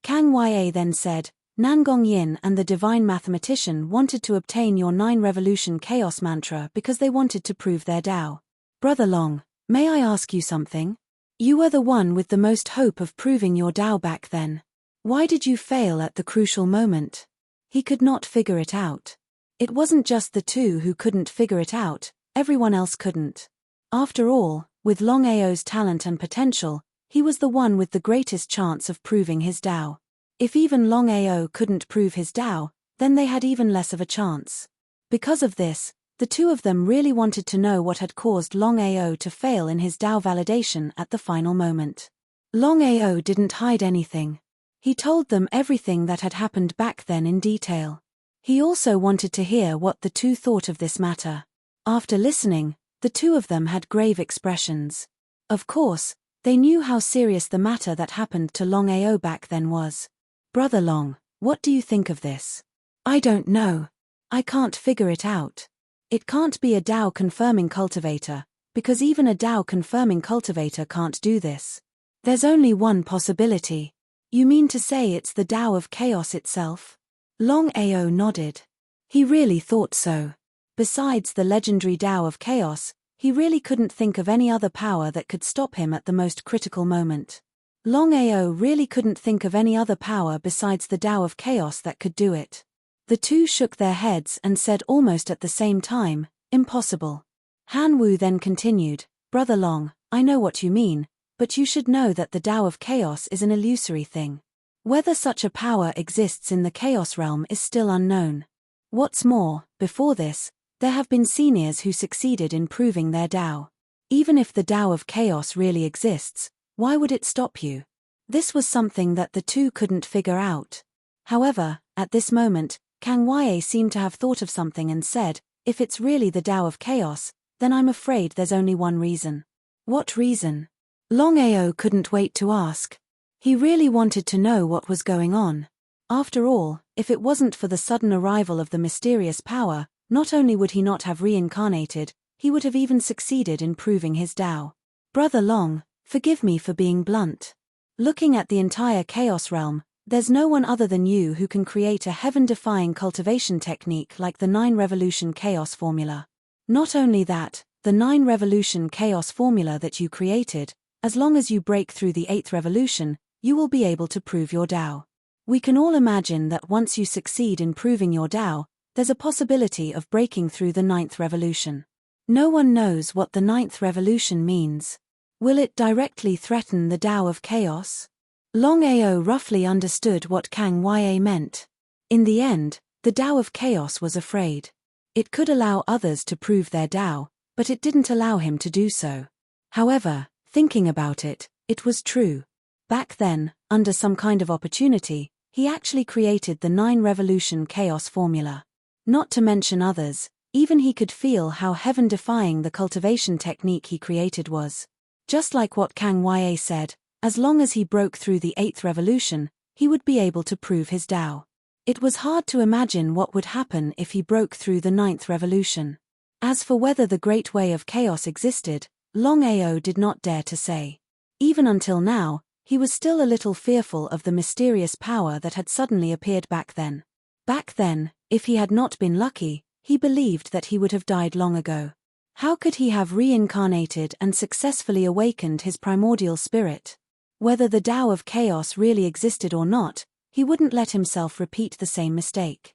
Kang Ye then said, Nangong Yin and the divine mathematician wanted to obtain your 9-revolution chaos mantra because they wanted to prove their Tao. Brother Long, may I ask you something? You were the one with the most hope of proving your Tao back then. Why did you fail at the crucial moment? He could not figure it out. It wasn't just the two who couldn't figure it out, everyone else couldn't. After all, with Longao's talent and potential, he was the one with the greatest chance of proving his Tao. If even Longao couldn't prove his Tao, then they had even less of a chance. Because of this, the two of them really wanted to know what had caused Longao to fail in his Tao validation at the final moment. Longao didn't hide anything. He told them everything that had happened back then in detail. He also wanted to hear what the two thought of this matter. After listening, the two of them had grave expressions. Of course, they knew how serious the matter that happened to Longao back then was. Brother Long, what do you think of this? I don't know. I can't figure it out. It can't be a Tao confirming cultivator, because even a Tao confirming cultivator can't do this. There's only one possibility. You mean to say it's the Tao of chaos itself? Longao nodded. He really thought so. Besides the legendary Tao of chaos, he really couldn't think of any other power that could stop him at the most critical moment. Longao really couldn't think of any other power besides the Tao of chaos that could do it. The two shook their heads and said almost at the same time, impossible. Han Wu then continued, Brother Long, I know what you mean, but you should know that the Tao of chaos is an illusory thing. Whether such a power exists in the chaos realm is still unknown. What's more, before this, there have been seniors who succeeded in proving their Tao. Even if the Tao of chaos really exists, why would it stop you? This was something that the two couldn't figure out. However, at this moment, Kang Ye seemed to have thought of something and said, if it's really the Tao of chaos, then I'm afraid there's only one reason. What reason? Longao couldn't wait to ask. He really wanted to know what was going on. After all, if it wasn't for the sudden arrival of the mysterious power, not only would he not have reincarnated, he would have even succeeded in proving his Tao. Brother Long, forgive me for being blunt. Looking at the entire chaos realm, there's no one other than you who can create a heaven-defying cultivation technique like the 9-revolution chaos formula. Not only that, the 9-revolution chaos formula that you created, as long as you break through the 8th revolution, you will be able to prove your Tao. We can all imagine that once you succeed in proving your Tao, there's a possibility of breaking through the 9th revolution. No one knows what the 9th revolution means. Will it directly threaten the Tao of chaos? Longao roughly understood what Kang Ye meant. In the end, the Tao of chaos was afraid. It could allow others to prove their Tao, but it didn't allow him to do so. However, thinking about it, it was true. Back then, under some kind of opportunity, he actually created the 9-revolution chaos formula. Not to mention others, even he could feel how heaven-defying the cultivation technique he created was. Just like what Kang Ye said, as long as he broke through the 8th revolution, he would be able to prove his Tao. It was hard to imagine what would happen if he broke through the 9th revolution. As for whether the Great Way of Chaos existed, Longao did not dare to say. Even until now, he was still a little fearful of the mysterious power that had suddenly appeared back then. Back then, if he had not been lucky, he believed that he would have died long ago. How could he have reincarnated and successfully awakened his primordial spirit? Whether the Tao of chaos really existed or not, he wouldn't let himself repeat the same mistake.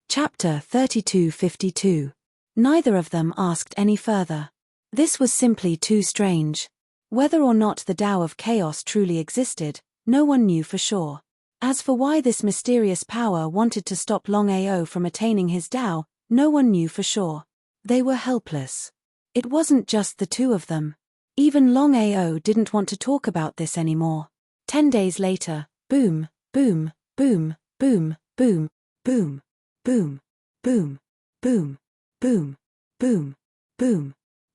Chapter 3252. Neither of them asked any further. This was simply too strange. Whether or not the Tao of chaos truly existed, no one knew for sure. As for why this mysterious power wanted to stop Longao from attaining his Tao, no one knew for sure. They were helpless. It wasn't just the two of them. Even Longao didn't want to talk about this anymore. 10 days later, boom, boom, boom, boom, boom, boom, boom, boom, boom, boom, boom, boom,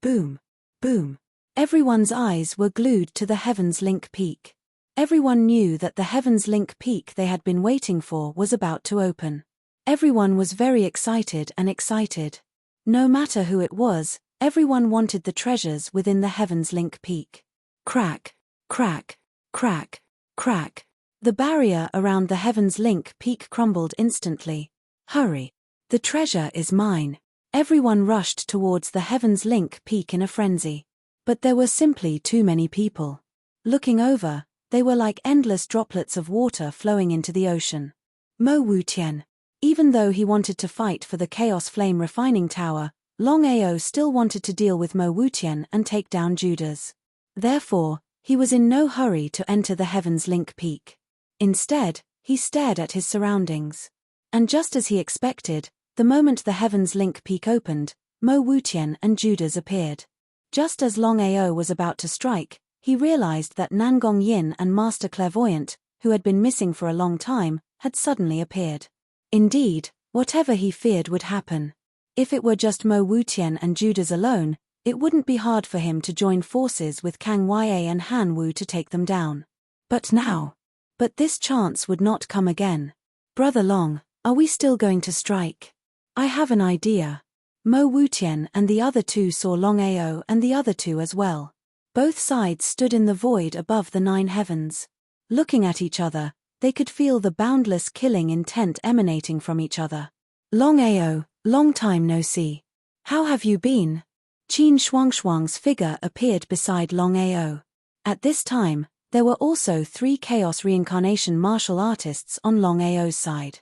boom, boom. Everyone's eyes were glued to the Heavens Link peak. Everyone knew that the Heaven's Link peak they had been waiting for was about to open. Everyone was very excited and excited. No matter who it was, everyone wanted the treasures within the Heaven's Link peak. Crack, crack, crack, crack. The barrier around the Heaven's Link peak crumbled instantly. Hurry! The treasure is mine. Everyone rushed towards the Heaven's Link peak in a frenzy. But there were simply too many people. Looking over, they were like endless droplets of water flowing into the ocean. Mo Wutian. Even though he wanted to fight for the Chaos Flame Refining Tower, Longao still wanted to deal with Mo Wutian and take down Judas. Therefore, he was in no hurry to enter the Heaven's Link peak. Instead, he stared at his surroundings. And just as he expected, the moment the Heaven's Link peak opened, Mo Wutian and Judas appeared. Just as Longao was about to strike, he realized that Nangong Yin and Master Clairvoyant, who had been missing for a long time, had suddenly appeared. Indeed, whatever he feared would happen. If it were just Mo Wutian and Judas alone, it wouldn't be hard for him to join forces with Kang Yue and Han Wu to take them down. But this chance would not come again. Brother Long, are we still going to strike? I have an idea. Mo Wutian and the other two saw Longao and the other two as well. Both sides stood in the void above the 9 heavens. Looking at each other, they could feel the boundless killing intent emanating from each other. Longao, long time no see. How have you been? Qin Shuangshuang's figure appeared beside Longao. At this time, there were also 3 Chaos Reincarnation martial artists on Longao's side.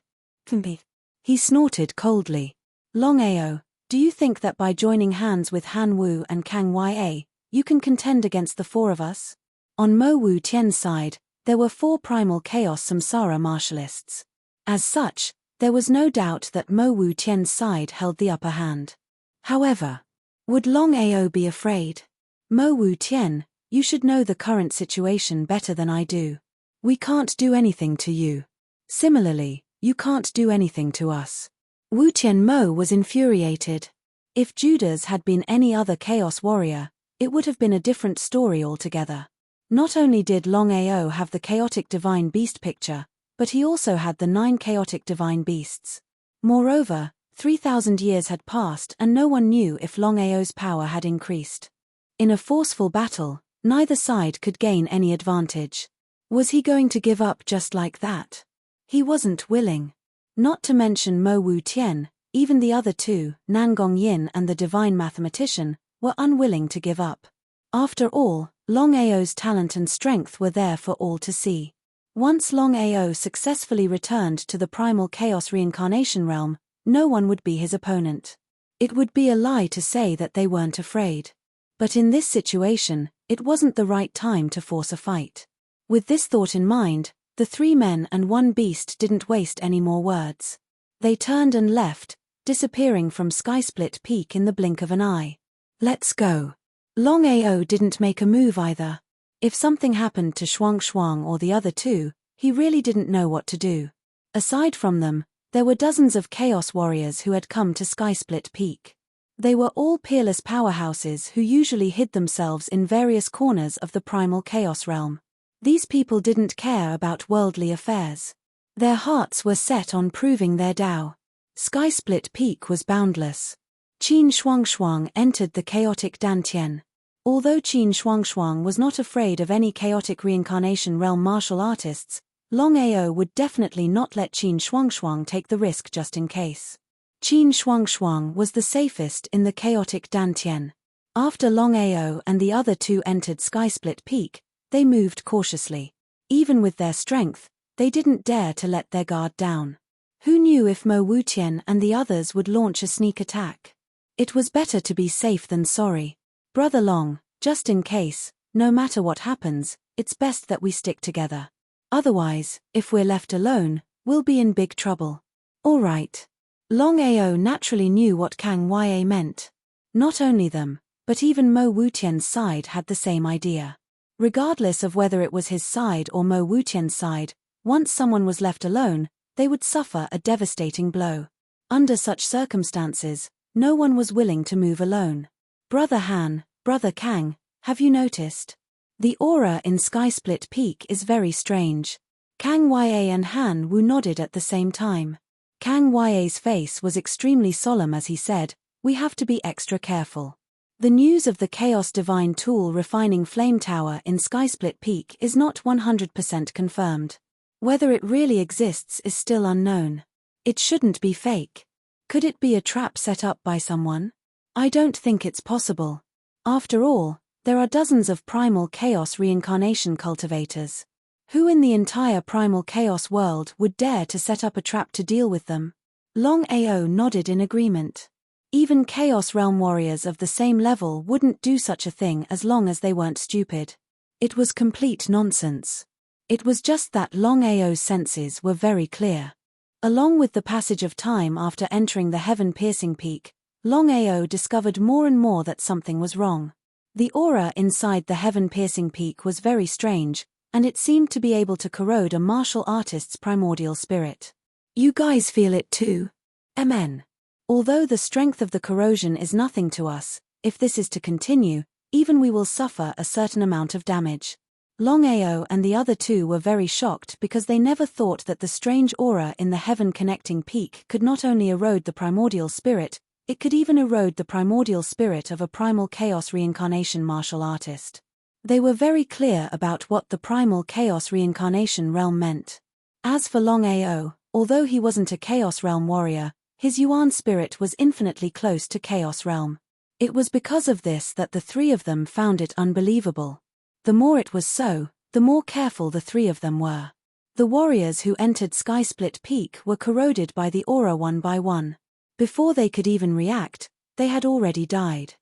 He snorted coldly. Longao, do you think that by joining hands with Han Wu and Kang Yue, you can contend against the 4 of us? On Mo Wutian's side, there were 4 primal Chaos Samsara martialists. As such, there was no doubt that Mo Wutian's side held the upper hand. However, would Longao be afraid? Mo Wutian, you should know the current situation better than I do. We can't do anything to you. Similarly, you can't do anything to us. Wutian Mo was infuriated. If Judas had been any other Chaos Warrior, it would have been a different story altogether. Not only did Longao have the Chaotic Divine Beast picture, but he also had the 9 Chaotic Divine Beasts. Moreover, 3,000 years had passed and no one knew if Longao's power had increased. In a forceful battle, neither side could gain any advantage. Was he going to give up just like that? He wasn't willing. Not to mention Mo Wutian, even the other 2, Nangong Yin and the Divine Mathematician, were unwilling to give up. After all, Longao's talent and strength were there for all to see. Once Longao successfully returned to the primal Chaos Reincarnation realm, no one would be his opponent. It would be a lie to say that they weren't afraid. But in this situation, it wasn't the right time to force a fight. With this thought in mind, the 3 men and 1 beast didn't waste any more words. They turned and left, disappearing from Skysplit Peak in the blink of an eye. Let's go. Longao didn't make a move either. If something happened to Shuang or the other 2, he really didn't know what to do. Aside from them, there were dozens of Chaos Warriors who had come to Skysplit Peak. They were all peerless powerhouses who usually hid themselves in various corners of the primal Chaos realm. These people didn't care about worldly affairs. Their hearts were set on proving their Tao. Skysplit Peak was boundless. Qin Shuangshuang entered the chaotic Dantian. Although Qin Shuangshuang was not afraid of any chaotic reincarnation realm martial artists, Longao would definitely not let Qin Shuangshuang take the risk just in case. Qin Shuangshuang was the safest in the chaotic Dantian. After Longao and the other 2 entered Skysplit Peak, they moved cautiously. Even with their strength, they didn't dare to let their guard down. Who knew if Mo Wutian and the others would launch a sneak attack? It was better to be safe than sorry. Brother Long, just in case, no matter what happens, it's best that we stick together. Otherwise, if we're left alone, we'll be in big trouble. All right. Longao naturally knew what Kang Yue meant. Not only them, but even Mo Wutian's side had the same idea. Regardless of whether it was his side or Mo Wutian's side, once someone was left alone, they would suffer a devastating blow. Under such circumstances, no one was willing to move alone. Brother Han, Brother Kang, have you noticed? The aura in Skysplit Peak is very strange. Kang Ya and Han Wu nodded at the same time. Kang Ya's face was extremely solemn as he said, "We have to be extra careful." The news of the Chaos Divine Tool refining flame tower in Skysplit Peak is not 100% confirmed. Whether it really exists is still unknown. It shouldn't be fake. Could it be a trap set up by someone? I don't think it's possible. After all, there are dozens of primal chaos reincarnation cultivators. Who in the entire primal chaos world would dare to set up a trap to deal with them? Longao nodded in agreement. Even Chaos Realm warriors of the same level wouldn't do such a thing as long as they weren't stupid. It was complete nonsense. It was just that Longao's senses were very clear. Along with the passage of time after entering the heaven-piercing peak, Longao discovered more and more that something was wrong. The aura inside the heaven-piercing peak was very strange, and it seemed to be able to corrode a martial artist's primordial spirit. You guys feel it too? Amen. Although the strength of the corrosion is nothing to us, if this is to continue, even we will suffer a certain amount of damage. Longao and the other two were very shocked because they never thought that the strange aura in the heaven-connecting peak could not only erode the primordial spirit, it could even erode the primordial spirit of a primal chaos reincarnation martial artist. They were very clear about what the primal chaos reincarnation realm meant. As for Longao, although he wasn't a chaos realm warrior, his Yuan spirit was infinitely close to Chaos Realm. It was because of this that the three of them found it unbelievable. The more it was so, the more careful the three of them were. The warriors who entered Skysplit Peak were corroded by the aura one by one. Before they could even react, they had already died.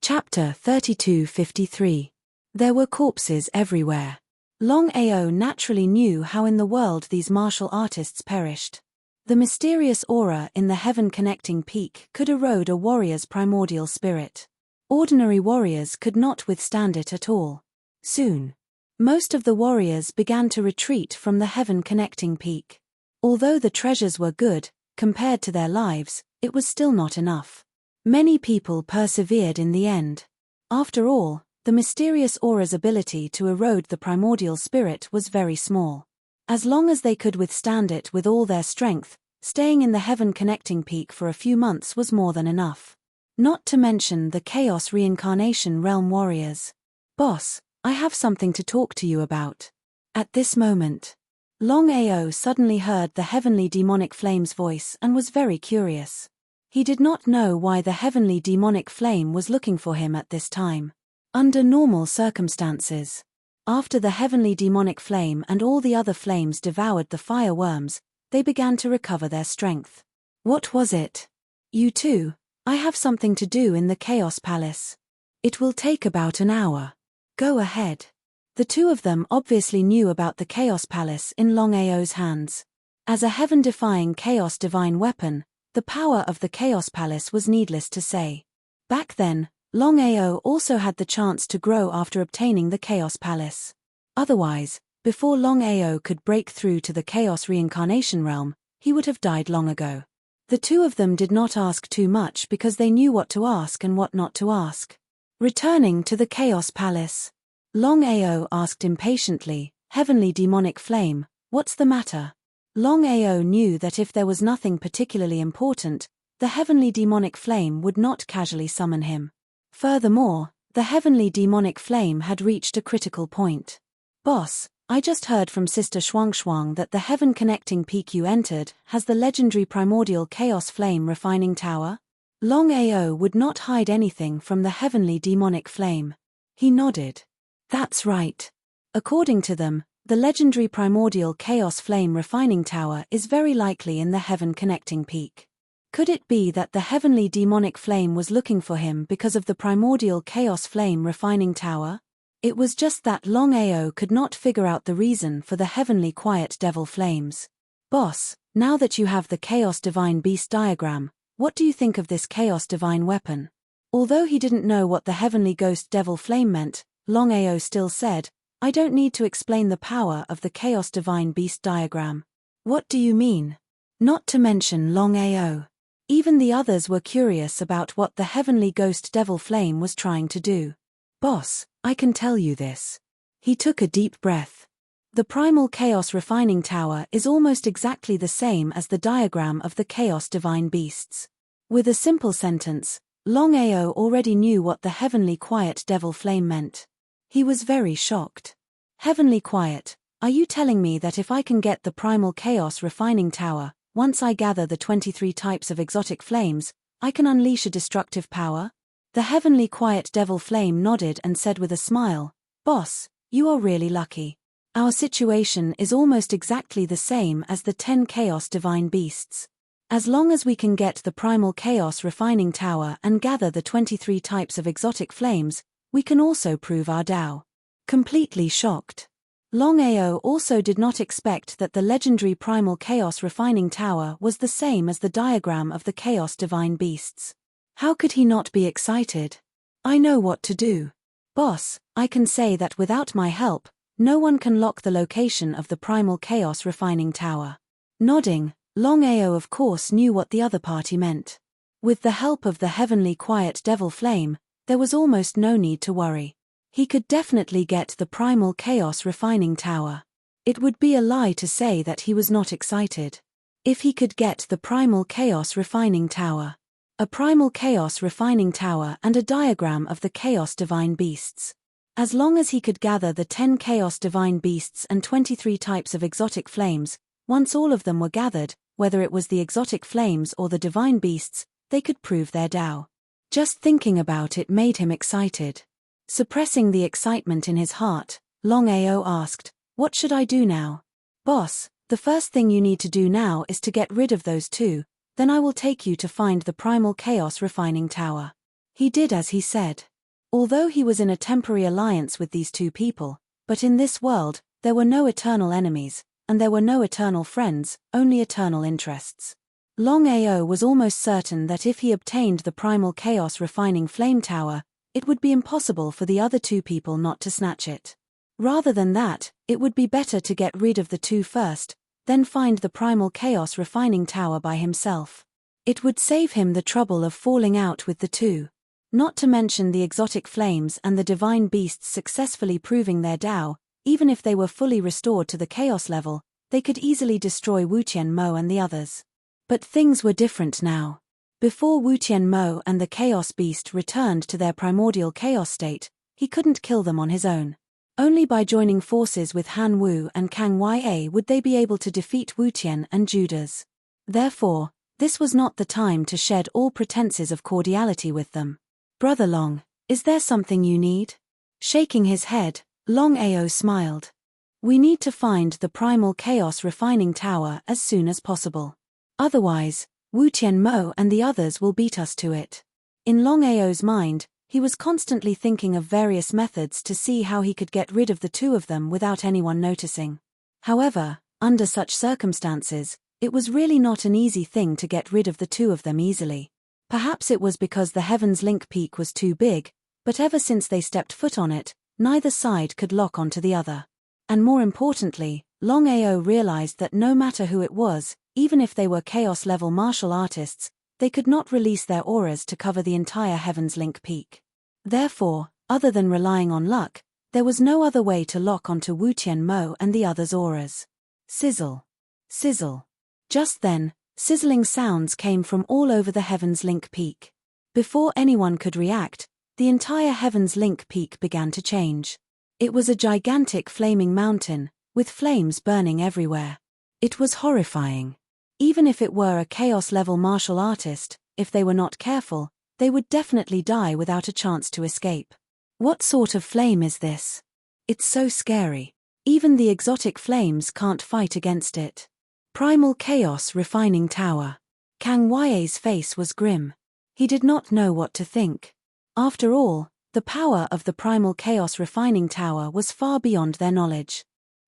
Chapter 3253. There were corpses everywhere. Longao naturally knew how in the world these martial artists perished. The mysterious aura in the heaven-connecting peak could erode a warrior's primordial spirit. Ordinary warriors could not withstand it at all. Soon, most of the warriors began to retreat from the heaven-connecting peak. Although the treasures were good, compared to their lives, it was still not enough. Many people persevered in the end. After all, the mysterious aura's ability to erode the primordial spirit was very small. As long as they could withstand it with all their strength, staying in the heaven-connecting peak for a few months was more than enough. Not to mention the Chaos Reincarnation Realm warriors. "Boss, I have something to talk to you about." At this moment, Longao suddenly heard the heavenly demonic flame's voice and was very curious. He did not know why the heavenly demonic flame was looking for him at this time. Under normal circumstances, after the heavenly demonic flame and all the other flames devoured the fire worms, they began to recover their strength. "What was it?" "You too. I have something to do in the Chaos Palace. It will take about an hour. Go ahead." The two of them obviously knew about the Chaos Palace in Longao's hands. As a heaven-defying chaos divine weapon, the power of the Chaos Palace was needless to say. Back then, Longao also had the chance to grow after obtaining the Chaos Palace. Otherwise, before Longao could break through to the Chaos Reincarnation Realm, he would have died long ago. The two of them did not ask too much because they knew what to ask and what not to ask. Returning to the Chaos Palace, Longao asked impatiently, "Heavenly demonic flame, what's the matter?" Longao knew that if there was nothing particularly important, the heavenly demonic flame would not casually summon him. Furthermore, the heavenly demonic flame had reached a critical point. "Boss, I just heard from Sister Shuang that the heaven-connecting peak you entered has the legendary primordial chaos flame refining tower." Longao would not hide anything from the heavenly demonic flame. He nodded. "That's right. According to them, the legendary primordial chaos flame refining tower is very likely in the heaven-connecting peak. Could it be that the heavenly demonic flame was looking for him because of the primordial chaos flame refining tower? It was just that Longao could not figure out the reason for the heavenly quiet devil flames. "Boss, now that you have the Chaos Divine Beast diagram, what do you think of this Chaos Divine weapon?" Although he didn't know what the heavenly ghost devil flame meant, Longao still said, "I don't need to explain the power of the Chaos Divine Beast diagram." "What do you mean?" Not to mention Longao. Even the others were curious about what the heavenly ghost devil flame was trying to do. "Boss, I can tell you this. He took a deep breath. The primal chaos refining tower is almost exactly the same as the diagram of the chaos divine beasts. With a simple sentence, Longao already knew what the heavenly quiet devil flame meant. He was very shocked. Heavenly quiet, are you telling me that if I can get the primal chaos refining tower, once I gather the 23 types of exotic flames, I can unleash a destructive power? The heavenly quiet devil flame nodded and said with a smile, "Boss, you are really lucky. Our situation is almost exactly the same as the 10 chaos divine beasts. As long as we can get the primal chaos refining tower and gather the 23 types of exotic flames, we can also prove our Tao." Completely shocked. Longao also did not expect that the legendary primal chaos refining tower was the same as the diagram of the chaos divine beasts. How could he not be excited? "I know what to do. Boss, I can say that without my help, no one can lock the location of the primal chaos refining tower." Nodding, Longao of course knew what the other party meant. With the help of the heavenly quiet devil flame, there was almost no need to worry. He could definitely get the primal chaos refining tower. It would be a lie to say that he was not excited. If he could get the primal chaos refining tower, a primal chaos refining tower and a diagram of the chaos divine beasts. As long as he could gather the 10 chaos divine beasts and 23 types of exotic flames, once all of them were gathered, whether it was the exotic flames or the divine beasts, they could prove their Tao. Just thinking about it made him excited. Suppressing the excitement in his heart, Longao asked, "What should I do now?" "Boss, the first thing you need to do now is to get rid of those two, then I will take you to find the primal chaos refining tower." He did as he said. Although he was in a temporary alliance with these two people, but in this world, there were no eternal enemies, and there were no eternal friends, only eternal interests. Longao was almost certain that if he obtained the primal chaos refining flame tower, it would be impossible for the other two people not to snatch it. Rather than that, it would be better to get rid of the two first, then find the primal chaos refining tower by himself. It would save him the trouble of falling out with the two. Not to mention the exotic flames and the divine beasts successfully proving their Tao, even if they were fully restored to the chaos level, they could easily destroy Wu Tianmo and the others. But things were different now. Before Wu Tianmo and the chaos beast returned to their primordial chaos state, he couldn't kill them on his own. Only by joining forces with Han Wu and Kang Ya would they be able to defeat Wu Tian and Judas. Therefore, this was not the time to shed all pretenses of cordiality with them. "Brother Long, is there something you need?" Shaking his head, Longao smiled. "We need to find the primal chaos refining tower as soon as possible. Otherwise, Wu Tianmo and the others will beat us to it." In Longao's mind, he was constantly thinking of various methods to see how he could get rid of the two of them without anyone noticing. However, under such circumstances, it was really not an easy thing to get rid of the two of them easily. Perhaps it was because the Heaven's Link peak was too big, but ever since they stepped foot on it, neither side could lock onto the other. And more importantly, Longao realized that no matter who it was, even if they were chaos-level martial artists, they could not release their auras to cover the entire Heaven's Link peak. Therefore, other than relying on luck, there was no other way to lock onto Wu Tianmo and the others' auras. Sizzle. Sizzle. Just then, sizzling sounds came from all over the Heaven's Link peak. Before anyone could react, the entire Heaven's Link peak began to change. It was a gigantic flaming mountain, with flames burning everywhere. It was horrifying. Even if it were a chaos-level martial artist, if they were not careful, they would definitely die without a chance to escape. What sort of flame is this? It's so scary. Even the exotic flames can't fight against it. Primal chaos refining tower. Kang Ya's face was grim. He did not know what to think. After all, the power of the primal chaos refining tower was far beyond their knowledge.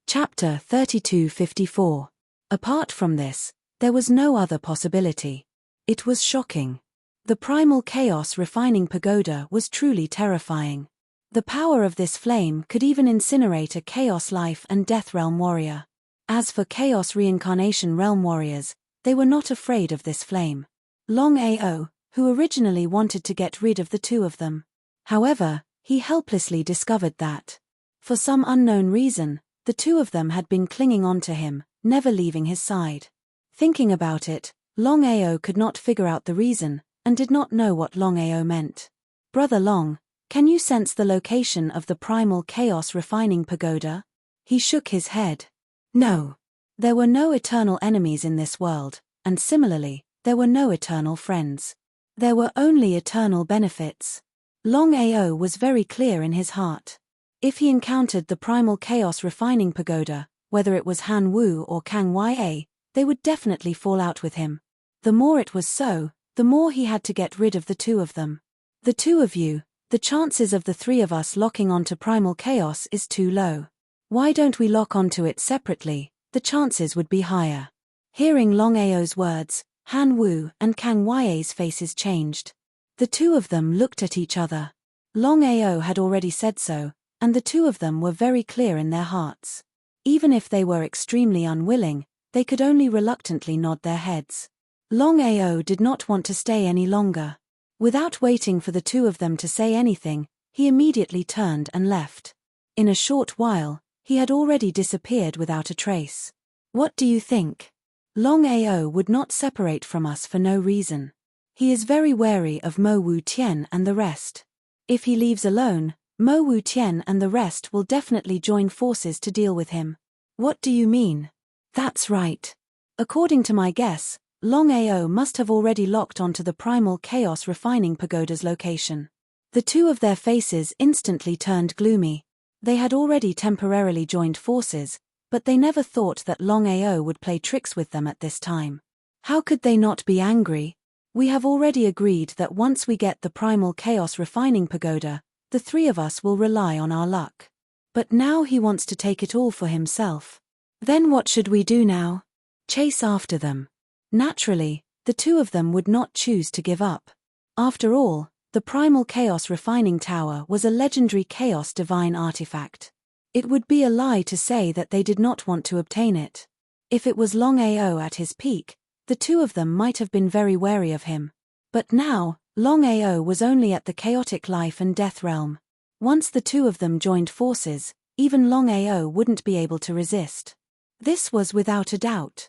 Chapter 3254. Apart from this, there was no other possibility. It was shocking. The primal chaos refining pagoda was truly terrifying. The power of this flame could even incinerate a chaos life and death realm warrior. As for chaos reincarnation realm warriors, they were not afraid of this flame. Longao, who originally wanted to get rid of the two of them. However, he helplessly discovered that For some unknown reason, the two of them had been clinging on to him, never leaving his side. Thinking about it, Longao could not figure out the reason, and did not know what Longao meant. Brother Long, can you sense the location of the primal chaos refining pagoda? He shook his head. No. There were no eternal enemies in this world, and similarly, there were no eternal friends. There were only eternal benefits. Longao was very clear in his heart. If he encountered the primal chaos refining pagoda, whether it was Han Wu or Kang Ya, they would definitely fall out with him. The more it was so, the more he had to get rid of the two of them. The two of you, the chances of the three of us locking onto primal chaos is too low. Why don't we lock onto it separately? The chances would be higher. Hearing Longao's words, Han Wu and Kang Ya's faces changed. The two of them looked at each other. Longao had already said so, and the two of them were very clear in their hearts. Even if they were extremely unwilling, they could only reluctantly nod their heads. Longao did not want to stay any longer. Without waiting for the two of them to say anything, he immediately turned and left. In a short while, he had already disappeared without a trace. What do you think? Longao would not separate from us for no reason. He is very wary of Mo Wu Tian and the rest. If he leaves alone, Mo Wu Tian and the rest will definitely join forces to deal with him. What do you mean? That's right. According to my guess, Longao must have already locked onto the primal chaos refining pagoda's location. The two of their faces instantly turned gloomy. They had already temporarily joined forces, but they never thought that Longao would play tricks with them at this time. How could they not be angry? We have already agreed that once we get the primal chaos refining pagoda, the three of us will rely on our luck. But now he wants to take it all for himself. Then what should we do now? Chase after them. Naturally, the two of them would not choose to give up. After all, the primal chaos refining tower was a legendary chaos divine artifact. It would be a lie to say that they did not want to obtain it. If it was Longao at his peak, the two of them might have been very wary of him. But now, Longao was only at the chaotic life and death realm. Once the two of them joined forces, even Longao wouldn't be able to resist. This was without a doubt.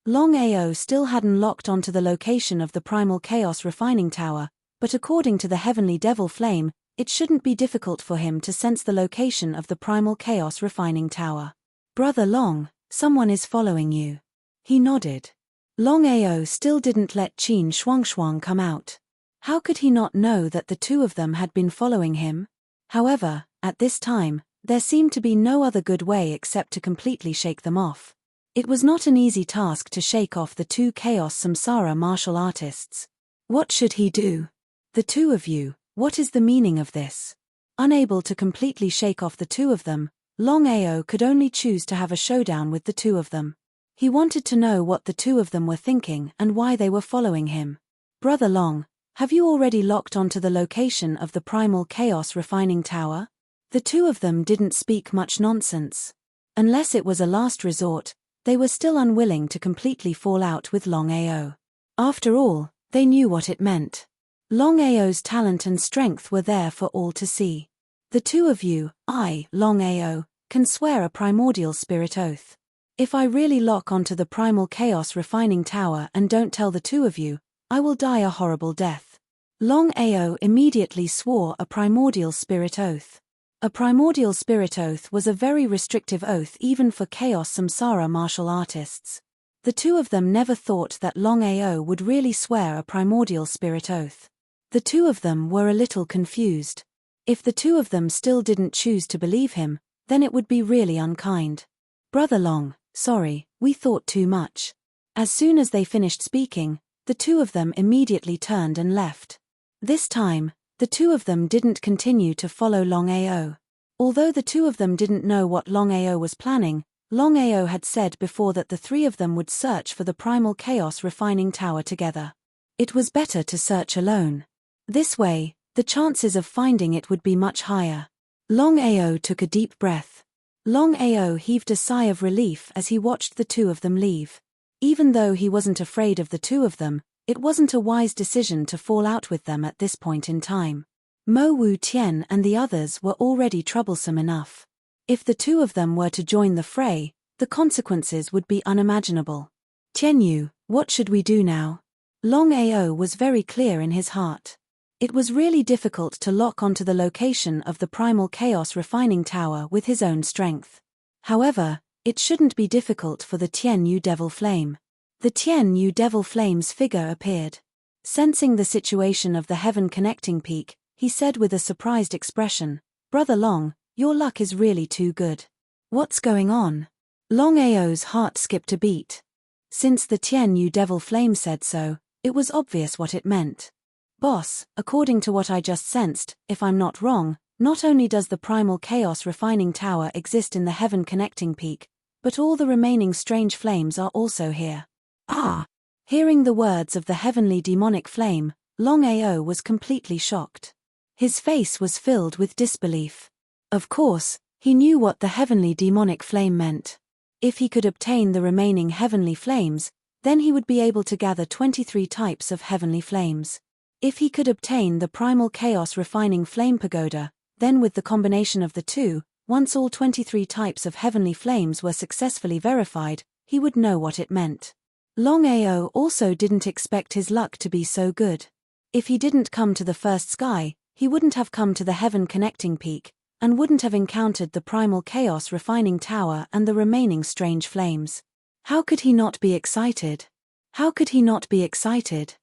Longao still hadn't locked onto the location of the primal chaos refining tower, but according to the heavenly devil flame, it shouldn't be difficult for him to sense the location of the primal chaos refining tower. Brother Long, someone is following you. He nodded. Longao still didn't let Qin Shuangshuang come out. How could he not know that the two of them had been following him? However, at this time, there seemed to be no other good way except to completely shake them off. It was not an easy task to shake off the two Chaos Samsara martial artists. What should he do? The two of you, what is the meaning of this? Unable to completely shake off the two of them, Longao could only choose to have a showdown with the two of them. He wanted to know what the two of them were thinking and why they were following him. Brother Long, have you already locked onto the location of the primal chaos refining tower? The two of them didn't speak much nonsense. Unless it was a last resort, they were still unwilling to completely fall out with Longao. After all, they knew what it meant. Longao's talent and strength were there for all to see. The two of you, Longao, can swear a primordial spirit oath. If I really lock onto the primal chaos refining tower and don't tell the two of you, I will die a horrible death. Longao immediately swore a primordial spirit oath. A primordial spirit oath was a very restrictive oath even for Chaos Samsara martial artists. The two of them never thought that Longao would really swear a primordial spirit oath. The two of them were a little confused. If the two of them still didn't choose to believe him, then it would be really unkind. Brother Long, sorry, we thought too much. As soon as they finished speaking, the two of them immediately turned and left. This time, the two of them didn't continue to follow Longao. Although the two of them didn't know what Longao was planning, Longao had said before that the three of them would search for the primal chaos refining tower together. It was better to search alone. This way, the chances of finding it would be much higher. Longao took a deep breath. Longao heaved a sigh of relief as he watched the two of them leave. Even though he wasn't afraid of the two of them, it wasn't a wise decision to fall out with them at this point in time. Mo Wu Tian and the others were already troublesome enough. If the two of them were to join the fray, the consequences would be unimaginable. Tianyu, what should we do now? Longao was very clear in his heart. It was really difficult to lock onto the location of the primal chaos refining tower with his own strength. However, it shouldn't be difficult for the Tianyu Devil Flame. The Tianyu Devil Flame's figure appeared. Sensing the situation of the heaven connecting peak, he said with a surprised expression, "Brother Long, your luck is really too good." "What's going on?" Longao's heart skipped a beat. Since the Tianyu Devil Flame said so, it was obvious what it meant. "Boss, according to what I just sensed, if I'm not wrong, not only does the primal chaos refining tower exist in the heaven connecting peak, but all the remaining strange flames are also here." "Ah!" Hearing the words of the heavenly demonic flame, Longao was completely shocked. His face was filled with disbelief. Of course, he knew what the heavenly demonic flame meant. If he could obtain the remaining heavenly flames, then he would be able to gather 23 types of heavenly flames. If he could obtain the primal chaos refining flame pagoda, then with the combination of the two, once all 23 types of heavenly flames were successfully verified, he would know what it meant. Longao also didn't expect his luck to be so good. If he didn't come to the first sky, he wouldn't have come to the heaven connecting peak, and wouldn't have encountered the primal chaos refining tower and the remaining strange flames. How could he not be excited? How could he not be excited?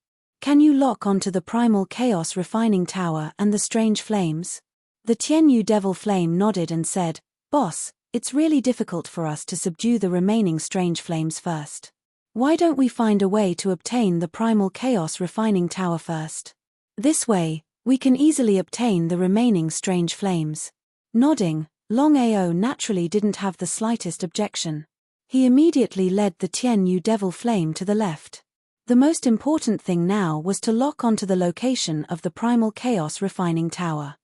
Can you lock onto the primal chaos refining tower and the strange flames? The Tianyu Devil Flame nodded and said, "Boss, it's really difficult for us to subdue the remaining strange flames first. Why don't we find a way to obtain the primal chaos refining tower first? This way, we can easily obtain the remaining strange flames." Nodding, Longao naturally didn't have the slightest objection. He immediately led the Tianyu Devil Flame to the left. The most important thing now was to lock onto the location of the primal chaos refining tower.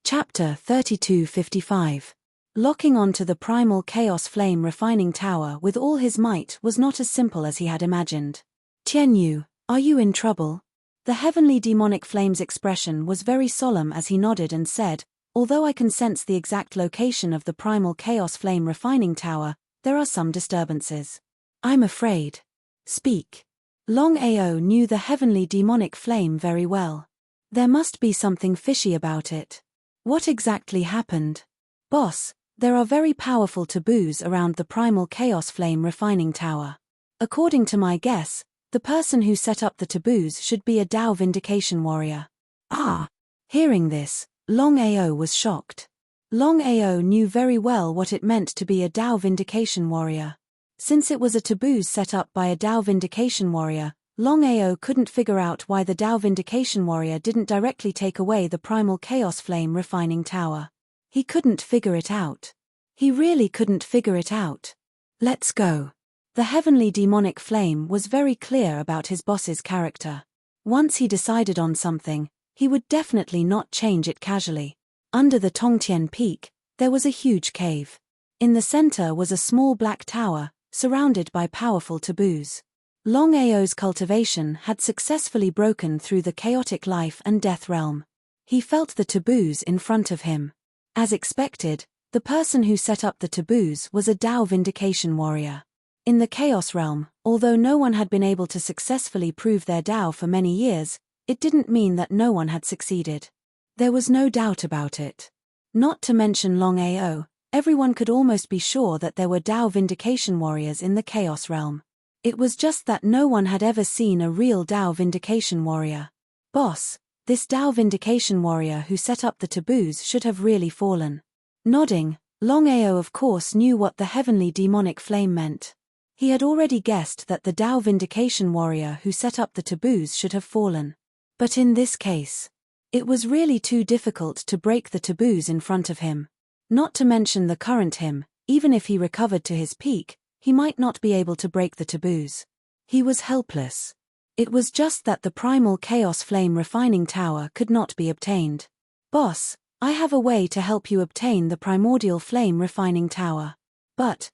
Chapter 3255. Locking onto the primal chaos flame refining tower with all his might was not as simple as he had imagined. "Tianyu, are you in trouble?" The heavenly demonic flame's expression was very solemn as he nodded and said, "Although I can sense the exact location of the primal chaos flame refining tower, there are some disturbances. I'm afraid." "Speak." Longao knew the heavenly demonic flame very well. There must be something fishy about it. What exactly happened? "Boss, there are very powerful taboos around the primal chaos flame refining tower. According to my guess, the person who set up the taboos should be a Dao Vindication warrior." "Ah!" Hearing this, Longao was shocked. Longao knew very well what it meant to be a Dao Vindication warrior. Since it was a taboos set up by a Dao Vindication warrior, Longao couldn't figure out why the Dao Vindication warrior didn't directly take away the primal chaos flame refining tower. He couldn't figure it out. He really couldn't figure it out. "Let's go." The heavenly demonic flame was very clear about his boss's character. Once he decided on something, he would definitely not change it casually. Under the Tongtian Peak, there was a huge cave. In the center was a small black tower, surrounded by powerful taboos. Longao's cultivation had successfully broken through the chaotic life and death realm. He felt the taboos in front of him. As expected, the person who set up the taboos was a Dao Vindication warrior. In the Chaos realm, although no one had been able to successfully prove their Dao for many years, it didn't mean that no one had succeeded. There was no doubt about it. Not to mention Longao, everyone could almost be sure that there were Dao Vindication warriors in the Chaos realm. It was just that no one had ever seen a real Dao Vindication warrior. "Boss, this Dao Vindication warrior who set up the taboos should have really fallen." Nodding, Longao of course knew what the heavenly demonic flame meant. He had already guessed that the Dao Vindication warrior who set up the taboos should have fallen. But in this case, it was really too difficult to break the taboos in front of him. Not to mention the current him, even if he recovered to his peak, he might not be able to break the taboos. He was helpless. It was just that the primal chaos flame refining tower could not be obtained. "Boss, I have a way to help you obtain the primordial flame refining tower." But,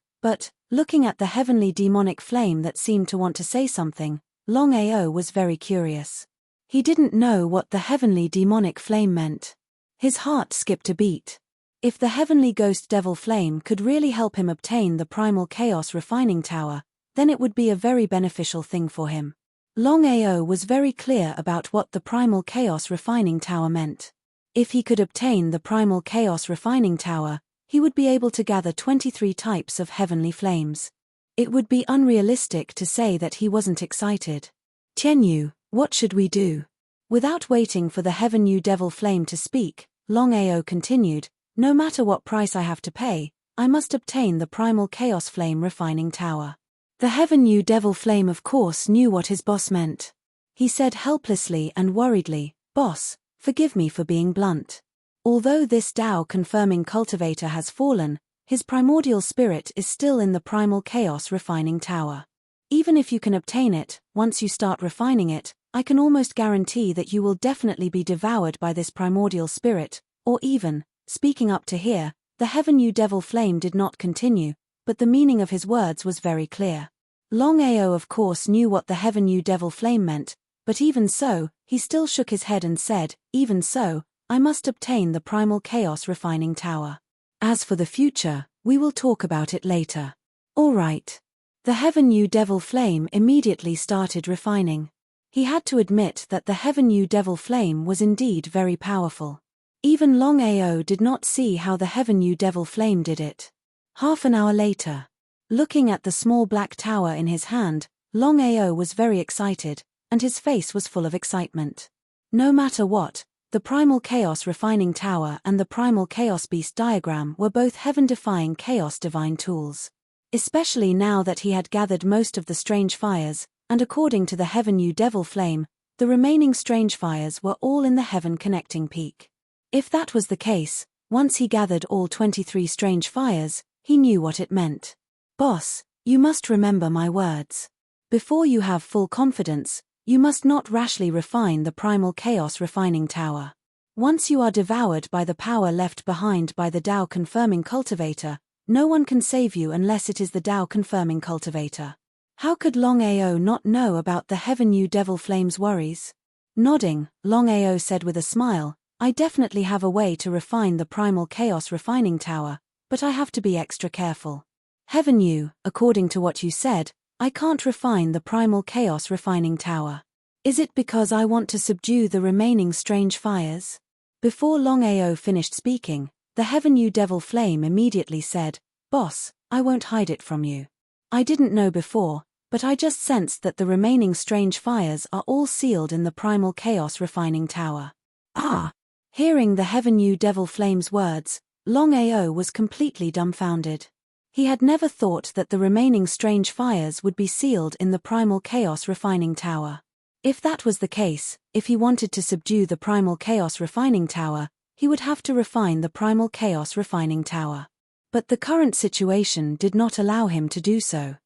looking at the heavenly demonic flame that seemed to want to say something, Longao was very curious. He didn't know what the heavenly demonic flame meant. His heart skipped a beat. If the heavenly ghost devil flame could really help him obtain the primal chaos refining tower, then it would be a very beneficial thing for him. Longao was very clear about what the primal chaos refining tower meant. If he could obtain the primal chaos refining tower, he would be able to gather 23 types of heavenly flames. It would be unrealistic to say that he wasn't excited. Tianyu, what should we do? Without waiting for the heavenly devil flame to speak, Longao continued, no matter what price I have to pay, I must obtain the primal chaos flame refining tower. The heavenly devil flame of course knew what his boss meant. He said helplessly and worriedly, "Boss, forgive me for being blunt. Although this Tao confirming cultivator has fallen, his primordial spirit is still in the primal chaos refining tower. Even if you can obtain it, once you start refining it, I can almost guarantee that you will definitely be devoured by this primordial spirit, or even," speaking up to here, the heavenly devil flame did not continue, but the meaning of his words was very clear. Longao of course knew what the heavenly devil flame meant, but even so, he still shook his head and said, "Even so, I must obtain the primal chaos refining tower. As for the future, we will talk about it later." All right. The heavenly devil flame immediately started refining. He had to admit that the heavenly devil flame was indeed very powerful. Even Longao did not see how the heavenly devil flame did it. Half an hour later, looking at the small black tower in his hand, Longao was very excited, and his face was full of excitement. No matter what, the primal chaos refining tower and the primal chaos beast diagram were both heaven-defying chaos divine tools. Especially now that he had gathered most of the strange fires, and according to the heavenly devil flame, the remaining strange fires were all in the heaven connecting peak. If that was the case, once he gathered all 23 strange fires, he knew what it meant. Boss, you must remember my words. Before you have full confidence, you must not rashly refine the primal chaos refining tower. Once you are devoured by the power left behind by the Tao confirming cultivator, no one can save you unless it is the Tao confirming cultivator. How could Longao not know about the heavenly devil flame's worries? Nodding, Longao said with a smile, I definitely have a way to refine the primal chaos refining tower, but I have to be extra careful. Heavenly, according to what you said, I can't refine the primal chaos refining tower. Is it because I want to subdue the remaining strange fires? Before Longao finished speaking, the heavenly devil flame immediately said, Boss, I won't hide it from you. I didn't know before, but I just sensed that the remaining strange fires are all sealed in the primal chaos refining tower. Ah! Hearing the heavenly devil flame's words, Longao was completely dumbfounded. He had never thought that the remaining strange fires would be sealed in the primal chaos refining tower. If that was the case, if he wanted to subdue the primal chaos refining tower, he would have to refine the primal chaos refining tower. But the current situation did not allow him to do so.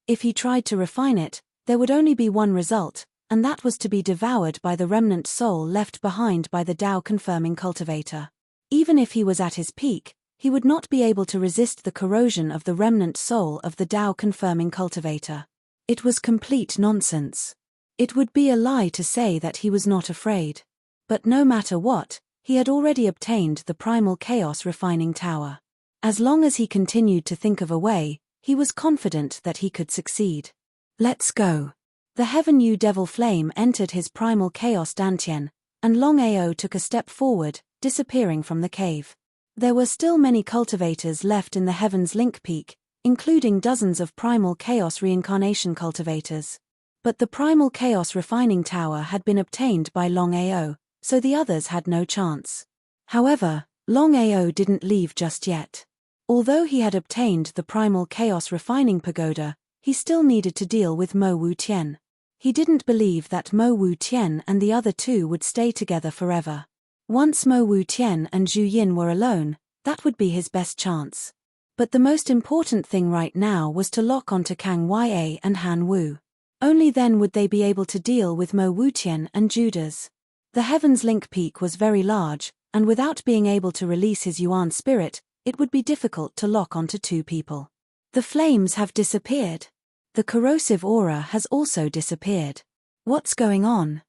If he tried to refine it, there would only be one result, and that was to be devoured by the remnant soul left behind by the Tao confirming cultivator. Even if he was at his peak, he would not be able to resist the corrosion of the remnant soul of the Tao confirming cultivator. It was complete nonsense. It would be a lie to say that he was not afraid. But no matter what, he had already obtained the primal chaos refining tower. As long as he continued to think of a way, he was confident that he could succeed. Let's go. The heavenly devil flame entered his primal chaos dantian, and Longao took a step forward, disappearing from the cave. There were still many cultivators left in the Heaven's Link Peak, including dozens of primal chaos reincarnation cultivators. But the primal chaos refining tower had been obtained by Longao, so the others had no chance. However, Longao didn't leave just yet. Although he had obtained the primal chaos refining pagoda, he still needed to deal with Mo Wu Tian. He didn't believe that Mo Wu Tian and the other two would stay together forever. Once Mo Wu Tian and Zhu Yin were alone, that would be his best chance. But the most important thing right now was to lock onto Kang Ya and Han Wu. Only then would they be able to deal with Mo Wu Tian and Judas. The Heaven's Link Peak was very large, and without being able to release his Yuan spirit, it would be difficult to lock onto two people. The flames have disappeared. The corrosive aura has also disappeared. What's going on?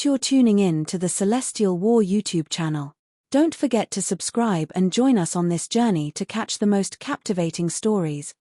You're tuning in to the Celestial War YouTube channel. Don't forget to subscribe and join us on this journey to catch the most captivating stories.